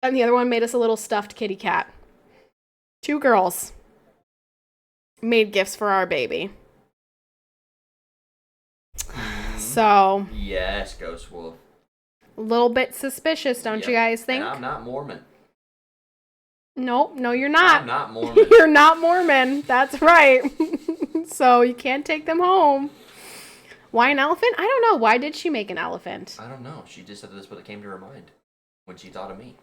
C: and the other one made us a little stuffed kitty cat. Two girls made gifts for our baby. So,
B: Yes, Ghost Wolf.
C: a little bit suspicious, don't
B: Yep.
C: you guys think?
B: And I'm not Mormon.
C: No, you're not.
B: I'm not Mormon.
C: You're not Mormon. That's right. So you can't take them home. Why an elephant? I don't know. Why did she make an elephant?
B: I don't know. She just said that's what came to her mind when she thought of me.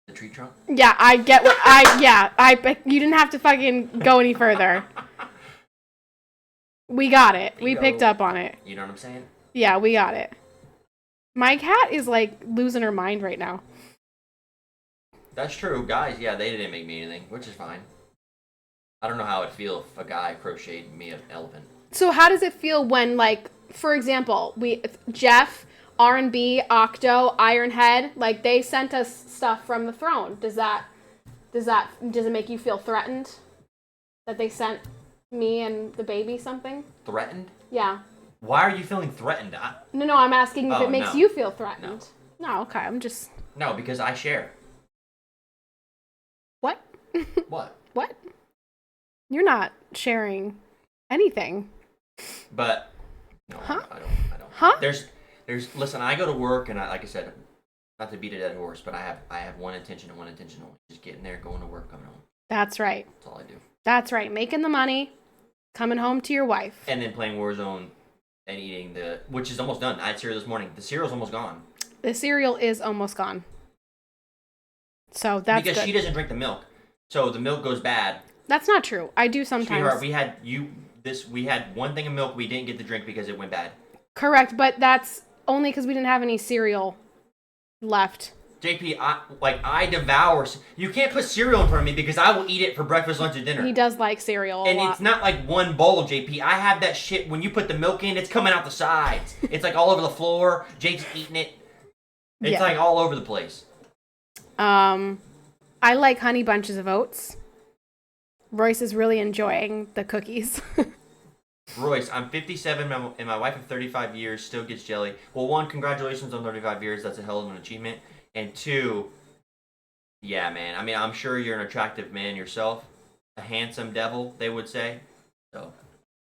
B: The tree trunk?
C: Yeah, I get what you didn't have to fucking go any further. We got it. We picked up on it.
B: You know what I'm saying?
C: Yeah, we got it. My cat is like losing her mind right now.
B: That's true. Guys, yeah, they didn't make me anything, which is fine. I don't know how it'd feel if a guy crocheted me an elephant.
C: So how does it feel when, like, for example, Jeff, R&B, Octo, Ironhead, like, they sent us stuff from the throne. Does it make you feel threatened that they sent me and the baby something?
B: Threatened?
C: Yeah.
B: Why are you feeling threatened?
C: No, I'm asking if it makes
B: no.
C: you feel threatened. No, okay, I'm just...
B: No, because I share.
C: What?
B: What?
C: What? You're not sharing anything.
B: But no,
C: Huh?
B: I don't.
C: Huh?
B: There's. Listen, I go to work and like I said, not to beat a dead horse, but I have one intention and one intention only: just getting there, going to work, coming home.
C: That's right.
B: That's all I do.
C: That's right. Making the money, coming home to your wife.
B: And then playing Warzone and eating which is almost done. I had cereal this morning. The cereal's almost gone.
C: The cereal is almost gone. So that's
B: because
C: good.
B: she doesn't drink the milk, so the milk goes bad.
C: That's not true. I do sometimes.
B: Sweetheart, we had one thing of milk we didn't get to drink because it went bad.
C: Correct, but that's only because we didn't have any cereal left.
B: JP, I devour. You can't put cereal in front of me because I will eat it for breakfast, lunch, and dinner.
C: He does like cereal a lot.
B: It's not like one bowl, JP. I have that shit. When you put the milk in, it's coming out the sides. It's like all over the floor. Jake's eating it. It's like all over the place.
C: I like Honey Bunches of Oats. Royce is really enjoying the cookies.
B: Royce, I'm 57 and my wife of 35 years still gets jelly. Well, one, congratulations on 35 years. That's a hell of an achievement. And two, yeah, man. I mean, I'm sure you're an attractive man yourself. A handsome devil, they would say. So,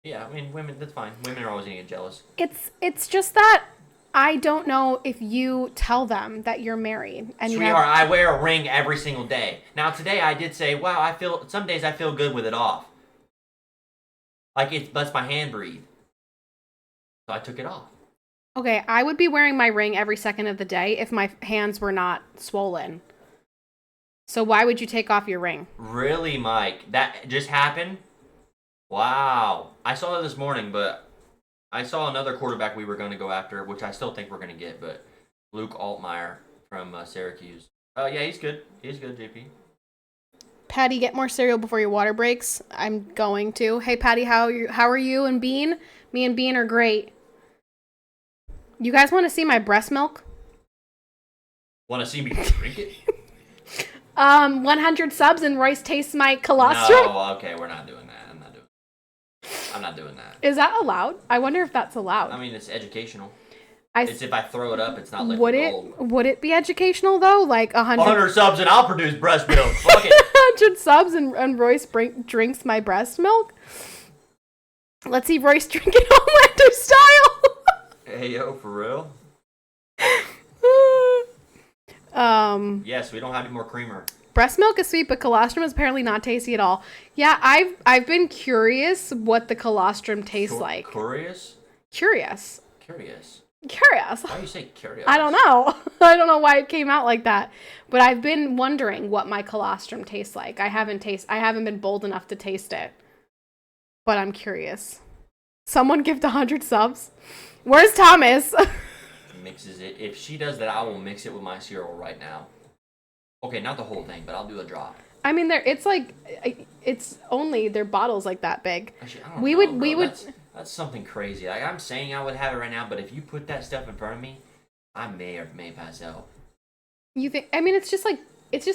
B: yeah, I mean, women, that's fine. Women are always going to get jealous.
C: It's just that I don't know if you tell them that you're married. And
B: Sweetheart, I wear a ring every single day. Now, today I did say, wow, some days I feel good with it off. Like, it lets my hand breathe. So I took it off.
C: Okay, I would be wearing my ring every second of the day if my hands were not swollen. So why would you take off your ring?
B: Really, Mike? That just happened? Wow. I saw that this morning, but I saw another quarterback we were going to go after, which I still think we're going to get, but Luke Altmaier from Syracuse. Yeah, he's good. He's good, JP.
C: Patty, get more cereal before your water breaks. I'm going to. Hey, Patty, how are you and Bean? Me and Bean are great. You guys want to see my breast milk?
B: Want to see me drink it?
C: 100 subs and Royce tastes my colostrum.
B: No, okay, we're not doing that. I'm not doing that.
C: Is that allowed? I wonder if that's allowed.
B: I mean, it's educational. It's if I throw it up, it's not liquid gold.
C: Would it be educational though? Like
B: 100 subs and I'll produce breast milk. Fuck it.
C: 100 subs and Royce drinks my breast milk. Let's see Royce drink it Homelander style.
B: Hey yo, for real? Yes, we don't have any more creamer.
C: Breast milk is sweet, but colostrum is apparently not tasty at all. Yeah, I've been curious what the colostrum tastes like.
B: Curious?
C: Curious. Curious.
B: Why do you say curious?
C: I don't know. I don't know why it came out like that. But I've been wondering what my colostrum tastes like. I haven't been bold enough to taste it. But I'm curious. Someone gift 100 subs. Where's Thomas?
B: Mixes it. If she does that, I will mix it with my cereal right now. Okay, not the whole thing, but I'll do a drop.
C: I mean, it's only their bottles like that big.
B: Actually, I don't know,
C: we would.
B: That's something crazy. Like, I'm saying I would have it right now, but if you put that stuff in front of me, I may or may pass out.
C: You think? I mean, it's just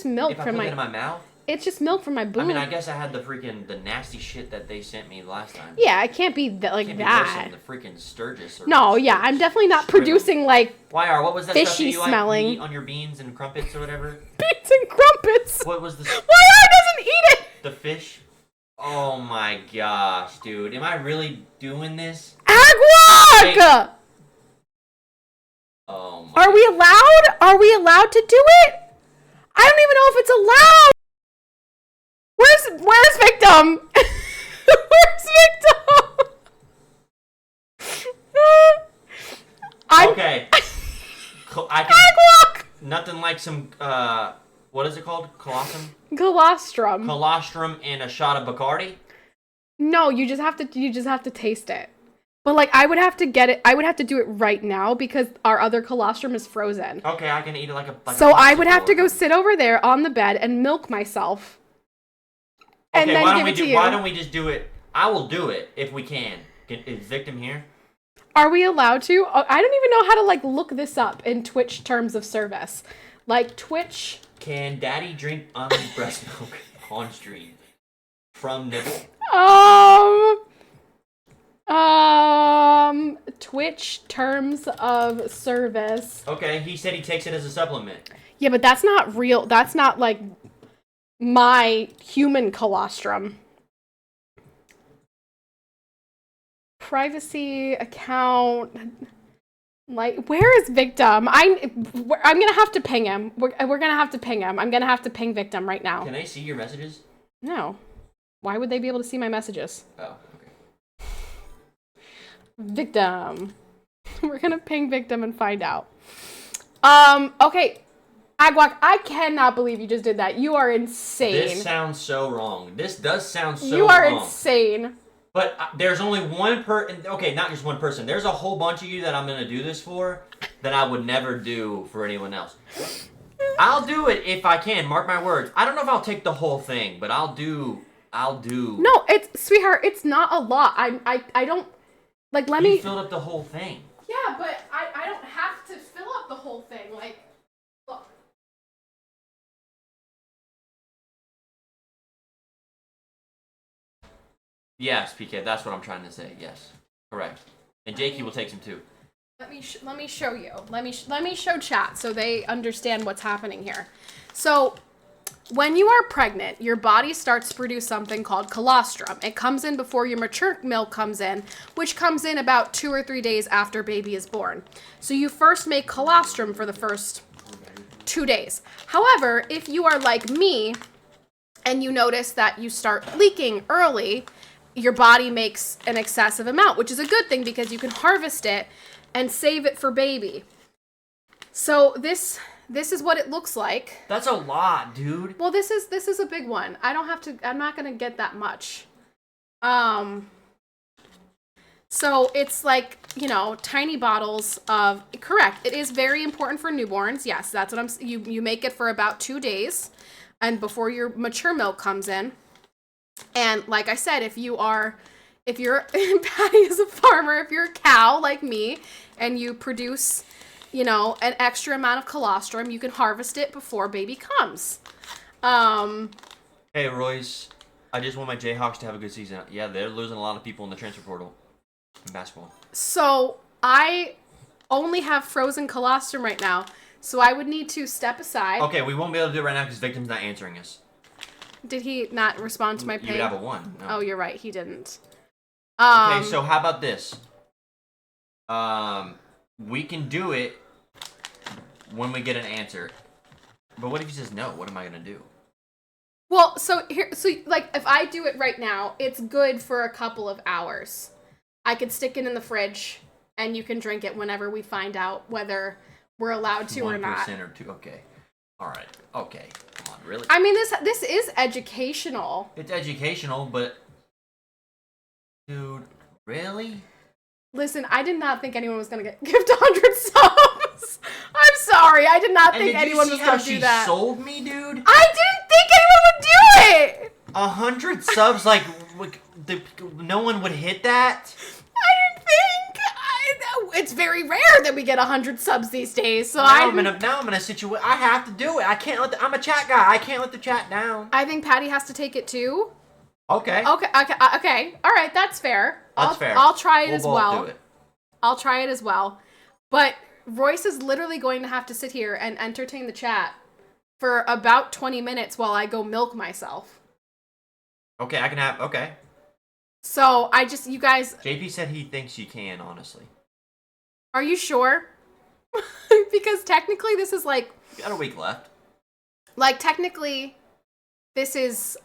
C: milk
B: if I
C: from
B: put
C: my.
B: it in my mouth.
C: It's just milk from my boob.
B: I mean, I guess I had the nasty shit that they sent me last time.
C: Yeah, it can't be like
B: can't
C: that.
B: Be worse than the freaking Sturgis. Or
C: No, yeah, I'm definitely not producing like
B: YR, what was that
C: fishy
B: stuff that you
C: smelling
B: like to eat on your beans and crumpets or whatever?
C: beans and crumpets.
B: What was the?
C: YR doesn't eat it.
B: The fish. Oh my gosh, dude! Am I really doing this?
C: Agwalk!
B: Hey. Oh my.
C: Are we allowed? Are we allowed to do it? I don't even know if it's allowed. Where's victim? Where's victim?
B: Okay. I can.
C: Agwalk!
B: Nothing like some what is it called? Colostrum. Colostrum and a shot of Bacardi.
C: No, you just have to taste it. But like I would have to get it. I would have to do it right now because our other colostrum is frozen.
B: Okay, I can eat it like a.
C: So I would have to go sit over there on the bed and milk myself.
B: Okay,
C: and then
B: why don't we just do it? I will do it if we can. Is victim here?
C: Are we allowed to? I don't even know how to like look this up in Twitch terms of service. Like Twitch.
B: Can daddy drink breast milk on stream from nipple?
C: Twitch terms of service.
B: Okay, he said he takes it as a supplement.
C: Yeah, but that's not real. That's not like my human colostrum. Privacy account. Like, where is victim? I'm gonna have to ping him. We're gonna have to ping him. I'm gonna have to ping victim right now.
B: Can they see your messages?
C: No. Why would they be able to see my messages?
B: Oh, okay.
C: Victim. We're gonna ping victim and find out. Okay. Agwak, I cannot believe you just did that. You are insane.
B: This sounds so wrong. This does sound so wrong.
C: You are insane.
B: But there's only one okay, not just one person. There's a whole bunch of you that I'm going to do this for that I would never do for anyone else. I'll do it if I can, mark my words. I don't know if I'll take the whole thing, but I'll do.
C: No, sweetheart, it's not a lot. I don't, like, let me.
B: You filled up the whole thing.
C: Yeah, but I don't have to fill up the whole thing, like, look.
B: Yes, PK, that's what I'm trying to say. Yes, correct. And Jakey will take some too.
C: Let me show you. Let me show chat so they understand what's happening here. So, when you are pregnant, your body starts to produce something called colostrum. It comes in before your mature milk comes in, which comes in about 2 or 3 days after baby is born. So you first make colostrum for the first 2 days. However, if you are like me and you notice that you start leaking early, your body makes an excessive amount, which is a good thing because you can harvest it and save it for baby. So this is what it looks like.
B: That's a lot, dude.
C: Well, this is a big one. I'm not going to get that much. So it's like, tiny bottles of, correct. It is very important for newborns. Yes, that's what you make it for about 2 days and before your mature milk comes in. And like I said, if you're Patty is a farmer, if you're a cow like me and you produce, an extra amount of colostrum, you can harvest it before baby comes.
B: Hey, Royce, I just want my Jayhawks to have a good season. Yeah, they're losing a lot of people in the transfer portal in basketball.
C: So I only have frozen colostrum right now, so I would need to step aside.
B: Okay, we won't be able to do it right now because Victim's not answering us.
C: Did he not respond to my ping?
B: You would have a 1. No.
C: Oh, you're right. He didn't.
B: Okay, so how about this? We can do it when we get an answer. But what if he says no? What am I gonna do?
C: Well, if I do it right now, it's good for a couple of hours. I could stick it in the fridge and you can drink it whenever we find out whether we're allowed to or not.
B: 1% or 2. Okay. All right. Okay. Come on, really?
C: I mean, this is educational.
B: It's educational, but dude, really?
C: Listen, I did not think anyone was gonna gift 100 subs. I'm sorry, I did not think anyone was gonna do that.
B: She sold me, dude.
C: I didn't think anyone would do it.
B: 100 subs, like no one would hit that.
C: I didn't think. It's very rare that we get 100 subs these days. So
B: I'm in a situation. I have to do it. I can't let. I'm a chat guy. I can't let the chat down.
C: I think Patty has to take it too.
B: Okay.
C: Okay. All right, that's fair.
B: Fair.
C: I'll try it as well.
B: Do it.
C: I'll try it as well. But Royce is literally going to have to sit here and entertain the chat for about 20 minutes while I go milk myself.
B: Okay, I can have. Okay.
C: So you guys.
B: JP said he thinks you can. Honestly.
C: Are you sure? Because technically, this is like.
B: You got a week left.
C: Like technically, this is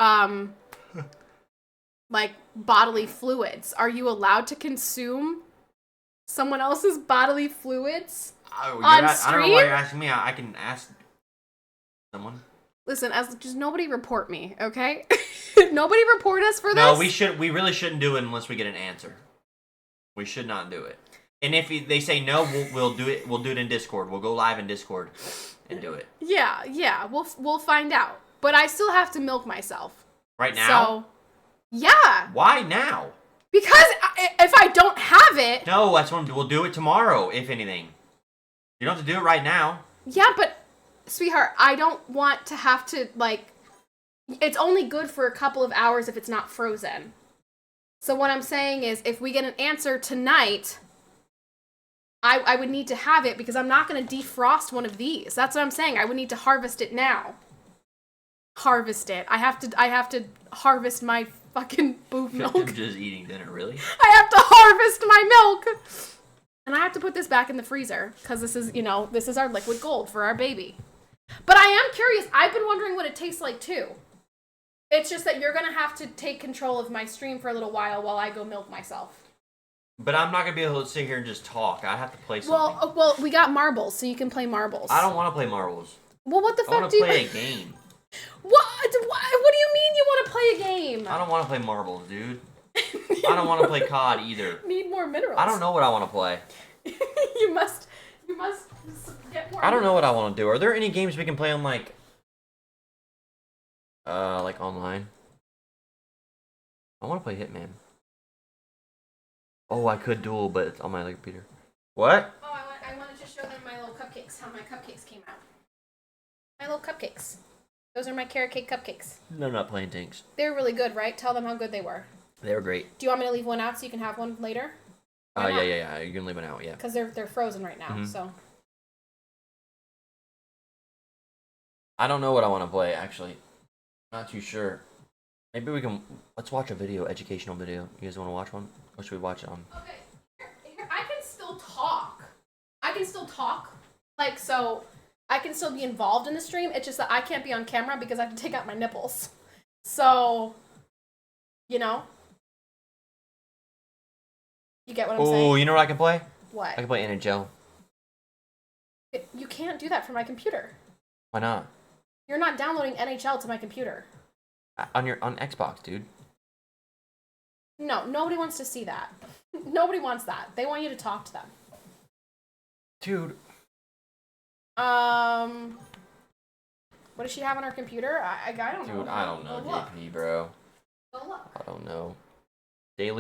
C: like bodily fluids. Are you allowed to consume someone else's bodily fluids on stream?
B: I don't know why you're asking me. I can ask someone.
C: Listen, just nobody report me, okay? Nobody report us for this.
B: No, we really shouldn't do it unless we get an answer. We should not do it. And if they say no, we'll do it. We'll do it in Discord. We'll go live in Discord and do it.
C: Yeah. We'll find out. But I still have to milk myself.
B: Right now?
C: So, yeah.
B: Why now?
C: Because if I don't have it...
B: No, that's when we'll do it tomorrow, if anything. You don't have to do it right now.
C: Yeah, but, sweetheart, I don't want to have to, like... It's only good for a couple of hours if it's not frozen. So what I'm saying is, if we get an answer tonight, I would need to have it because I'm not going to defrost one of these. That's what I'm saying. I would need to harvest it now. Harvest it. I have to harvest my fucking boob milk.
B: I'm just eating dinner, really?
C: I have to harvest my milk. And I have to put this back in the freezer because this is our liquid gold for our baby. But I am curious. I've been wondering what it tastes like too. It's just that you're going to have to take control of my stream for a little while I go milk myself.
B: But I'm not going to be able to sit here and just talk. I have to play something.
C: Well, we got marbles, so you can play marbles.
B: I don't want to play marbles.
C: Well, what the fuck do you...
B: I want to play a game.
C: What do you mean you want to play a game?
B: I don't want to play marbles, dude. I don't want to play COD either.
C: Need more minerals.
B: I don't know what I want to play.
C: You must get more.
B: I don't know what I want to do. Are there any games we can play on like online? I want to play Hitman. Oh, I could duel, but it's on my computer. What?
C: Oh, I wanted to show them my little cupcakes. How my cupcakes came out. My little cupcakes. Those are my carrot cake cupcakes.
B: They're not plain tanks.
C: They're really good, right? Tell them how good they were.
B: They were great.
C: Do you want me to leave one out so you can have one later?
B: Yeah. You can leave one out, yeah.
C: Because they're frozen right now, so.
B: I don't know what I want to play, actually. Not too sure. Maybe we can... Let's watch a video, educational video. You guys want to watch one? Or should we watch it on...
C: Okay. Here, I can still talk. Like, so... I can still be involved in the stream. It's just that I can't be on camera because I have to take out my nipples. So... You know? You get what I'm saying?
B: Oh, you know what I can play?
C: What?
B: I can play NHL.
C: You can't do that from my computer.
B: Why not?
C: You're not downloading NHL to my computer.
B: On Xbox, dude.
C: No, nobody wants to see that. Nobody wants that. They want you to talk to them.
B: Dude.
C: What does she have on her computer? I don't know.
B: Dude, I don't know, JP, bro.
C: Go look.
B: I don't know. We're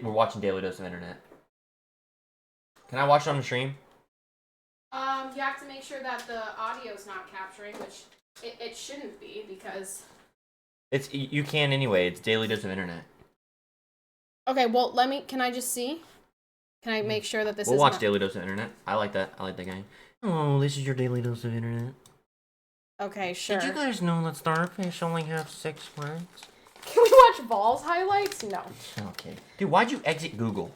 B: watching Daily Dose of Internet. Can I watch it on the stream?
C: You have to make sure that the audio's not capturing, which it shouldn't be because...
B: You can anyway. It's Daily Dose of Internet.
C: Okay, well, can I just see? Can I make sure that this is...
B: We'll watch Daily Dose of Internet. I like that. I like that game. Oh, this is your Daily Dose of Internet.
C: Okay, sure.
B: Did you guys know that Starfish only have 6 words?
C: Can we watch Vols highlights? No.
B: Okay. Dude, why'd you exit Google?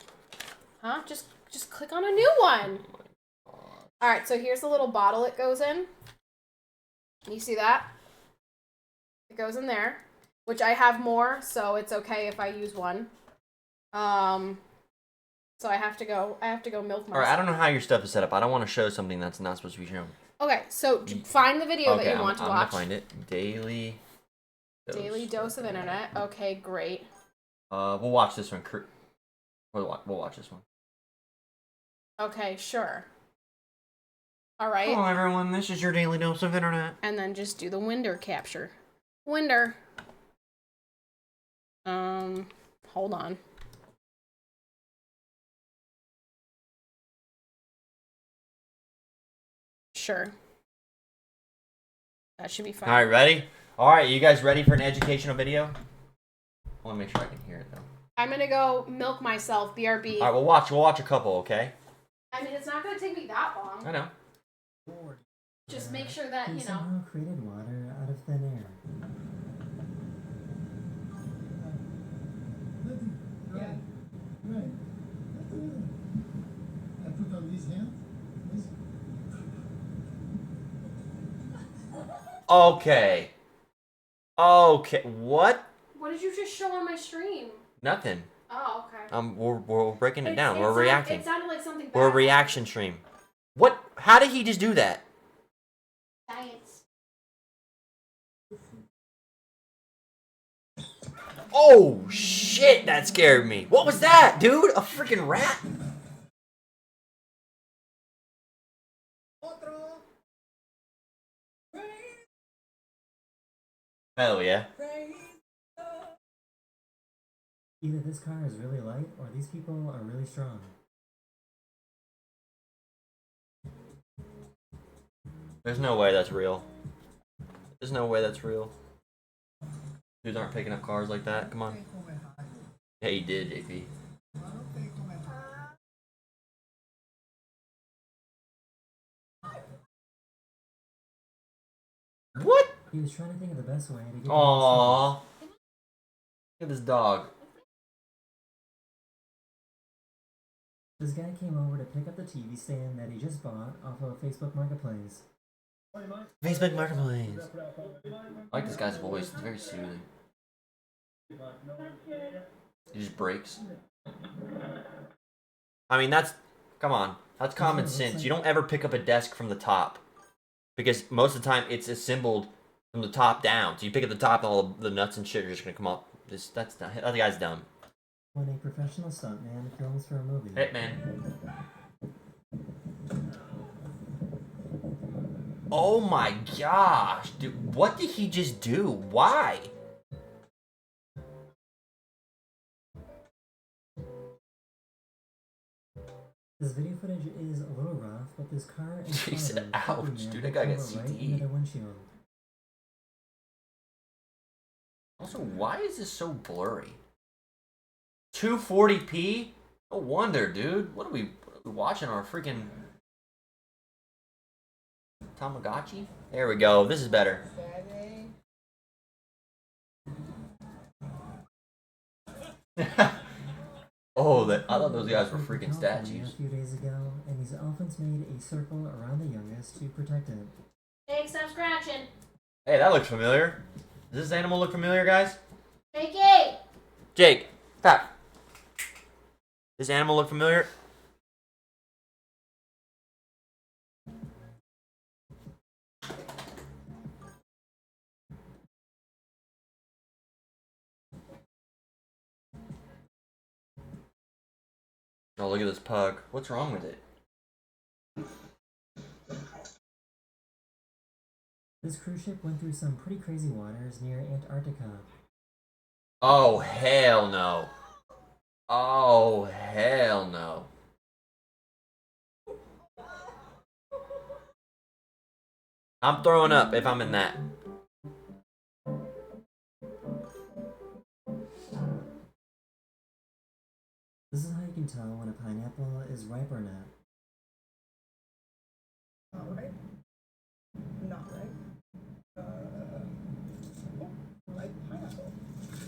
C: Huh? Just click on a new one. Alright, so here's the little bottle it goes in. You see that? It goes in there. Which I have more, so it's okay if I use one. So So I have to go milk myself.
B: Alright, I don't know how your stuff is set up. I don't want to show something that's not supposed to be shown.
C: Okay, so find the video that you want to watch.
B: I'm gonna find it. Daily
C: dose of internet. Okay, great.
B: We'll watch this one. We'll watch this one.
C: Okay, sure. All right.
B: Hello, everyone. This is your daily dose of internet.
C: And then just do the Winder capture. Winder. Hold on. Sure. That should be fine.
B: All right, ready? All right, you guys ready for an educational video? I want to make sure I can hear it though.
C: I'm gonna go milk myself. BRB.
B: All right, we'll watch a couple, okay?
C: I mean, it's not gonna take me that long.
B: I know.
C: Just make sure that,
D: He somehow created water out of thin air.
E: Yeah. Right. I put on these hands.
B: Okay. Okay. What?
C: What did you just show on my stream?
B: Nothing.
C: Oh, okay.
B: We're breaking it down. We're reacting.
C: It sounded like something bad.
B: We're a reaction stream. What? How did he just do that?
C: Science.
B: Oh shit! That scared me. What was that, dude? A freaking rat? Hell yeah.
D: Either this car is really light or these people are really strong.
B: There's no way that's real. There's no way that's real. Dudes aren't picking up cars like that. Come on. Yeah, he did, JP. What?
D: He was trying to think of the best way to get
B: Aww. Look at this dog.
D: This guy came over to pick up the TV stand that he just bought off of Facebook Marketplace.
B: Facebook Marketplace. I like this guy's voice. It's very soothing. He just breaks. I mean, come on. That's common sense. You don't ever pick up a desk from the top. Because most of the time, it's assembled from the top down. So you pick up the top and all the nuts and shit are just going to come up. That guy's dumb.
D: When a professional stuntman films for a movie.
B: Hey, man. Oh my gosh, dude. What did he just do? Why?
D: This video footage is a little rough, but this car in front
B: Jason,
D: of him,
B: ouch,
D: Superman,
B: dude, that guy got
D: flew right
B: CTE.
D: into their windshield.
B: Also, why is this so blurry? 240p? No wonder, dude. What are we watching? Our freaking Tamagotchi? There we go. This is better. Oh, I thought those guys were freaking statues.
D: A few days ago, and these elephants made a circle around the youngest to protect it.
C: Jake, stop scratching.
B: Hey, that looks familiar. Does this animal look familiar, guys?
C: Jakey!
B: Jake, stop. This animal look familiar? Oh, look at this pug. What's wrong with it?
D: This cruise ship went through some pretty crazy waters near Antarctica.
B: Oh, hell no. Oh, hell no. I'm throwing up if I'm in that.
D: This is how you can tell when a pineapple is ripe or not.
E: Not right. Not right. Like pineapple.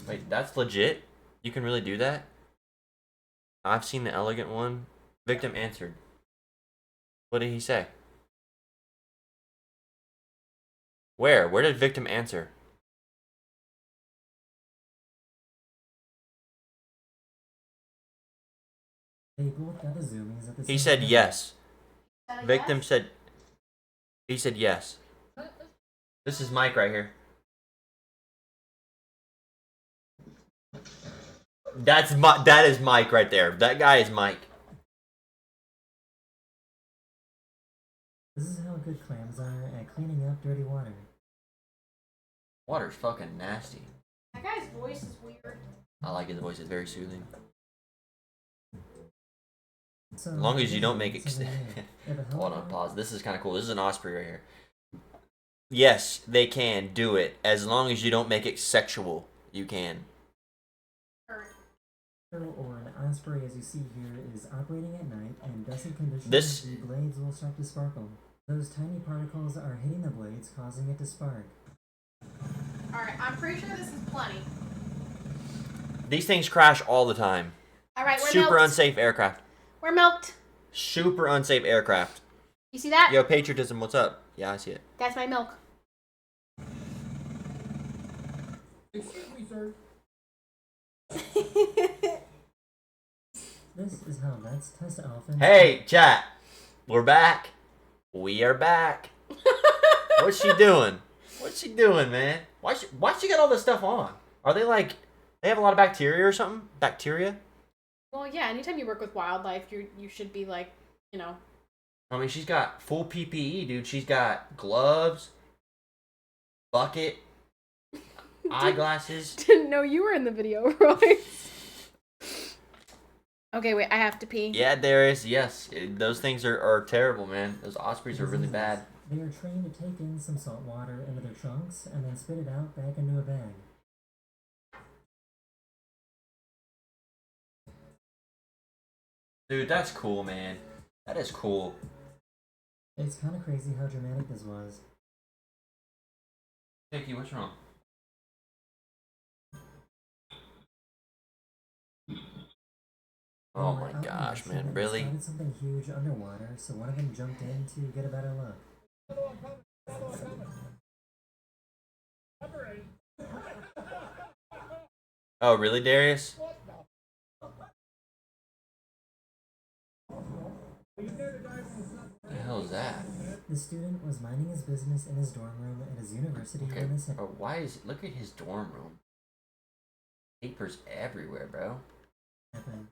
B: Wait, that's legit? You can really do that? I've seen the elegant one. Victim answered. What did he say? Where? Where did victim answer?
D: They both got the zoomies at the
B: He
D: same
B: said
D: time.
B: yes.
C: Is that a
B: Victim
C: yes?
B: said. He said yes. This is Mike right here. That is Mike right there. That guy is Mike.
D: This is how good clams are at cleaning up dirty water.
B: Water's fucking nasty.
C: That guy's voice is weird.
B: I like his voice. It's very soothing.
D: So,
B: As long as you don't make it.
D: something new. If a
B: Hold on,
D: helicopter-
B: pause. This is kind of cool. This is an osprey right here. Yes, they can do it. As long as you don't make it sexual, you can.
D: Or an osprey, as you see here, is operating at night, and dusty conditions,
B: This-
D: the blades will start to sparkle. Those tiny particles are hitting the blades, causing it to spark.
C: Alright, I'm pretty sure this is plenty.
B: These things crash all the time.
C: Alright, we're
B: Super
C: milked.
B: unsafe aircraft.
C: We're milked.
B: Super unsafe aircraft.
C: You see that?
B: Yo, patriotism, what's up? Yeah, I see it.
C: That's my milk.
E: Excuse me, sir.
D: This is how vets test elephants.
B: Hey, chat. We're back. We are back. What's she doing? What's she doing, man? Why she got all this stuff on? Are they like, they have a lot of bacteria or something? Bacteria?
C: Well, yeah, anytime you work with wildlife, you should be like, you know.
B: I mean, she's got full PPE, dude. She's got gloves, bucket, eyeglasses.
C: Didn't know you were in the video, Roy. Okay, wait, I have to pee.
B: Yeah, Darius, yes. Those things are terrible, man. Those ospreys are really bad.
D: They are trained to take in some salt water into their trunks and then spit it out back into a bag.
B: Dude, that's cool, man. That is cool.
D: It's kind of crazy how dramatic this was.
B: Vicky, what's wrong? Oh
D: Well,
B: my
D: out in
B: gosh,
D: the ocean,
B: man.
D: it
B: Really?
D: spotted something huge underwater, so one of them jumped in to get a better look.
B: Oh, really, Darius? What the hell is that?
D: The student was minding his business in his dorm room at his university
B: Okay.
D: when this
B: Oh, why is look at his dorm room? Papers everywhere, bro.
D: happened.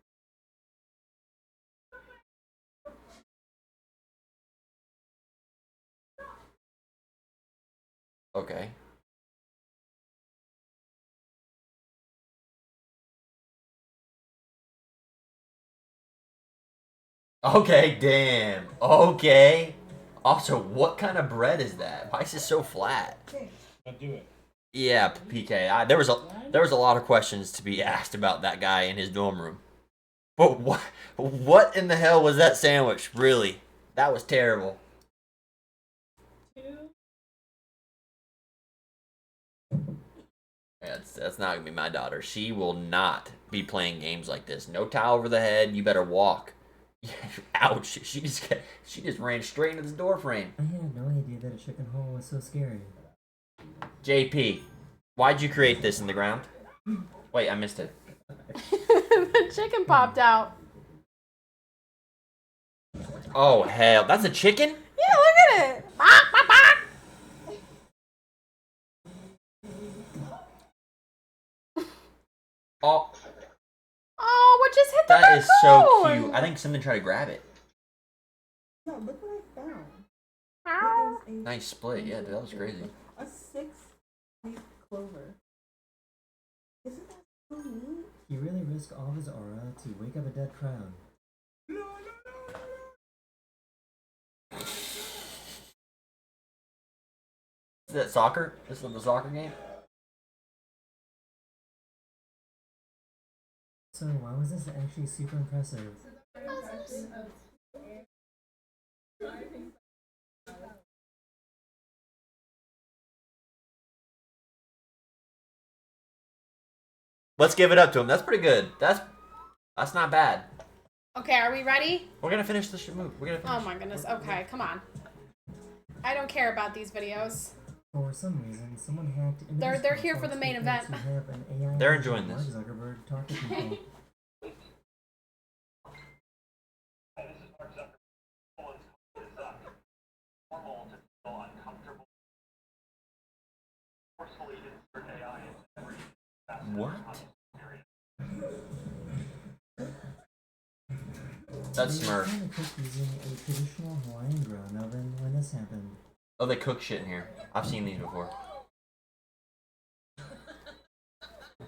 B: Okay. Okay, damn. Okay. Also, what kind of bread is that? Why is it so flat?
E: Now do it.
B: Yeah, PK. There was a lot of questions to be asked about that guy in his dorm room. But what in the hell was that sandwich? Really, that was terrible. That's not gonna be my daughter. She will not be playing games like this. No towel over the head. You better walk. Ouch! She just ran straight into the door frame.
D: I had no idea that a chicken hole was so scary.
B: JP, why'd you create this in the ground? Wait, I missed it.
C: The chicken popped out.
B: Oh hell, that's a chicken?
C: Yeah, look at it. Bop, bop, bop.
B: Oh,
C: Oh, what just hit the
B: that is so
C: raccoon?
B: cute. I think something tried to grab it.
E: No, look what I found.
C: Ow.
E: It is a
B: Nice split. Yeah, dude, that was crazy.
E: A 6-leaf clover. Isn't that so neat?
D: He really risked all of his aura to wake up a dead crowd.
E: No, no, no, no, no.
B: Is that soccer? This is the soccer game?
D: So why was this actually super impressive?
B: Let's give it up to him. That's pretty good. That's not bad.
C: Okay, are we ready?
B: We're gonna finish this move. We're gonna finish.
C: Oh my goodness. Okay, come on. I don't care about these videos.
D: For some reason, someone hacked into
C: They're
D: this
C: here for the main
D: profile
C: event.
D: to have an AI
B: They're
D: version
B: enjoying
D: of
B: this.
D: Mark Zuckerberg talk to people.
B: What? That's
D: They were
B: Smurf.
D: trying to cook using a traditional Hawaiian ground oven when this happened.
B: Oh, they cook shit in here. I've seen these before.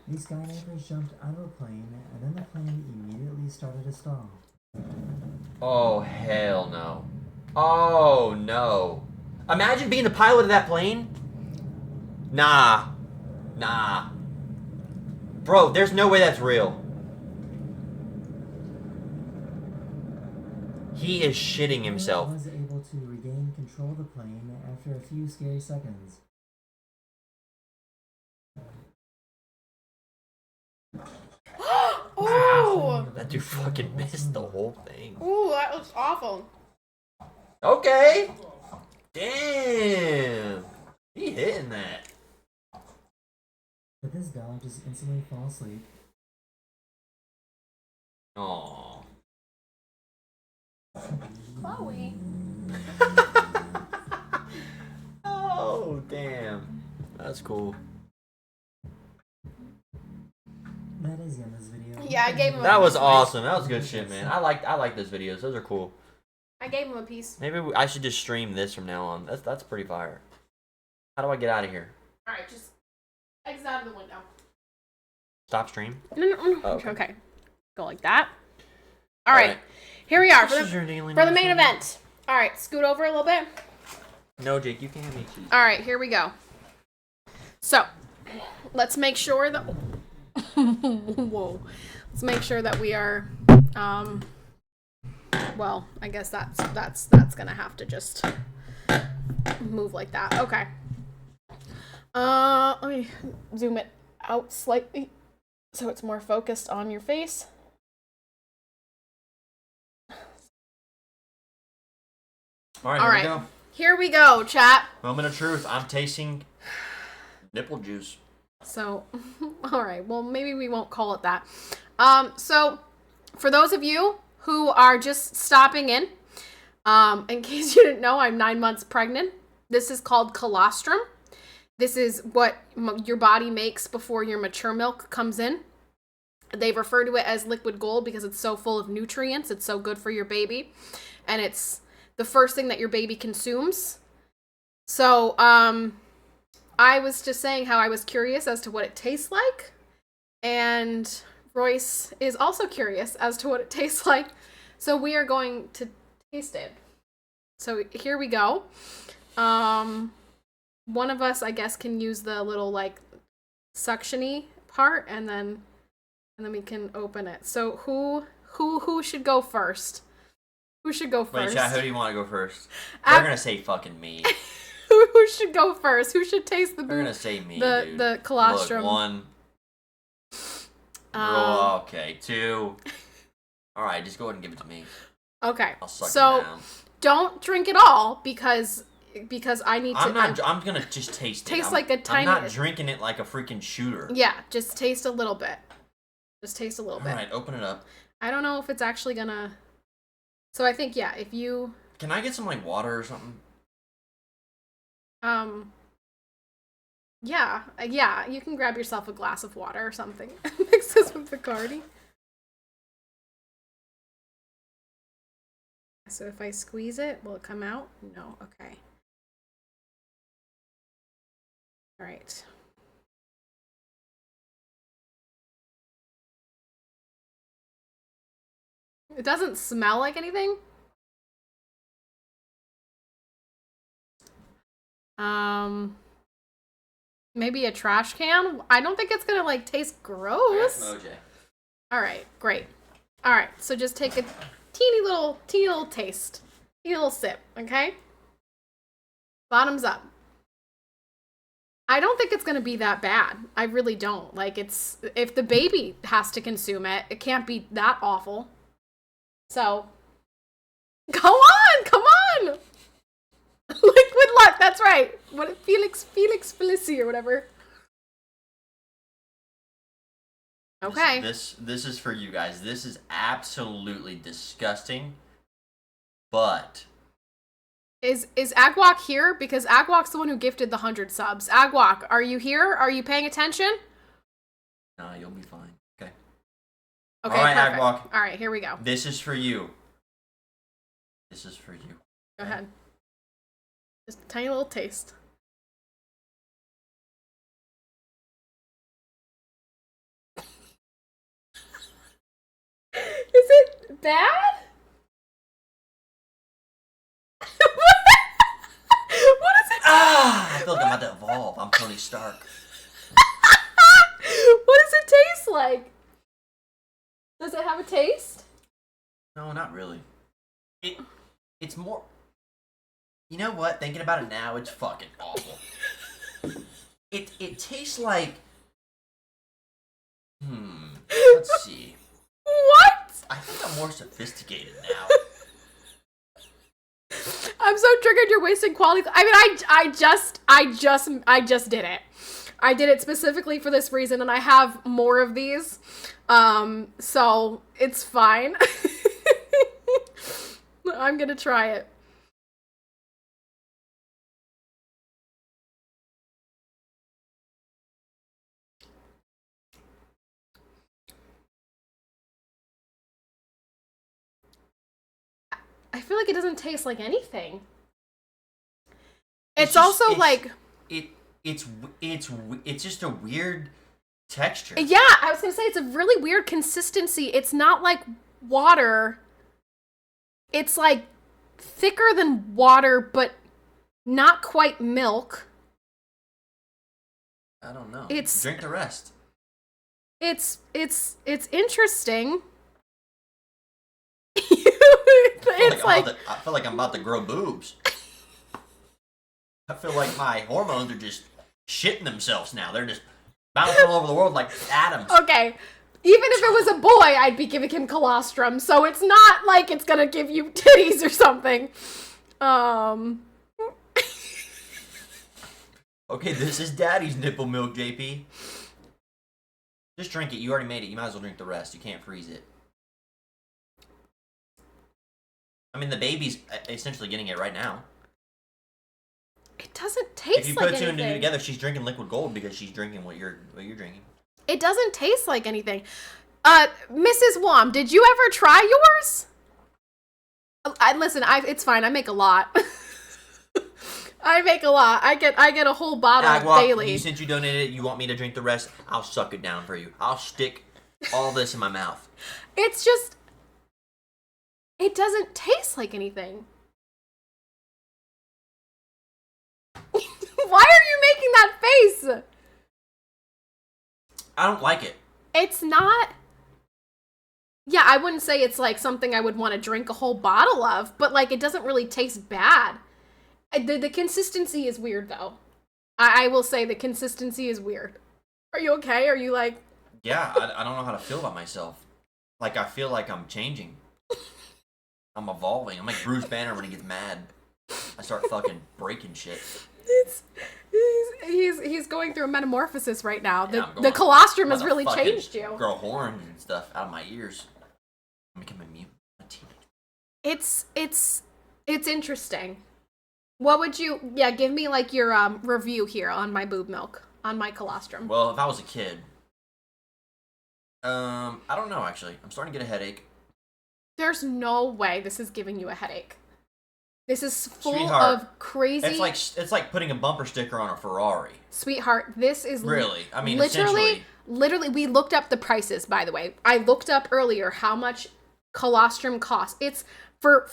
D: These skydivers jumped out of a plane, and then the plane immediately started to stall.
B: Oh, hell no. Oh, no. Imagine being the pilot of that plane. Nah. Nah. Bro, there's no way that's real. He is shitting himself.
D: Pilot was able to regain control of the plane after a few scary seconds.
C: Ooh!
B: That dude fucking missed the whole thing.
C: Ooh, that looks awful.
B: Okay. Damn. He hitting that.
D: But this dog just instantly fall asleep.
B: Aww.
C: Chloe.
B: Oh, damn. That's cool.
D: That is the end of this video.
C: Yeah, I gave him
B: That was awesome. That was good shit, man. I like those videos. Those are cool.
C: I gave him a piece.
B: Maybe I should just stream this from now on. That's pretty fire. How do I get out of here?
C: Alright, just exit out of the window.
B: Stop stream?
C: No.
B: Oh, okay.
C: Okay. Go like that. Alright. Here we are for the main event. Alright, scoot over a little bit.
B: No, Jake, you can't have me cheese.
C: Alright, here we go. So, let's make sure that... Whoa. Let's make sure that we are... well, I guess that's gonna have to just move like that. Okay. Let me zoom it out slightly so it's more focused on your face.
B: All
C: All
B: right,
C: right.
B: here we go.
C: Here we go, chat.
B: Moment of truth. I'm tasting nipple juice.
C: So, all right. Well, maybe we won't call it that. So for those of you who are just stopping in case you didn't know, I'm 9 months pregnant. This is called colostrum. This is what your body makes before your mature milk comes in. They refer to it as liquid gold because it's so full of nutrients. It's so good for your baby. And it's the first thing that your baby consumes. So, I was just saying how I was curious as to what it tastes like. And Royce is also curious as to what it tastes like. So we are going to taste it. So here we go. One of us, I guess, can use the little like suction-y part, and then we can open it. So who should go first? Who should go first?
B: Wait, chat, who do you want to go first? They're gonna say fucking me.
C: Who should go first? Who should taste the
B: They're gonna say me,
C: the
B: dude.
C: the colostrum?
B: Look, 1. Oh, okay, 2. All right, just go ahead and give it to me.
C: Okay.
B: I'll suck
C: So
B: it down.
C: don't drink it all because I need to.
B: I'm gonna just taste it.
C: Taste like a tiny.
B: I'm not drinking it like a freaking shooter.
C: Yeah, just taste a little bit. Just taste a little
B: All
C: bit.
B: right, open it up.
C: I don't know if it's actually gonna. So I think if you
B: Can I get some like water or something?
C: yeah, you can grab yourself a glass of water or something. Mix this with Bacardi. So if I squeeze it, will it come out? No. Okay. All right. It doesn't smell like anything. Maybe a trash can. I don't think it's gonna like taste gross. All right, great. All right, so just take a teeny little taste, teeny little sip. Okay. Bottoms up. I don't think it's gonna be that bad. I really don't. Like if the baby has to consume it, it can't be that awful. So, come on! Liquid luck, that's right. What Felix Felici or whatever. Okay.
B: This is for you guys. This is absolutely disgusting. But
C: Is Agwok here? Because Agwok's the one who gifted the 100 subs. Agwok, are you here? Are you paying attention?
B: Nah, you'll be fine. Okay.
C: Okay,
B: All right,
C: perfect.
B: Agwalk.
C: All right, here we go.
B: This is for you. This is for you.
C: Go ahead. Just a tiny little taste. Is it bad? What is it?
B: Ah! I feel like I'm about to evolve. I'm Tony Stark.
C: What does it taste like? Does it have a taste?
B: No, not really. It's more. You know what? Thinking about it now, it's fucking awful. It tastes like. Let's see.
C: What?
B: I think I'm more sophisticated now.
C: I'm so triggered. You're wasting quality. I mean, I just did it. I did it specifically for this reason, and I have more of these. So it's fine. I'm gonna try it. I feel like it doesn't taste like anything. It's also like
B: it's just a weird texture.
C: yeah, I was gonna say it's a really weird consistency. It's not like water. It's like thicker than water, but not quite milk.
B: I don't know.
C: It's
B: drink the rest.
C: It's interesting.
B: I feel like I'm about to grow boobs. I feel like my hormones are just shitting themselves now. They're just bouncing all over the world like atoms.
C: Okay. Even if it was a boy, I'd be giving him colostrum, so it's not like it's gonna give you titties or something.
B: Okay, this is daddy's nipple milk, JP. Just drink it. You already made it. You might as well drink the rest. You can't freeze it. I mean, the baby's essentially getting it right now.
C: It doesn't taste like anything.
B: If you put two and two together, she's drinking liquid gold because she's drinking what you're drinking.
C: It doesn't taste like anything. Mrs. Wom, did you ever try yours? Listen, it's fine. I make a lot. I make a lot. I get a whole bottle daily.
B: Since you donated it, you want me to drink the rest? I'll suck it down for you. I'll stick all this in my mouth.
C: It's just, it doesn't taste like anything. Why are you making that face?
B: I don't like it.
C: It's not. Yeah, I wouldn't say it's like something I would want to drink a whole bottle of, but like it doesn't really taste bad. The consistency is weird though. I will say the consistency is weird. Are you okay? Are you like...
B: Yeah, I don't know how to feel about myself. Like, I feel like I'm changing. I'm evolving. I'm like Bruce Banner when he gets mad. I start fucking breaking shit.
C: He's going through a metamorphosis right now.
B: Yeah,
C: the colostrum has really changed you.
B: Grow horns and stuff out of my ears. I'm becoming a mutant. A teenager.
C: It's interesting. What would you... Yeah, give me like your review here on my boob milk, on my colostrum.
B: Well, if I was a kid, I don't know actually. I'm starting to get a headache.
C: There's no way this is giving you a headache. This is full
B: Sweetheart,
C: of crazy...
B: It's like putting a bumper sticker on a Ferrari.
C: Sweetheart, this is...
B: Really? I mean,
C: literally, we looked up the prices, by the way. I looked up earlier how much colostrum costs. It's for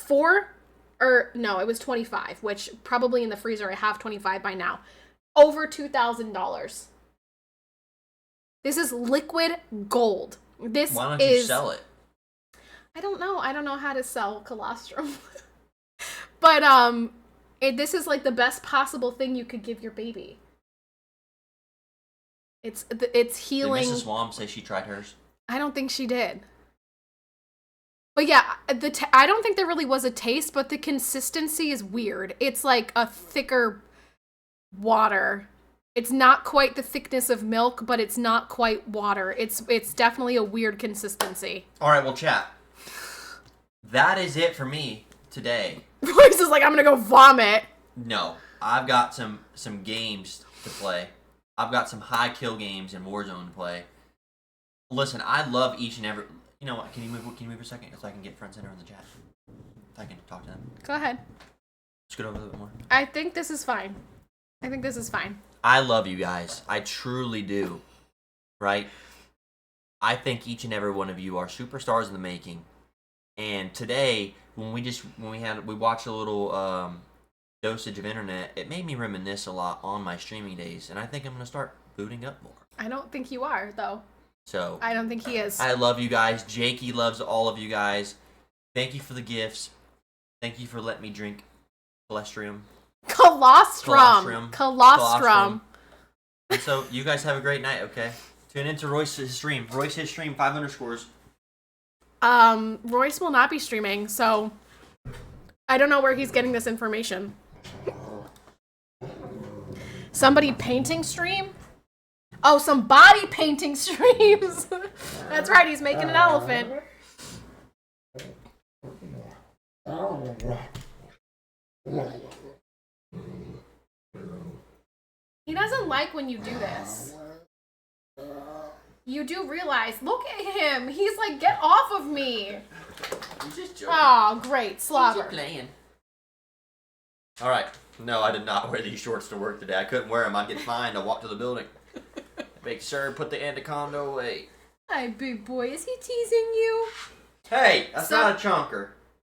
C: it was 25, which probably in the freezer I have 25 by now. Over $2,000. This is liquid gold.
B: Why don't you sell it?
C: I don't know. I don't know how to sell colostrum. But this is like the best possible thing you could give your baby. It's healing.
B: Did Mrs. Wom say she tried hers?
C: I don't think she did. But yeah, I don't think there really was a taste, but the consistency is weird. It's like a thicker water. It's not quite the thickness of milk, but it's not quite water. It's definitely a weird consistency.
B: All right, well, chat. That is it for me today.
C: Royce is like, I'm gonna go vomit.
B: No, I've got some games to play. I've got some high kill games in Warzone to play. Listen, I love each and every. You know what? Can you move for a second so I can get front center in the chat? So I can talk to them.
C: Go ahead.
B: Scoot over a little bit more.
C: I think this is fine.
B: I love you guys. I truly do. Right? I think each and every one of you are superstars in the making. And today, when we watched a little dosage of internet, it made me reminisce a lot on my streaming days, and I think I'm gonna start booting up more.
C: I don't think you are, though.
B: So
C: I don't think he is.
B: I love you guys. Jakey loves all of you guys. Thank you for the gifts. Thank you for letting me drink colostrum.
C: Colostrum.
B: And so you guys have a great night, okay? Tune into Royce's stream. 5 underscores.
C: Royce will not be streaming, so I don't know where he's getting this information. Somebody painting stream? Oh, some body painting streams. That's right, he's making an elephant. He doesn't like when you do this. You do realize, look at him. He's like, get off of me.
B: He's just joking.
C: Oh, great. Slobber.
B: He's playing. Alright. No, I did not wear these shorts to work today. I couldn't wear them. I'd get fined. I walked to the building. Make sure put the anaconda away.
C: Hi, big boy. Is he teasing you?
B: Hey, that's not a chunker.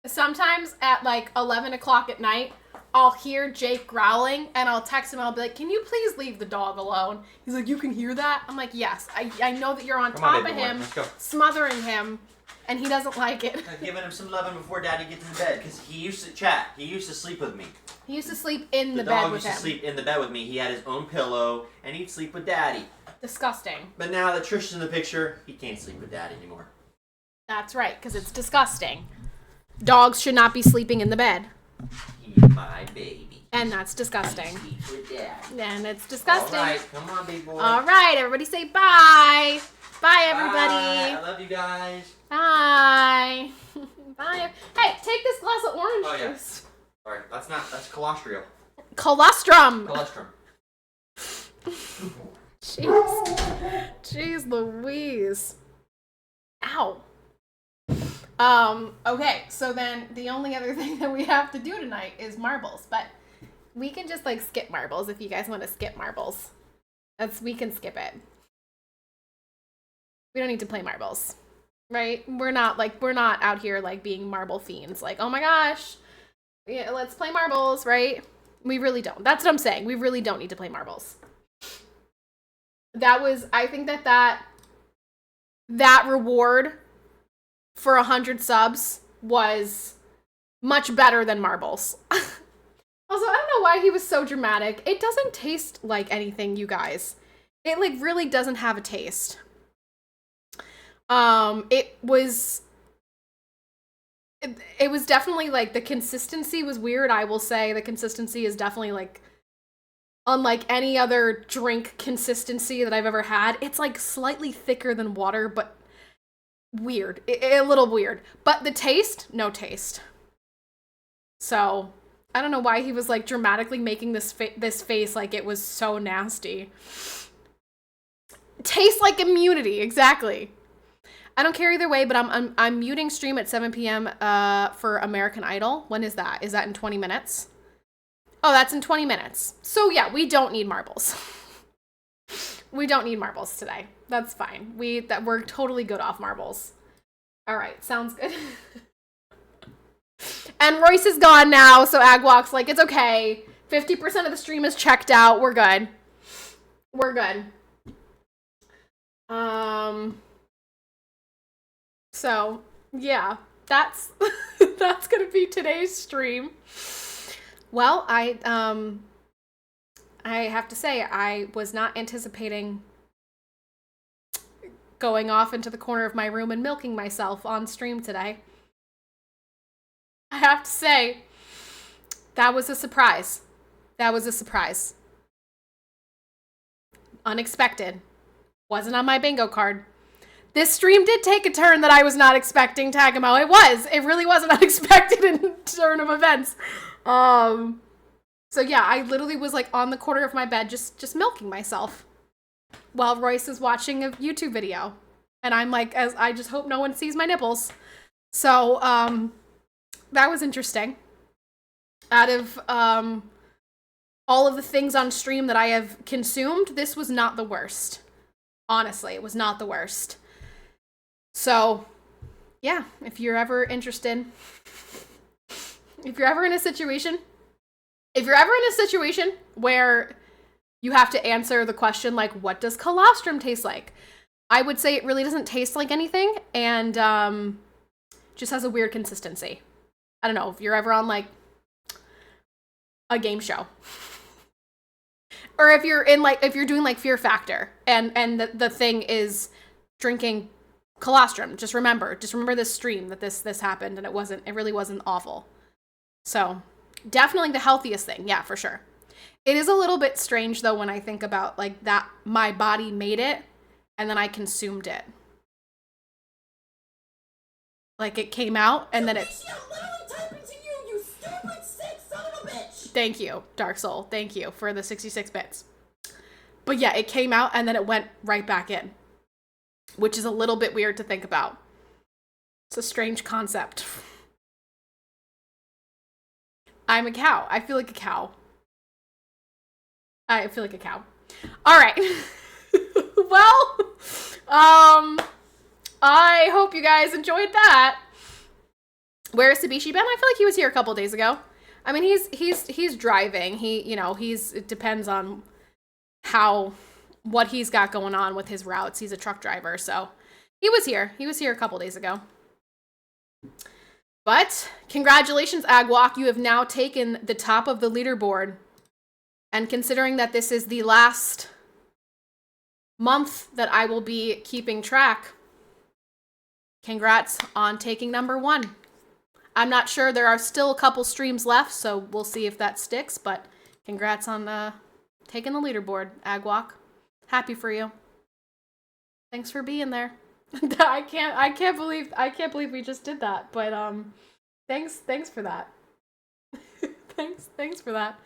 C: Sometimes at like 11 o'clock at night, I'll hear Jake growling, and I'll text him, and I'll be like, can you please leave the dog alone? He's like, you can hear that? I'm like, yes. I know that you're on top of him, smothering him, and he doesn't like it.
B: I'm giving him some loving before Daddy gets in bed, because he used to chat. He used to sleep with me.
C: He used to sleep in the bed with him.
B: The dog used to sleep in the bed with me. He had his own pillow, and he'd sleep with Daddy.
C: Disgusting.
B: But now that Trish is in the picture, he can't sleep with Daddy anymore.
C: That's right, because it's disgusting. Dogs should not be sleeping in the bed.
B: He's my baby.
C: And that's disgusting.
B: He sleeps with Daddy.
C: And it's disgusting.
B: All right, come on, big boy.
C: All right, everybody say bye. Bye, everybody.
B: Bye. I love you guys.
C: Bye. Bye. Hey, take this glass of orange juice.
B: Sorry, that's colostrum.
C: Colostrum.
B: Colostrum.
C: Jeez Louise. Ow. Okay, so then the only other thing that we have to do tonight is marbles, but we can just like skip marbles if you guys want to skip marbles. We can skip it. We don't need to play marbles, right? We're not out here like being marble fiends. Like, oh my gosh, yeah, let's play marbles, right? We really don't. That's what I'm saying. We really don't need to play marbles. I think that reward for 100 subs was much better than marbles. Also, I don't know why he was so dramatic. It doesn't taste like anything, you guys. It like really doesn't have a taste. It was definitely like the consistency was weird. I will say the consistency is definitely like unlike any other drink consistency that I've ever had. It's like slightly thicker than water, but weird. A little weird. But the taste, no taste. So, I don't know why he was like dramatically making this face like it was so nasty. Tastes like immunity, exactly. I don't care either way, but I'm muting stream at 7 p.m. For American Idol. When is that? Is that in 20 minutes? Oh, that's in 20 minutes. So yeah, we don't need marbles. We don't need marbles today. That's fine. We're totally good off marbles. All right, sounds good. And Royce is gone now, so Agwalk's like, it's okay. 50% of the stream is checked out. We're good. We're good. So, yeah. That's gonna be today's stream. Well, I have to say, I was not anticipating going off into the corner of my room and milking myself on stream today. I have to say, that was a surprise. That was a surprise. Unexpected. Wasn't on my bingo card. This stream did take a turn that I was not expecting, Tagamo. It really was an unexpected turn of events. So yeah, I literally was like on the corner of my bed just milking myself while Royce is watching a YouTube video. And I'm like, as I just hope no one sees my nipples. So, that was interesting. Out of all of the things on stream that I have consumed, this was not the worst. Honestly, it was not the worst. So, yeah, if you're ever interested, if you're ever in a situation where you have to answer the question, like, what does colostrum taste like? I would say it really doesn't taste like anything, and just has a weird consistency. I don't know, if you're ever on, like, a game show. Or if you're doing, like, Fear Factor, and the thing is drinking colostrum, just remember this stream that this happened, and it really wasn't awful. So, definitely the healthiest thing, yeah, for sure. It is a little bit strange, though, when I think about, like, that my body made it, and then I consumed it. Like, it came out, and then it's... Thank you, Dark Soul. Thank you for the 66 bits. But yeah, it came out, and then it went right back in. Which is a little bit weird to think about. It's a strange concept. I'm a cow. I feel like a cow. I feel like a cow. All right. Well, I hope you guys enjoyed that. Where is Sabishi been? I feel like he was here a couple days ago. I mean, he's driving. It depends on what he's got going on with his routes. He's a truck driver, so he was here. He was here a couple days ago. But congratulations, Agwalk. You have now taken the top of the leaderboard. And considering that this is the last month that I will be keeping track, congrats on taking number 1. I'm not sure. There are still a couple streams left, so we'll see if that sticks, but congrats on taking the leaderboard, Agwalk. Happy for you. Thanks for being there. I can't believe we just did that, but thanks for that. thanks for that.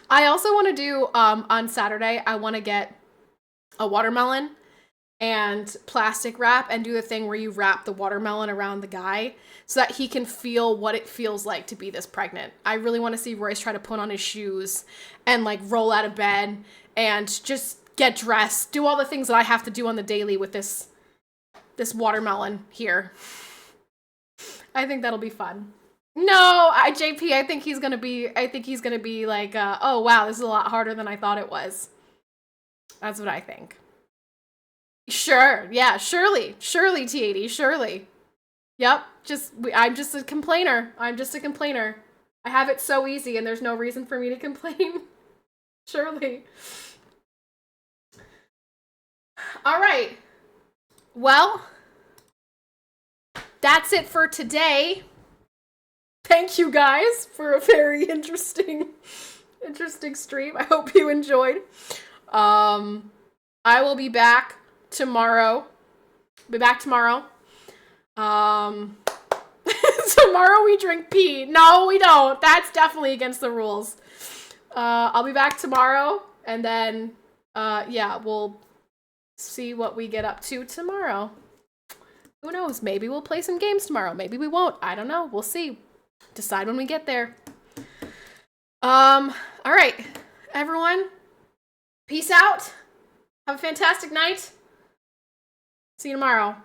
C: I also want to do on Saturday, I want to get a watermelon and plastic wrap and do the thing where you wrap the watermelon around the guy so that he can feel what it feels like to be this pregnant. I really want to see Royce try to put on his shoes and, like, roll out of bed and just get dressed, do all the things that I have to do on the daily with this watermelon here. I think that'll be fun. No, JP, I think he's gonna be like, oh wow, this is a lot harder than I thought it was. That's what I think. Sure, yeah, surely, T80, surely. Yep, I'm just a complainer. I have it so easy and there's no reason for me to complain. Surely. All right. Well, that's it for today. Thank you guys for a very interesting stream. I hope you enjoyed. I will be back tomorrow. Tomorrow we drink pee. No, we don't. That's definitely against the rules. I'll be back tomorrow, and then, yeah, we'll see what we get up to tomorrow. Who knows? Maybe we'll play some games tomorrow. Maybe we won't. I don't know. We'll see. Decide when we get there. All right, everyone. Peace out. Have a fantastic night. See you tomorrow.